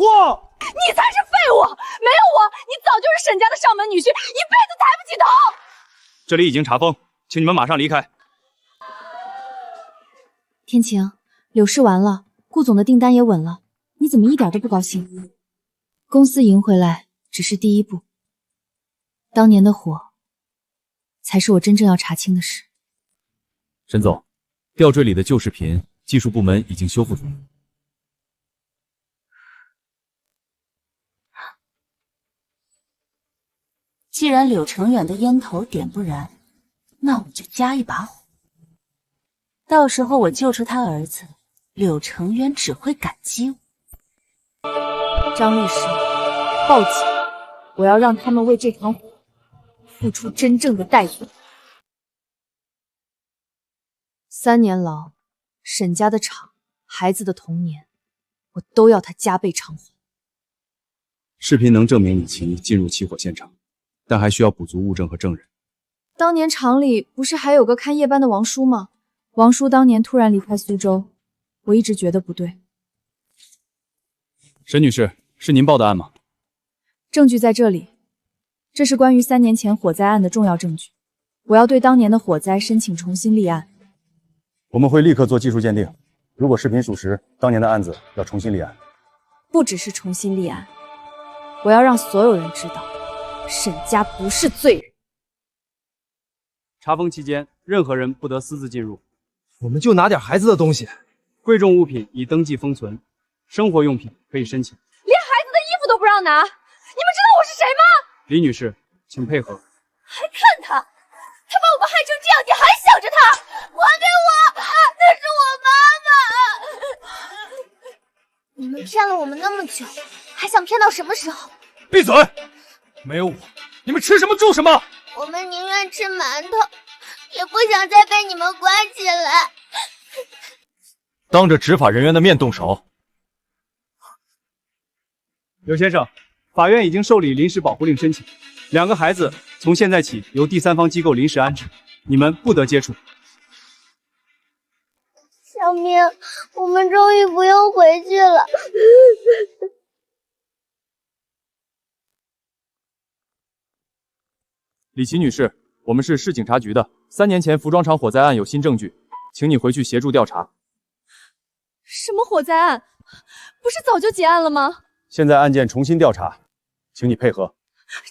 你才是废物！没有我，你早就是沈家的上门女婿，一辈子抬不起头。这里已经查封，请你们马上离开。天晴，柳氏完了，顾总的订单也稳了，你怎么一点都不高兴？公司赢回来只是第一步，当年的火才是我真正要查清的事。沈总，吊坠里的旧视频，技术部门已经修复出来。既然柳成远的烟头点不燃，那我就加一把火。到时候我救出他儿子，柳成远只会感激我。张律师，报警！我要让他们为这场火付出真正的代价。3年牢，沈家的厂，孩子的童年，我都要他加倍偿还。视频能证明李琦进入起火现场，但还需要补足物证和证人。当年厂里不是还有个看夜班的王叔吗？王叔当年突然离开苏州，我一直觉得不对。沈女士，是您报的案吗？证据在这里，这是关于3年前火灾案的重要证据。我要对当年的火灾申请重新立案。我们会立刻做技术鉴定，如果视频属实，当年的案子要重新立案。不只是重新立案，我要让所有人知道，沈家不是罪人。查封期间，任何人不得私自进入。我们就拿点孩子的东西，贵重物品已登记封存，生活用品可以申请。连孩子的衣服都不让拿，你们知道我是谁吗？李女士，请配合。还看他，他把我们害成这样，你还想着他？还给我，那是我妈妈。你们骗了我们那么久，还想骗到什么时候？闭嘴！没有我，你们吃什么住什么？我们宁愿吃馒头，也不想再被你们关起来。当着执法人员的面动手。刘先生，法院已经受理临时保护令申请，2个孩子从现在起由第三方机构临时安置，你们不得接触。小明，我们终于不用回去了。李琦女士，我们是市警察局的，3年前服装厂火灾案有新证据，请你回去协助调查。什么火灾案？不是早就结案了吗？现在案件重新调查，请你配合。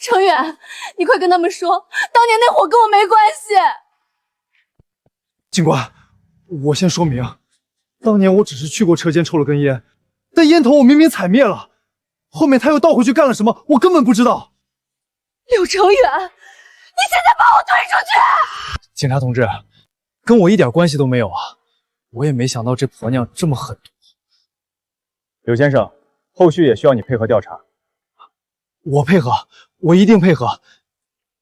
程远，你快跟他们说，当年那火跟我没关系。警官，我先说明，当年我只是去过车间抽了根烟，但烟头我明明踩灭了，后面他又倒回去干了什么，我根本不知道。柳程远，你现在把我推出去！警察同志，跟我一点关系都没有啊！我也没想到这婆娘这么狠毒。柳先生，后续也需要你配合调查。我配合，我一定配合。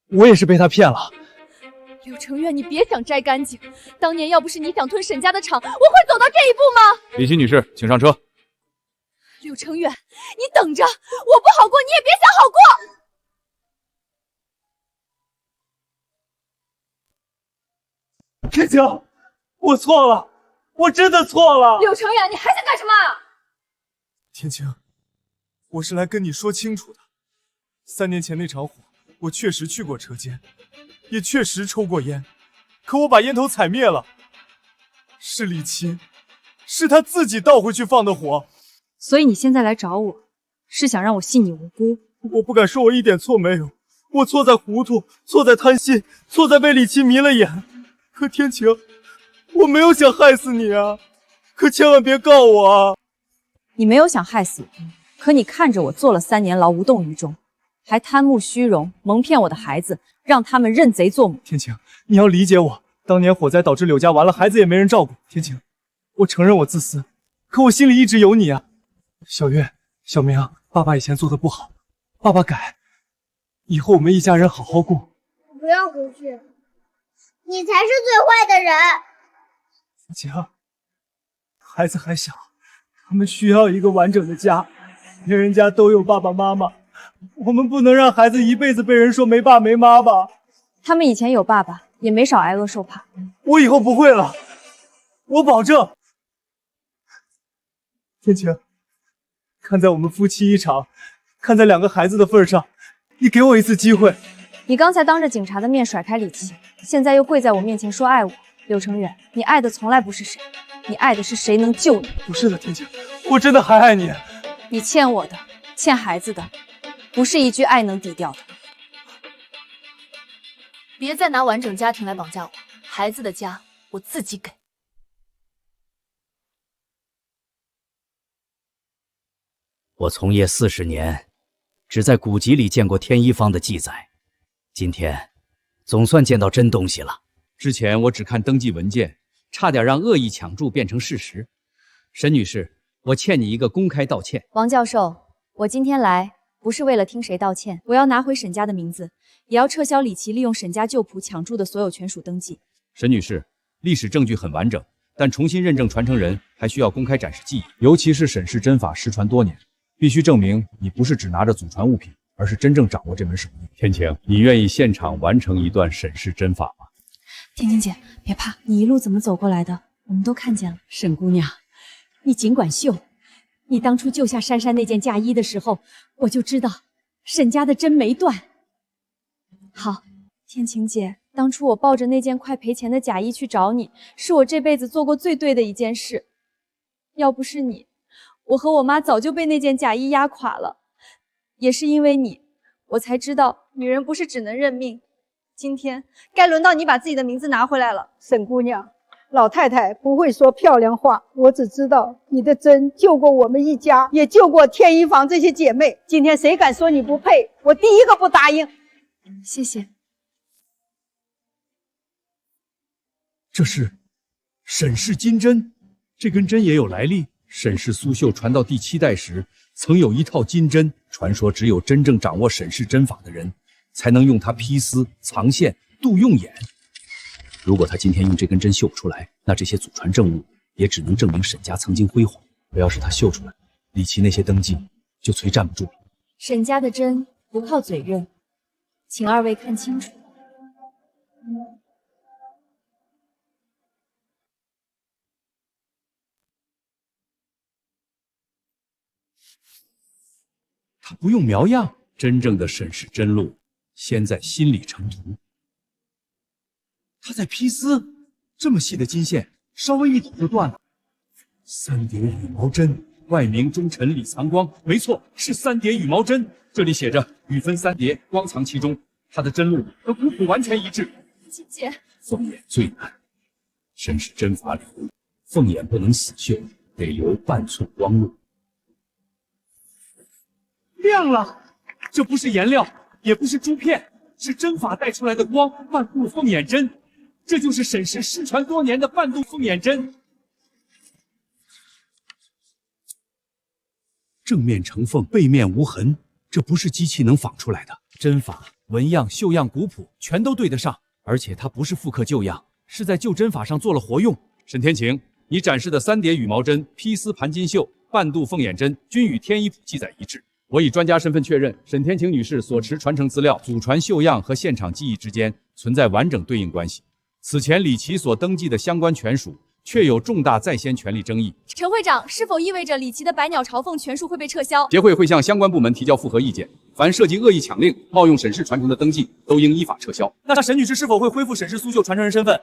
我也是被他骗了。柳程远，你别想摘干净。当年要不是你想吞沈家的厂，我会走到这一步吗？李琦女士，请上车。柳程远，你等着，我不好过，你也别想好过。天晴，我错了，我真的错了。柳程远，你还想干什么？天晴，我是来跟你说清楚的。3年前那场火，我确实去过车间，也确实抽过烟，可我把烟头踩灭了。是李琦，是他自己倒回去放的火。所以你现在来找我，是想让我信你无辜？我不敢说我一点错没有，我错在糊涂，错在贪心，错在被李琦迷了眼。可天晴，我没有想害死你啊，可千万别告我啊！你没有想害死我，可你看着我坐了3年牢无动于衷，还贪慕虚荣，蒙骗我的孩子，让他们认贼作母。天晴，你要理解我，当年火灾导致柳家完了，孩子也没人照顾。天晴，我承认我自私，可我心里一直有你啊。小月、小明，爸爸以前做的不好，爸爸改，以后我们一家人好好过。我不要回去，你才是最坏的人。天晴，孩子还小，他们需要一个完整的家，别人家都有爸爸妈妈，我们不能让孩子一辈子被人说没爸没妈吧？他们以前有爸爸，也没少挨饿受怕。我以后不会了，我保证。天晴，看在我们夫妻一场，看在2个孩子的份上，你给我一次机会。你刚才当着警察的面甩开李琦，现在又跪在我面前说爱我。柳程远，你爱的从来不是谁，你爱的是谁能救你。不是的，天晴，我真的还爱你。你欠我的，欠孩子的，不是一句爱能抵掉的。别再拿完整家庭来绑架我，孩子的家我自己给。我从业40年，只在古籍里见过天一方的记载，今天总算见到真东西了。之前我只看登记文件，差点让恶意抢注变成事实。沈女士，我欠你一个公开道歉。王教授，我今天来不是为了听谁道歉，我要拿回沈家的名字，也要撤销李琦利用沈家旧谱抢注的所有权属登记。沈女士，历史证据很完整，但重新认证传承人还需要公开展示技艺，尤其是沈氏针法失传多年，必须证明你不是只拿着祖传物品，而是真正掌握这门手艺。天晴，你愿意现场完成一段沈氏针法吗？天晴姐，别怕，你一路怎么走过来的，我们都看见了。沈姑娘，你尽管秀。你当初救下珊珊那件嫁衣的时候，我就知道沈家的针没断。好，天晴姐，当初我抱着那件快赔钱的假衣去找你，是我这辈子做过最对的一件事。要不是你，我和我妈早就被那件假衣压垮了。也是因为你，我才知道女人不是只能认命。今天该轮到你把自己的名字拿回来了。沈姑娘，老太太不会说漂亮话，我只知道你的针救过我们一家，也救过天一坊这些姐妹。今天谁敢说你不配，我第一个不答应。谢谢。这是沈氏金针，这根针也有来历。沈氏苏绣传到第7代时，曾有一套金针，传说只有真正掌握沈氏针法的人，才能用它披丝、藏线、度用眼。如果他今天用这根针绣不出来，那这些祖传证物也只能证明沈家曾经辉煌。可要是他绣出来，李琦那些登记就催站不住了。沈家的针不靠嘴认，请2位看清楚。他不用描样，真正的审视真路，先在心里成图。他在披丝，这么细的金线，稍微一抖就断了。3叠羽毛针，外名中尘里藏光，没错，是3叠羽毛针。这里写着羽分3叠，光藏其中。它的针路和古谱完全一致。姐姐，凤眼最难，审视针法里，凤眼不能死绣，得留半寸光路。亮了，这不是颜料，也不是珠片，是针法带出来的光，半度凤眼针。这就是沈氏失传多年的半度凤眼针。正面成凤，背面无痕，这不是机器能仿出来的。针法、纹样、绣样、古谱全都对得上，而且它不是复刻旧样，是在旧针法上做了活用。沈天晴，你展示的3叠羽毛针、披丝盘金绣、半度凤眼针均与天一谱记载一致。我以专家身份确认，沈天晴女士所持传承资料、祖传绣样和现场技艺之间存在完整对应关系。此前李琦所登记的相关权属确有重大在先权利争议。陈会长，是否意味着李琦的百鸟朝凤权属会被撤销？协会会向相关部门提交复核意见，凡涉及恶意抢令、冒用沈氏传承的登记，都应依法撤销。那沈女士是否会恢复沈氏苏绣传承人身份？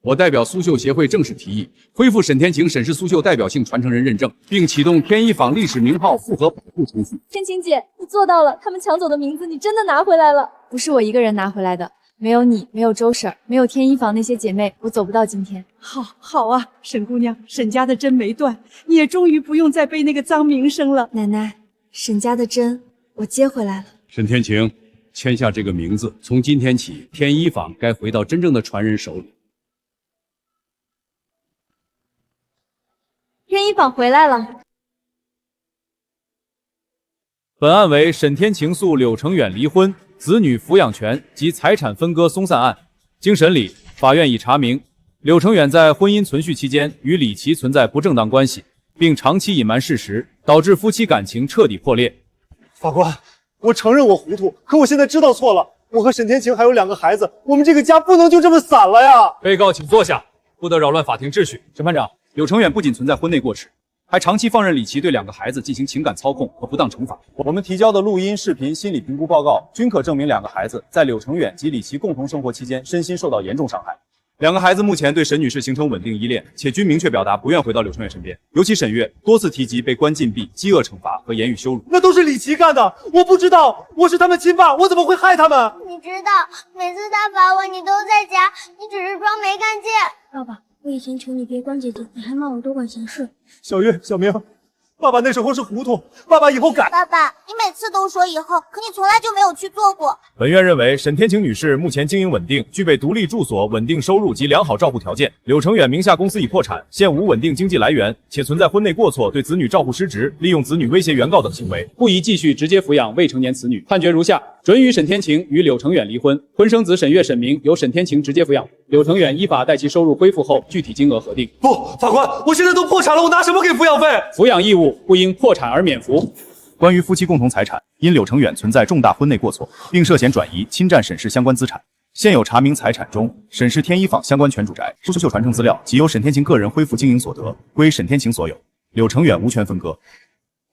我代表苏绣协会正式提议，恢复沈天晴沈氏苏绣代表性传承人认证，并启动天一坊历史名号复核保护程序。天晴姐，你做到了，他们抢走的名字你真的拿回来了。不是我一个人拿回来的，没有你，没有周婶，没有天一坊那些姐妹，我走不到今天。好啊，沈姑娘，沈家的针没断，你也终于不用再背那个脏名声了。奶奶，沈家的针我接回来了。沈天晴，签下这个名字，从今天起，天一坊该回到真正的传人手里。天一坊回来了。本案为沈天晴诉柳成远离婚、子女抚养权及财产分割松散案。经审理，法院已查明，柳成远在婚姻存续期间与李琦存在不正当关系，并长期隐瞒事实，导致夫妻感情彻底破裂。法官，我承认我糊涂，可我现在知道错了。我和沈天晴还有2个孩子，我们这个家不能就这么散了呀！被告请坐下，不得扰乱法庭秩序。审判长，柳成远不仅存在婚内过失，还长期放任李琦对2个孩子进行情感操控和不当惩罚。我们提交的录音、视频、心理评估报告均可证明2个孩子在柳成远及李琦共同生活期间身心受到严重伤害。2个孩子目前对沈女士形成稳定依恋，且均明确表达不愿回到柳成远身边。尤其沈月多次提及被关禁闭、饥饿惩罚和言语羞辱。那都是李琦干的，我不知道，我是他们亲爸，我怎么会害他们？你知道，每次他罚我，你都在家，你只是装没看见。爸爸，我以前求你别管姐姐，你还骂我多管闲事。小月、小明，爸爸那时候是糊涂，爸爸以后改。爸爸，你每次都说以后，可你从来就没有去做过。本院认为，沈天晴女士目前经营稳定，具备独立住所、稳定收入及良好照护条件。柳成远名下公司已破产，现无稳定经济来源，且存在婚内过错、对子女照护失职、利用子女威胁原告等行为，不宜继续直接抚养未成年子女。判决如下：准予沈天晴与柳成远离婚，婚生子沈月、沈明由沈天晴直接抚养，柳成远依法待其收入恢复后，具体金额核定。不，法官，我现在都破产了，我拿什么给抚养费？抚养义务不因破产而免服。关于夫妻共同财产，因柳成远存在重大婚内过错，并涉嫌转移、侵占沈氏相关资产，现有查明财产中沈氏天一坊相关权主宅、苏绣传承资料及由沈天晴个人恢复经营所得，归沈天晴所有，柳成远无权分割。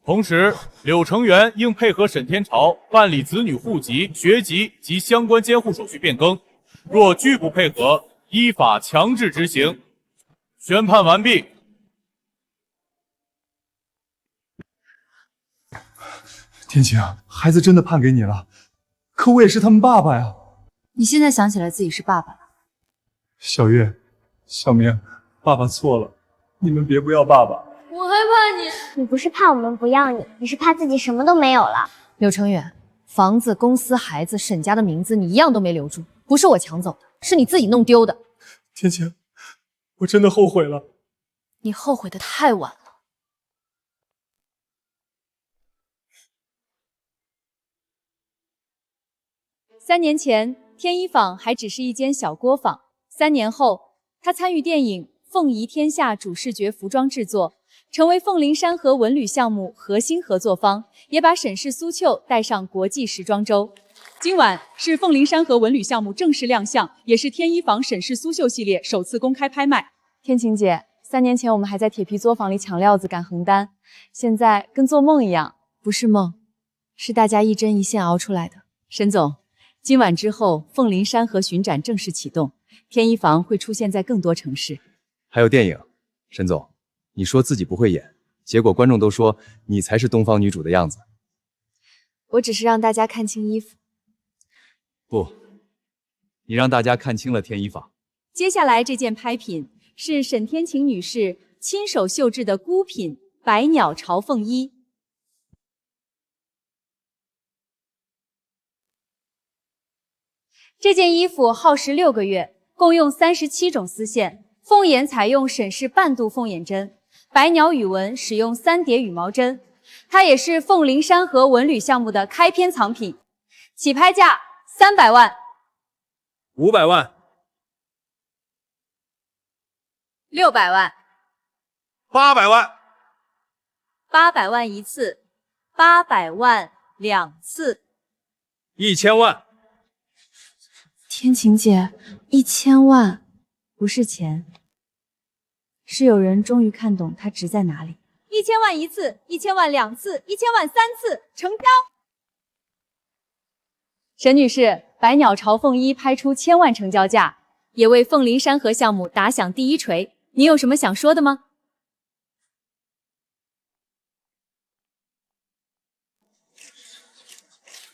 同时，柳成元应配合沈天朝办理子女户籍、学籍及相关监护手续变更，若拒不配合，依法强制执行。宣判完毕。天晴，孩子真的判给你了，可我也是他们爸爸呀。你现在想起来自己是爸爸了？小月、小明，爸爸错了，你们别不要爸爸。我害怕你。你不是怕我们不要你，你是怕自己什么都没有了。柳成远，房子、公司、孩子，沈家的名字你一样都没留住，不是我抢走的，是你自己弄丢的。天晴，我真的后悔了。你后悔的太晚了。3年前，天一坊还只是一间小作坊。3年后，他参与电影《凤仪天下》主视觉服装制作，成为凤林山河文旅项目核心合作方，也把沈氏苏绣带上国际时装周。今晚是凤林山河文旅项目正式亮相，也是天一坊沈氏苏绣系列首次公开拍卖。天晴姐3年前我们还在铁皮作坊里抢料子赶横单，现在跟做梦一样。不是梦，是大家一针一线熬出来的。沈总，今晚之后，凤林山河巡展正式启动，天一坊会出现在更多城市。还有电影，沈总，你说自己不会演，结果观众都说你才是东方女主的样子。我只是让大家看清衣服。不，你让大家看清了天一坊。接下来这件拍品是沈天晴女士亲手绣制的孤品百鸟朝凤衣。这件衣服耗时6个月，共用37种丝线，凤眼采用沈氏半度凤眼针，百鸟羽纹使用3叠羽毛针。它也是凤林山河文旅项目的开篇藏品，起拍价300万、 500万、 600万、 800万、 800万一次、800万2次、 1000万。天晴姐，1000万不是钱，是有人终于看懂它值在哪里。1000万一次、1000万2次、1000万3次，成交！沈女士，百鸟朝凤衣拍出1000万成交价，也为凤林山河项目打响第一锤。您有什么想说的吗？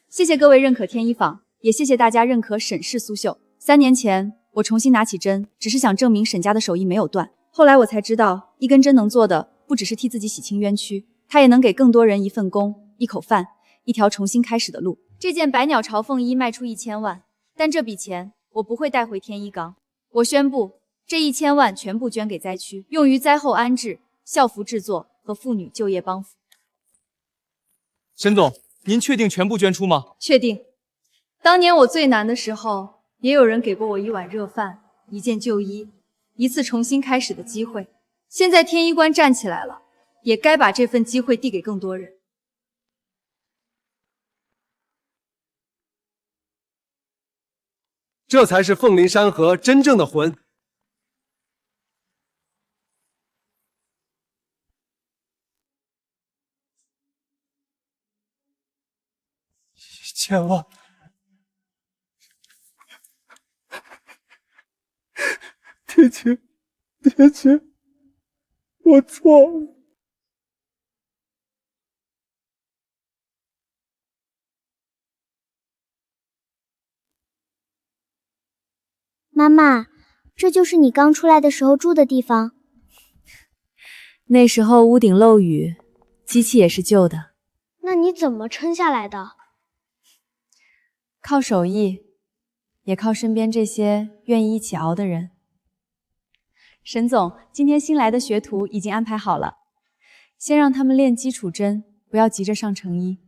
谢谢各位认可天一坊，也谢谢大家认可沈氏苏绣。3年前，我重新拿起针，只是想证明沈家的手艺没有断。后来我才知道，一根针能做的不只是替自己洗清冤屈，它也能给更多人一份工、一口饭、一条重新开始的路。这件百鸟朝凤衣卖出1000万，但这笔钱我不会带回天一岗。我宣布，这1000万全部捐给灾区，用于灾后安置、校服制作和妇女就业帮扶。沈总，您确定全部捐出吗？确定。当年我最难的时候，也有人给过我1碗热饭、1件旧衣、一次重新开始的机会。现在天一关站起来了，也该把这份机会递给更多人。这才是凤林山河真正的魂。1000万，天晴，天晴，我错了。妈妈，这就是你刚出来的时候住的地方。那时候屋顶漏雨，机器也是旧的。那你怎么撑下来的？靠手艺，也靠身边这些愿意一起熬的人。沈总，今天新来的学徒已经安排好了，先让他们练基础针，不要急着上成衣。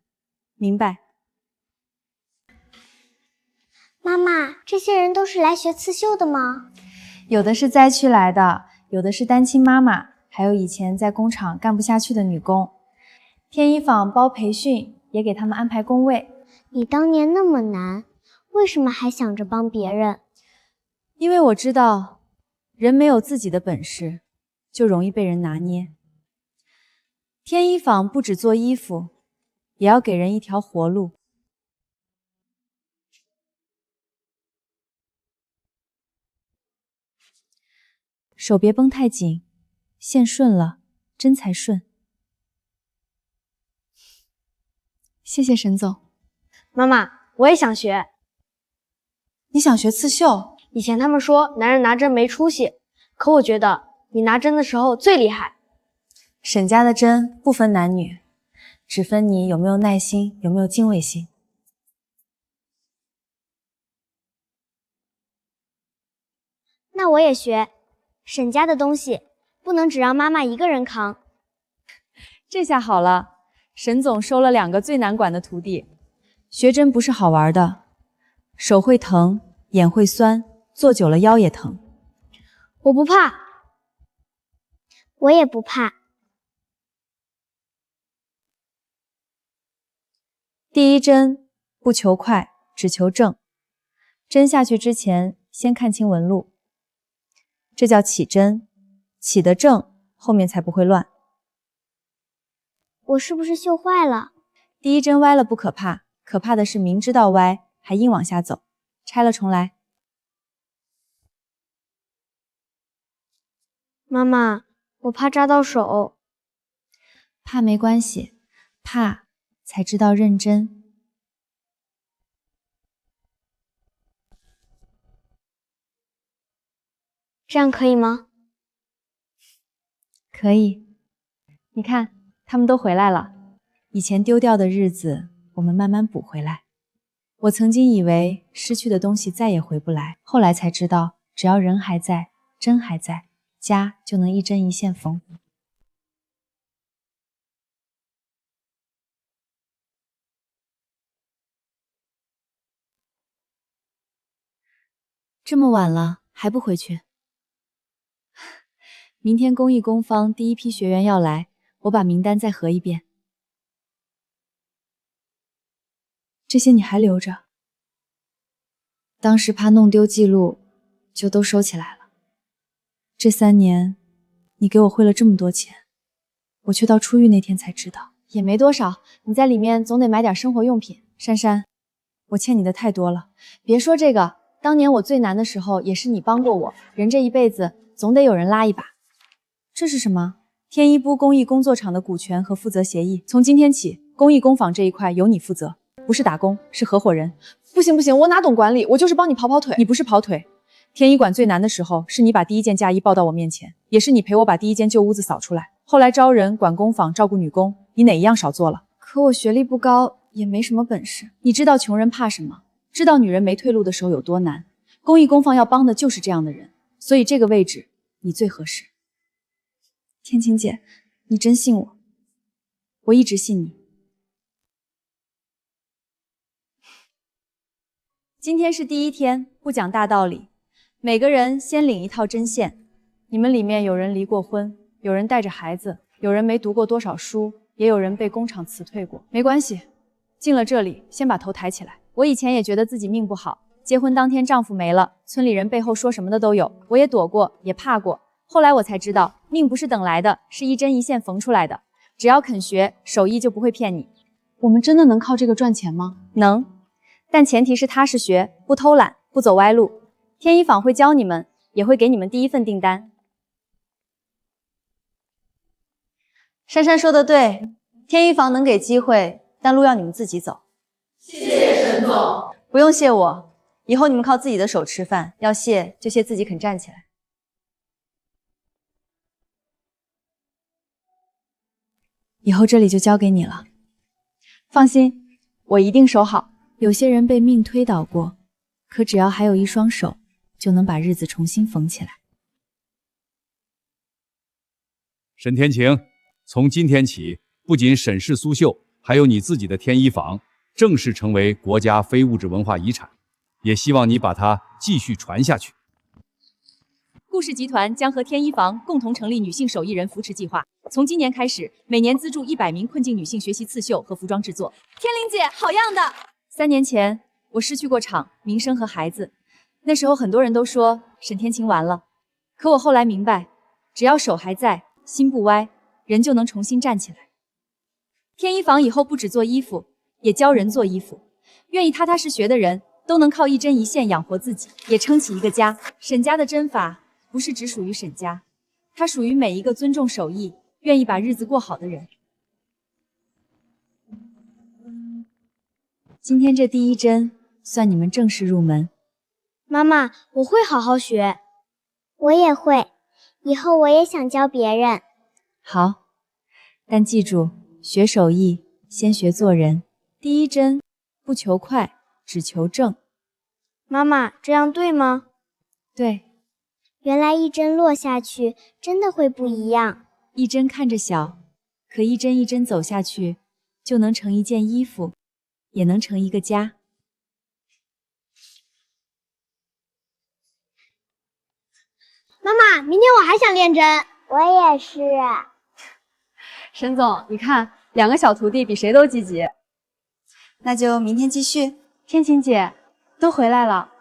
明白。妈妈，这些人都是来学刺绣的吗？有的是灾区来的，有的是单亲妈妈，还有以前在工厂干不下去的女工。天一坊包培训，也给他们安排工位。你当年那么难，为什么还想着帮别人？因为我知道，人没有自己的本事，就容易被人拿捏。天一坊不只做衣服，也要给人一条活路。手别绷太紧，线顺了，针才顺。谢谢沈总。妈妈，我也想学。你想学刺绣？以前他们说男人拿针没出息，可我觉得你拿针的时候最厉害。沈家的针不分男女，只分你有没有耐心，有没有敬畏心。那我也学。沈家的东西不能只让妈妈一个人扛。这下好了，沈总收了2个最难管的徒弟。学针不是好玩的，手会疼，眼会酸，坐久了腰也疼。我不怕。我也不怕。第一针不求快，只求正。针下去之前，先看清纹路，这叫起针。起得正，后面才不会乱。我是不是绣坏了？第一针歪了不可怕，可怕的是明知道歪还硬往下走。拆了重来。妈妈，我怕扎到手。怕没关系，怕才知道认真。这样可以吗？可以。你看，他们都回来了。以前丢掉的日子，我们慢慢补回来。我曾经以为失去的东西再也回不来，后来才知道，只要人还在，针还在，家就能一针一线缝。这么晚了，还不回去？明天公益工坊第一批学员要来，我把名单再核一遍。这些你还留着？当时怕弄丢记录，就都收起来了。这3年，你给我汇了这么多钱，我却到出狱那天才知道，也没多少。你在里面总得买点生活用品。珊珊，我欠你的太多了。别说这个，当年我最难的时候，也是你帮过我。人这一辈子，总得有人拉一把。这是什么？天一部公益工作场的股权和负责协议，从今天起，公益工坊这一块由你负责，不是打工，是合伙人。不行不行，我哪懂管理，我就是帮你跑跑腿。你不是跑腿，天一馆最难的时候，是你把第一件嫁衣抱到我面前，也是你陪我把第一间旧屋子扫出来。后来招人、管工坊、照顾女工，你哪一样少做了？可我学历不高，也没什么本事。你知道穷人怕什么？知道女人没退路的时候有多难。公益工坊要帮的就是这样的人，所以这个位置你最合适。天晴姐，你真信我，我一直信你。今天是第一天，不讲大道理，每个人先领一套针线。你们里面有人离过婚，有人带着孩子，有人没读过多少书，也有人被工厂辞退过。没关系，进了这里，先把头抬起来。我以前也觉得自己命不好，结婚当天丈夫没了，村里人背后说什么的都有，我也躲过，也怕过。后来我才知道，命不是等来的，是一针一线缝出来的。只要肯学，手艺就不会骗你。我们真的能靠这个赚钱吗？能，但前提是踏实学，不偷懒，不走歪路。天一坊会教你们，也会给你们第一份订单。珊珊说的对，天一坊能给机会，但路要你们自己走。谢谢沈总。不用谢我，以后你们靠自己的手吃饭，要谢就谢自己肯站起来。以后这里就交给你了，放心，我一定守好。有些人被命推倒过，可只要还有一双手，就能把日子重新缝起来。沈天晴，从今天起，不仅沈氏苏绣，还有你自己的天一坊，正式成为国家非物质文化遗产，也希望你把它继续传下去。顾氏集团将和天一坊共同成立女性手艺人扶持计划，从今年开始，每年资助100名困境女性学习刺绣和服装制作。天灵姐，好样的！3年前，我失去过厂、名声和孩子，那时候很多人都说沈天晴完了，可我后来明白，只要手还在，心不歪，人就能重新站起来。天一坊以后不只做衣服，也教人做衣服，愿意踏踏实学的人都能靠一针一线养活自己，也撑起一个家。沈家的针法不是只属于沈家，它属于每一个尊重手艺、愿意把日子过好的人。今天这第一针，算你们正式入门。妈妈，我会好好学。我也会，以后我也想教别人。好，但记住，学手艺先学做人。第一针不求快，只求正。妈妈，这样对吗？对。原来一针落下去，真的会不一样。一针看着小，可一针一针走下去，就能成一件衣服，也能成一个家。妈妈，明天我还想练针。我也是。沈总，你看，2个小徒弟比谁都积极。那就明天继续。天晴姐，都回来了。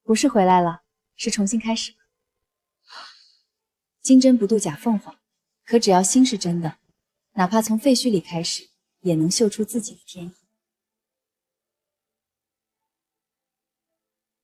不是回来了，是重新开始。金针不渡假凤凰，可只要心是真的，哪怕从废墟里开始，也能绣出自己的天意。